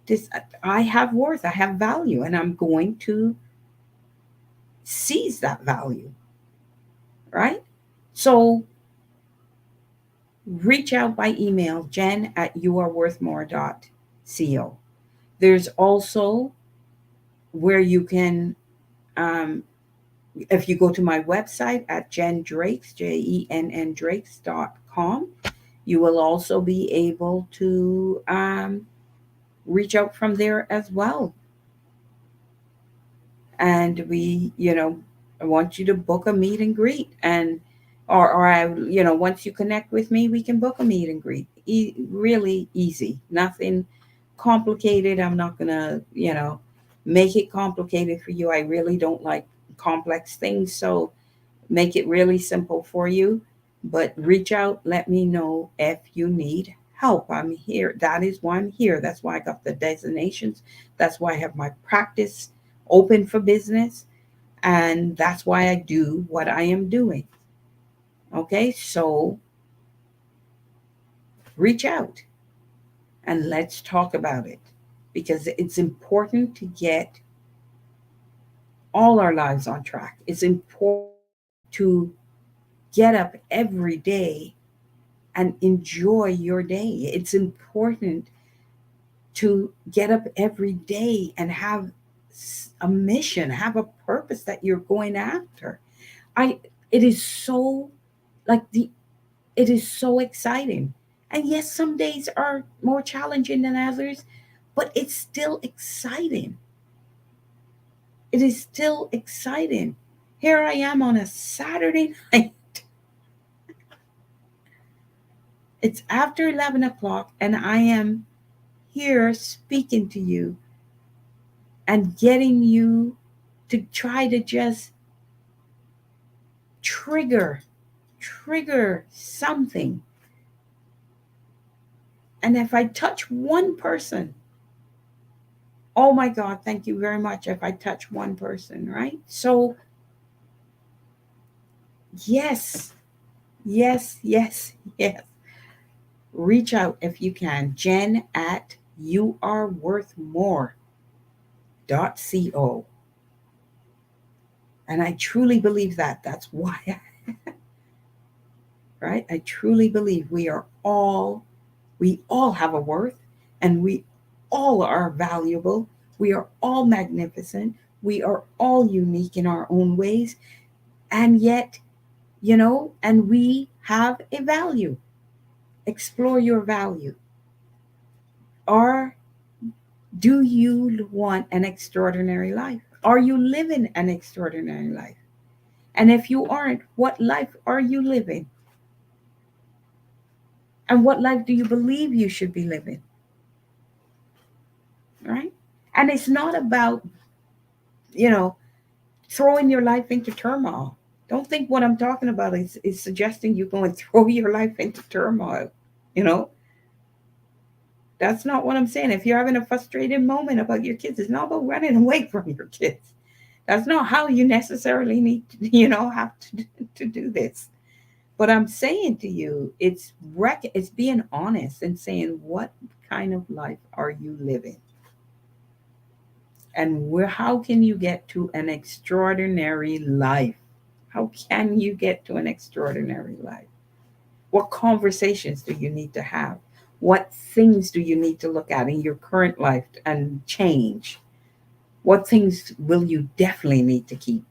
this I have worth, I have value, and I'm going to seize that value, right? So reach out by email, Jenn at youareworthmore.co. There's also where you can, um, if you go to my website at Jenn Drakes, JENN Drakes.com, you will also be able to reach out from there as well. And I want you to book a meet and greet, and once you connect with me, we can book a meet and greet. Really easy, nothing complicated. I'm not gonna, make it complicated for you. I really don't like complex things, so make it really simple for you. But reach out, let me know if you need help. I'm here. That is why I'm here. That's why I got the designations. That's why I have my practice open for business. And that's why I do what I am doing. Okay, so reach out and let's talk about it, because it's important to get all our lives on track. It's important to get up every day and enjoy your day. It's important to get up every day and have a mission, have a purpose that you're going after. I it is so like the it is so exciting. And yes, some days are more challenging than others, but it's still exciting. It is still exciting. Here I am on a Saturday night. It's after 11 o'clock, and I am here speaking to you and getting you to try to just trigger, trigger something. And if I touch one person, oh my God, thank you very much. If I touch one person, right? So, yes, yes, yes, yes. Reach out if you can. Jenn at youareworthmore.co. And I truly believe that. That's why, right? I truly believe we all have a worth, and we all are valuable. We are all magnificent. We are all unique in our own ways. And yet, and we have a value. Explore your value. Or do you want an extraordinary life? Are you living an extraordinary life? And if you aren't, what life are you living? And what life do you believe you should be living? Right? And it's not about, you know, throwing your life into turmoil. Don't think what I'm talking about is suggesting you go and throw your life into turmoil. You know, that's not what I'm saying. If you're having a frustrated moment about your kids, it's not about running away from your kids. That's not how you necessarily need to, have to do this. But I'm saying to you, it's being honest and saying, what kind of life are you living? And how can you get to an extraordinary life? How can you get to an extraordinary life? What conversations do you need to have? What things do you need to look at in your current life and change? What things will you definitely need to keep?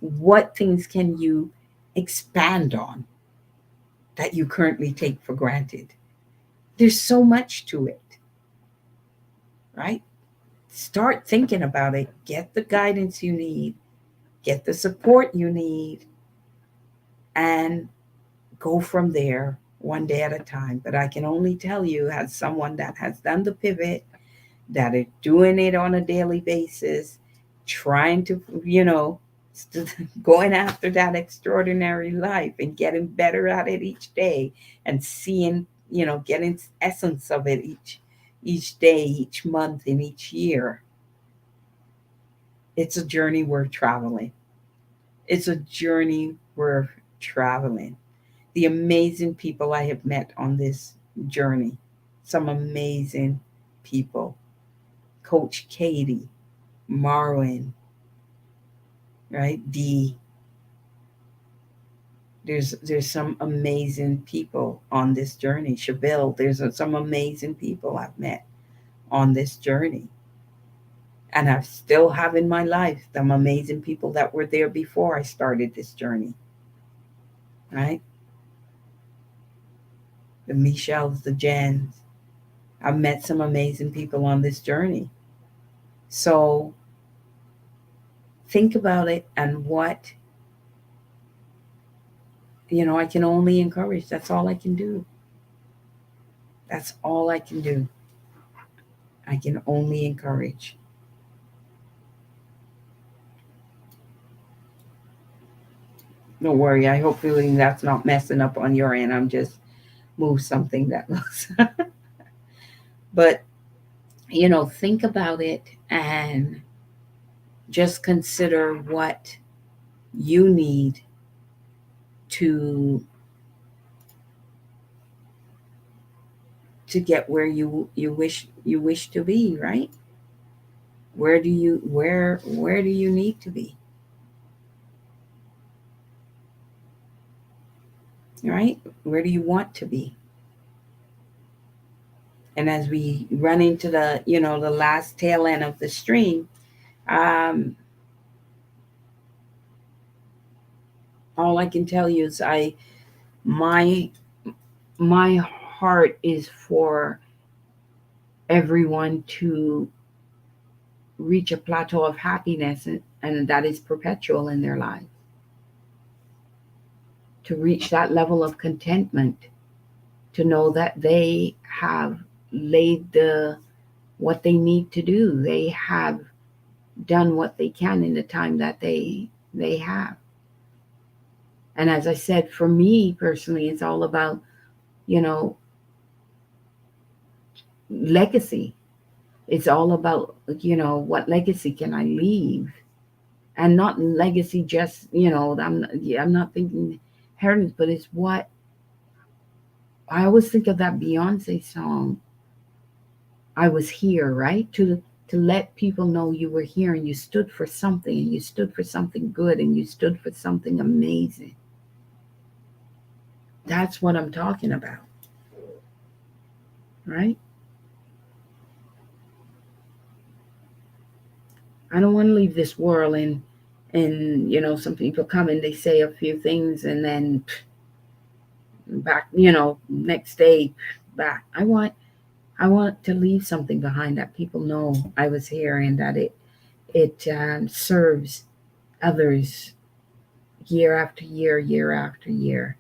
What things can you expand on that you currently take for granted? There's so much to it, right? Start thinking about it. Get the guidance you need, get the support you need, and go from there one day at a time. But I can only tell you, as someone that has done the pivot, that is doing it on a daily basis, trying to, going after that extraordinary life and getting better at it each day and seeing, getting essence of it each day, each month, and each year. It's a journey worth traveling. It's a journey worth traveling. The amazing people I have met on this journey, some amazing people. Coach Katie, Marwin, right? Dee. There's some amazing people on this journey. Shabelle, some amazing people I've met on this journey. And I still have in my life some amazing people that were there before I started this journey. Right? The Michelles, the Jens. I've met some amazing people on this journey. So think about it, and I can only encourage. That's all I can do. That's all I can do. I can only encourage. Don't worry. I hopefully that's not messing up on your end. I'm just move something that looks. But think about it and just consider what you need to get where you wish to be, right? Where do you need to be, right? Where do you want to be? And as we run into the last tail end of the stream, um, all I can tell you is my my heart is for everyone to reach a plateau of happiness, and that is perpetual in their lives, to reach that level of contentment, to know that they have laid what they need to do. They have done what they can in the time that they have. And as I said, for me personally, it's all about, you know, legacy. It's all about, what legacy can I leave? And not legacy just, I'm not thinking heritage, but it's what I always think of, that Beyonce song, I Was Here, right? To let people know you were here and you stood for something, and you stood for something good, and you stood for something amazing. That's what I'm talking about, right? I don't want to leave this world and some people come and they say a few things, and then back, next day back. I want to leave something behind that people know I was here, and that it serves others year after year, year after year.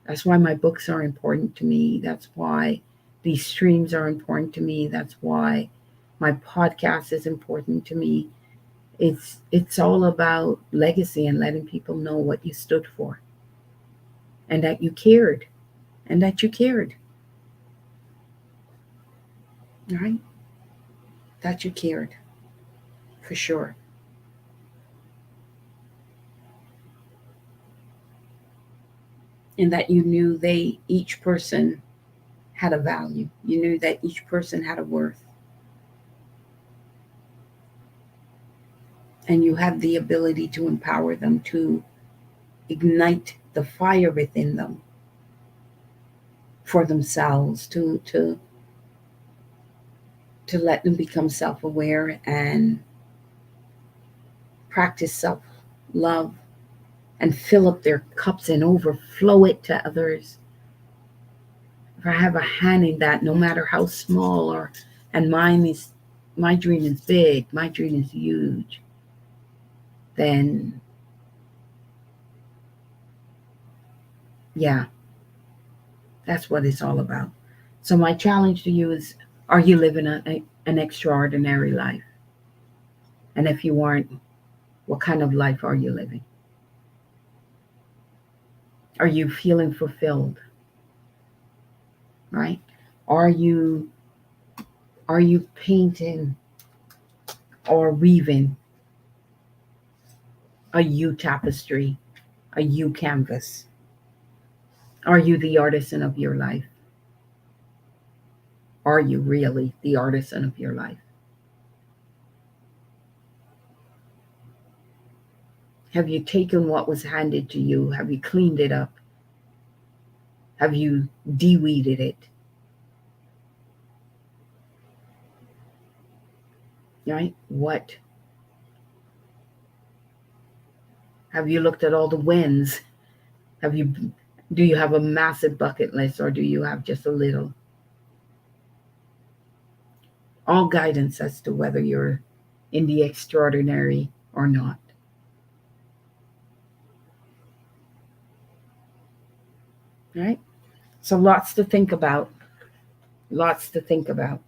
That's why my books are important to me. That's why these streams are important to me. That's why my podcast is important to me. It's all about legacy and letting people know what you stood for, and that you cared, and that you cared, right? That you cared, for sure. And that you knew each person had a value. You knew that each person had a worth, and you had the ability to empower them, to ignite the fire within them for themselves, to let them become self-aware and practice self-love, and fill up their cups and overflow it to others. If I have a hand in that, no matter how small, or and my dream is big, my dream is huge, then yeah, that's what it's all about. So my challenge to you is, are you living an extraordinary life? And if you aren't, what kind of life are you living? Are you feeling fulfilled? Right? Are you are you painting or weaving a you tapestry, a you canvas? Are you the artisan of your life? Are you really the artisan of your life? Have you taken what was handed to you? Have you cleaned it up? Have you de-weeded it? Right? What have you looked at all the wins? Have you do you have a massive bucket list, or do you have just a little? All guidance as to whether you're in the extraordinary or not. Right? So lots to think about. Lots to think about.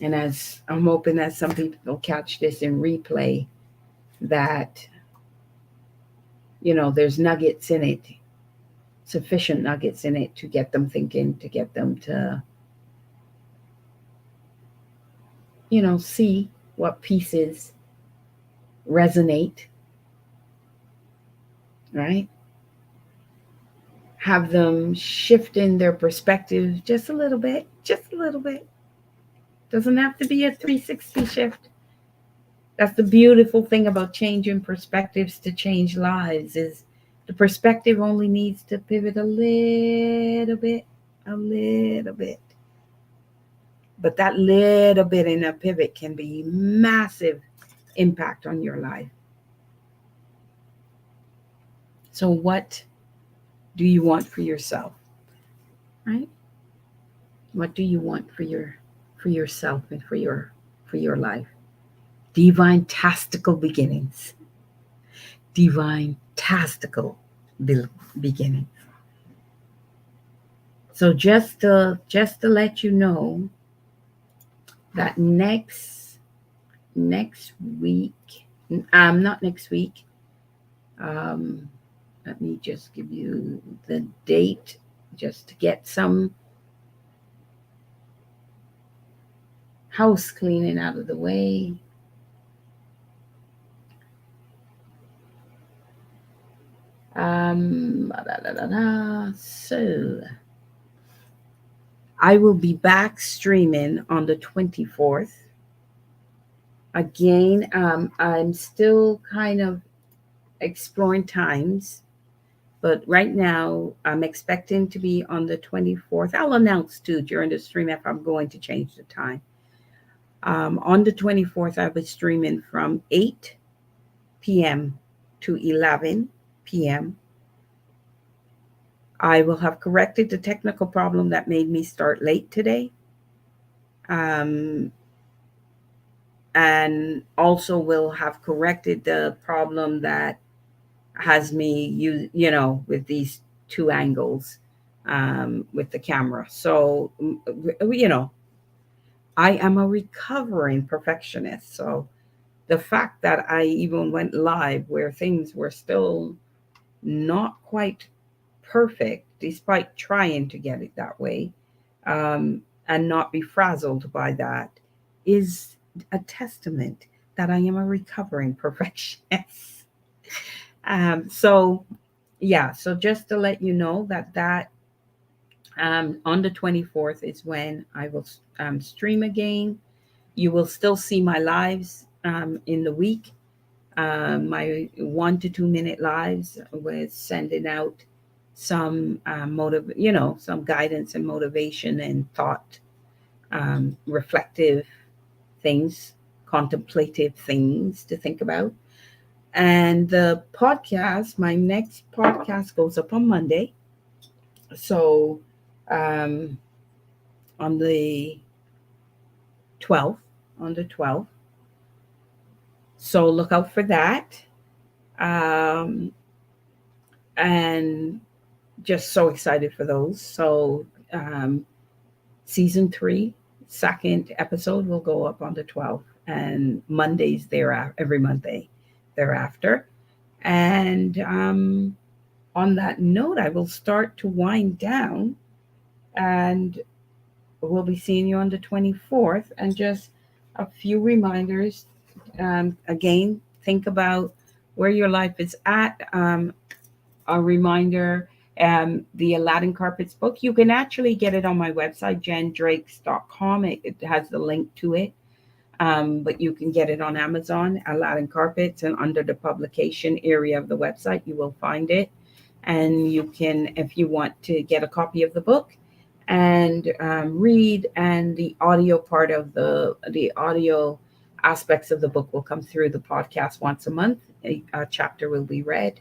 And as I'm hoping that some people will catch this in replay, that there's nuggets in it, sufficient nuggets in it to get them thinking, to get them to see what pieces resonate, right? Have them shift in their perspective just a little bit, just a little bit. Doesn't have to be a 360 shift. That's the beautiful thing about changing perspectives to change lives, is the perspective only needs to pivot a little bit, a little bit. But that little bit in a pivot can be massive impact on your life. So what do you want for yourself? Right? What do you want for yourself and for your life? Divintastical beginnings. Divintastical beginnings. So just to let you know that next week, not next week. Let me just give you the date, just to get some house cleaning out of the way. So I will be back streaming on the 24th. Again, I'm still kind of exploring times, but right now I'm expecting to be on the 24th. I'll announce too during the stream if I'm going to change the time. On the 24th, I'll be streaming from 8 p.m. to 11 p.m. I will have corrected the technical problem that made me start late today. Um, and also will have corrected the problem that has me with these two angles with the camera. So I am a recovering perfectionist. So the fact that I even went live where things were still not quite perfect, despite trying to get it that way, and not be frazzled by that, is a testament that I am a recovering perfectionist. So yeah, so just to let you know that on the 24th is when I will stream again. You will still see my lives in the week, my 1 to 2 minute lives with sending out some some guidance and motivation and thought, reflective things, contemplative things to think about. And the podcast, my next podcast goes up on Monday. So um, on the 12th, on the 12th. So look out for that. Um, and just so excited for those. So season 3, second episode will go up on the 12th, and Mondays thereafter, every Monday thereafter. And on that note, I will start to wind down, and we'll be seeing you on the 24th. And just a few reminders. Again, think about where your life is at. A reminder, the Aladdin Carpets book, you can actually get it on my website, jendrakes.com. It has the link to it. But you can get it on Amazon, Aladdin Carpets, and under the publication area of the website, you will find it. And you can, if you want to get a copy of the book and read, and the audio part of the audio aspects of the book will come through the podcast once a month. A chapter will be read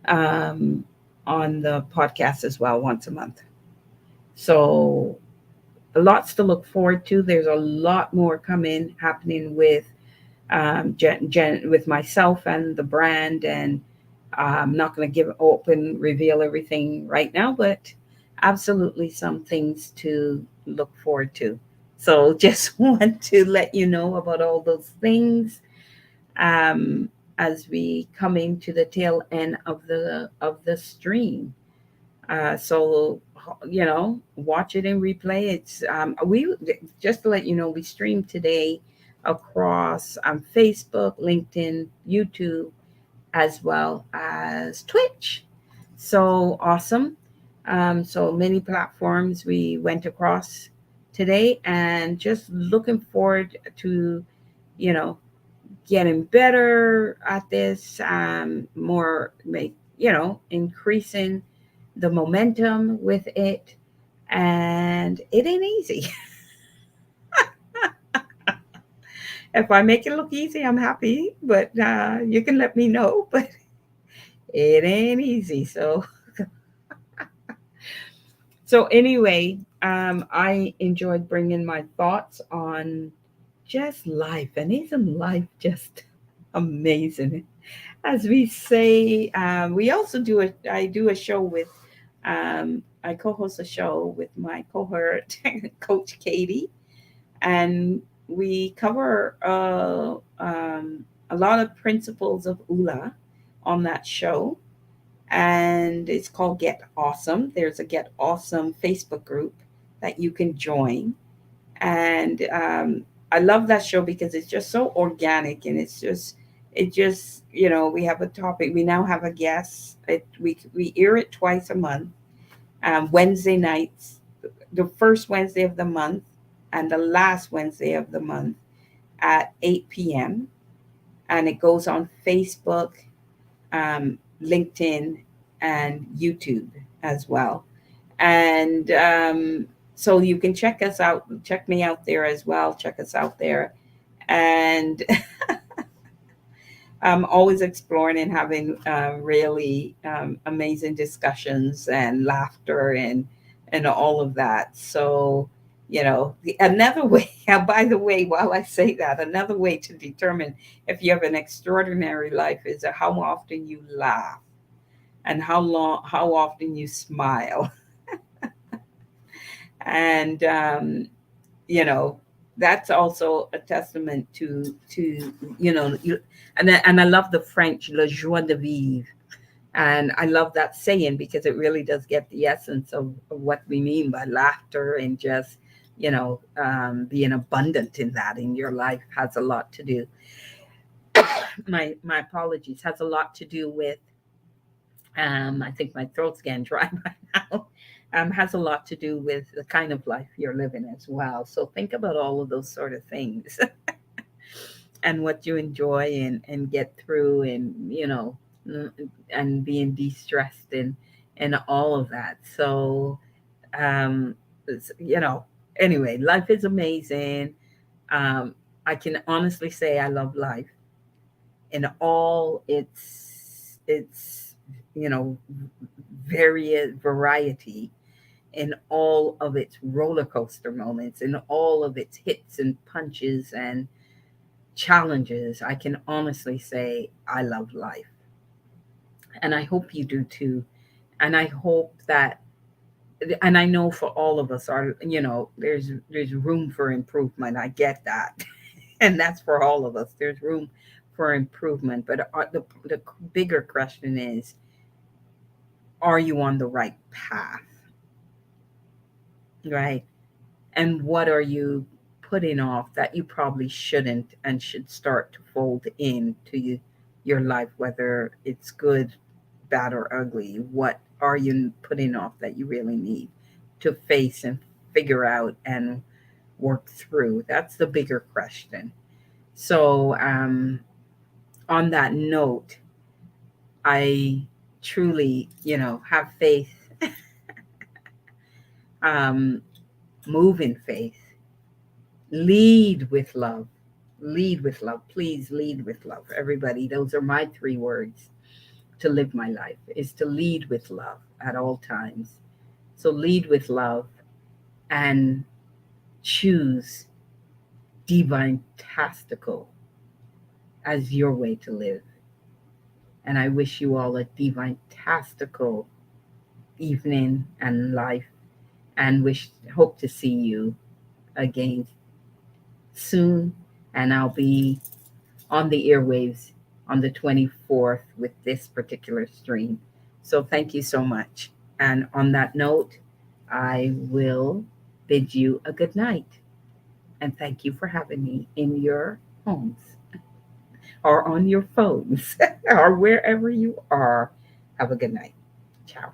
um, on the podcast as well once a month. So lots to look forward to. There's a lot more coming happening with Jen, with myself and the brand, and I'm not going to reveal everything right now, but absolutely some things to look forward to. So just want to let you know about all those things um, as we come into the tail end of the stream. So watch it and replay. It's we just to let you know, we stream today across Facebook, LinkedIn, YouTube, as well as Twitch. So awesome. So many platforms we went across today, and just looking forward to, you know, getting better at this, more, increasing the momentum with it. And it ain't easy. If I make it look easy, I'm happy, but you can let me know. But it ain't easy. So anyway, I enjoyed bringing my thoughts on just life, and isn't life just amazing? As we say, we also I do a show with, I co-host a show with my cohort, Coach Katie, and we cover a lot of principles of ULA on that show, and it's called Get Awesome. There's a Get Awesome Facebook group that you can join, and I love that show because it's just so organic, and it just we have a topic. We now have a guest. We air it twice a month, Wednesday nights, the first Wednesday of the month, and the last Wednesday of the month at 8 p.m. And it goes on Facebook, LinkedIn, and YouTube as well. And so you can check us out, check me out there as well, check us out there. And Always exploring and having really amazing discussions and laughter and all of that. So, another way. By the way, while I say that, another way to determine if you have an extraordinary life is how often you laugh and how often you smile, and you know that's also a testament to and I love the French "la joie de vivre," and I love that saying because it really does get the essence of what we mean by laughter, and just being abundant in that in your life has a lot to do. My apologies, has a lot to do with I think my throat's getting dry by now. Has a lot to do with the kind of life you're living as well. So think about all of those sort of things and what you enjoy and get through, and mm, and being de-stressed and all of that. So um, it's, anyway, life is amazing. Um, I can honestly say I love life in all its you know variety, in all of its roller coaster moments, in all of its hits and punches and challenges. I can honestly say I love life, and I hope you do too. And I hope that, and I know for all of us, are there's room for improvement. I get that, and that's for all of us. There's room for improvement, but the bigger question is, are you on the right path, right? And what are you putting off that you probably shouldn't, and should start to fold into your life, whether it's good, bad, or ugly? What are you putting off that you really need to face and figure out and work through? That's the bigger question. So on that note, I truly have faith, um, move in faith, lead with love. Lead with love. Please lead with love. Everybody, those are my three words to live my life, is to lead with love at all times. So lead with love and choose divine-tastical as your way to live. And I wish you all a divine-tastical evening and life, and hope to see you again soon. And I'll be on the airwaves on the 24th with this particular stream. So thank you so much. And on that note, I will bid you a good night. And thank you for having me in your homes or on your phones or wherever you are. Have a good night. Ciao.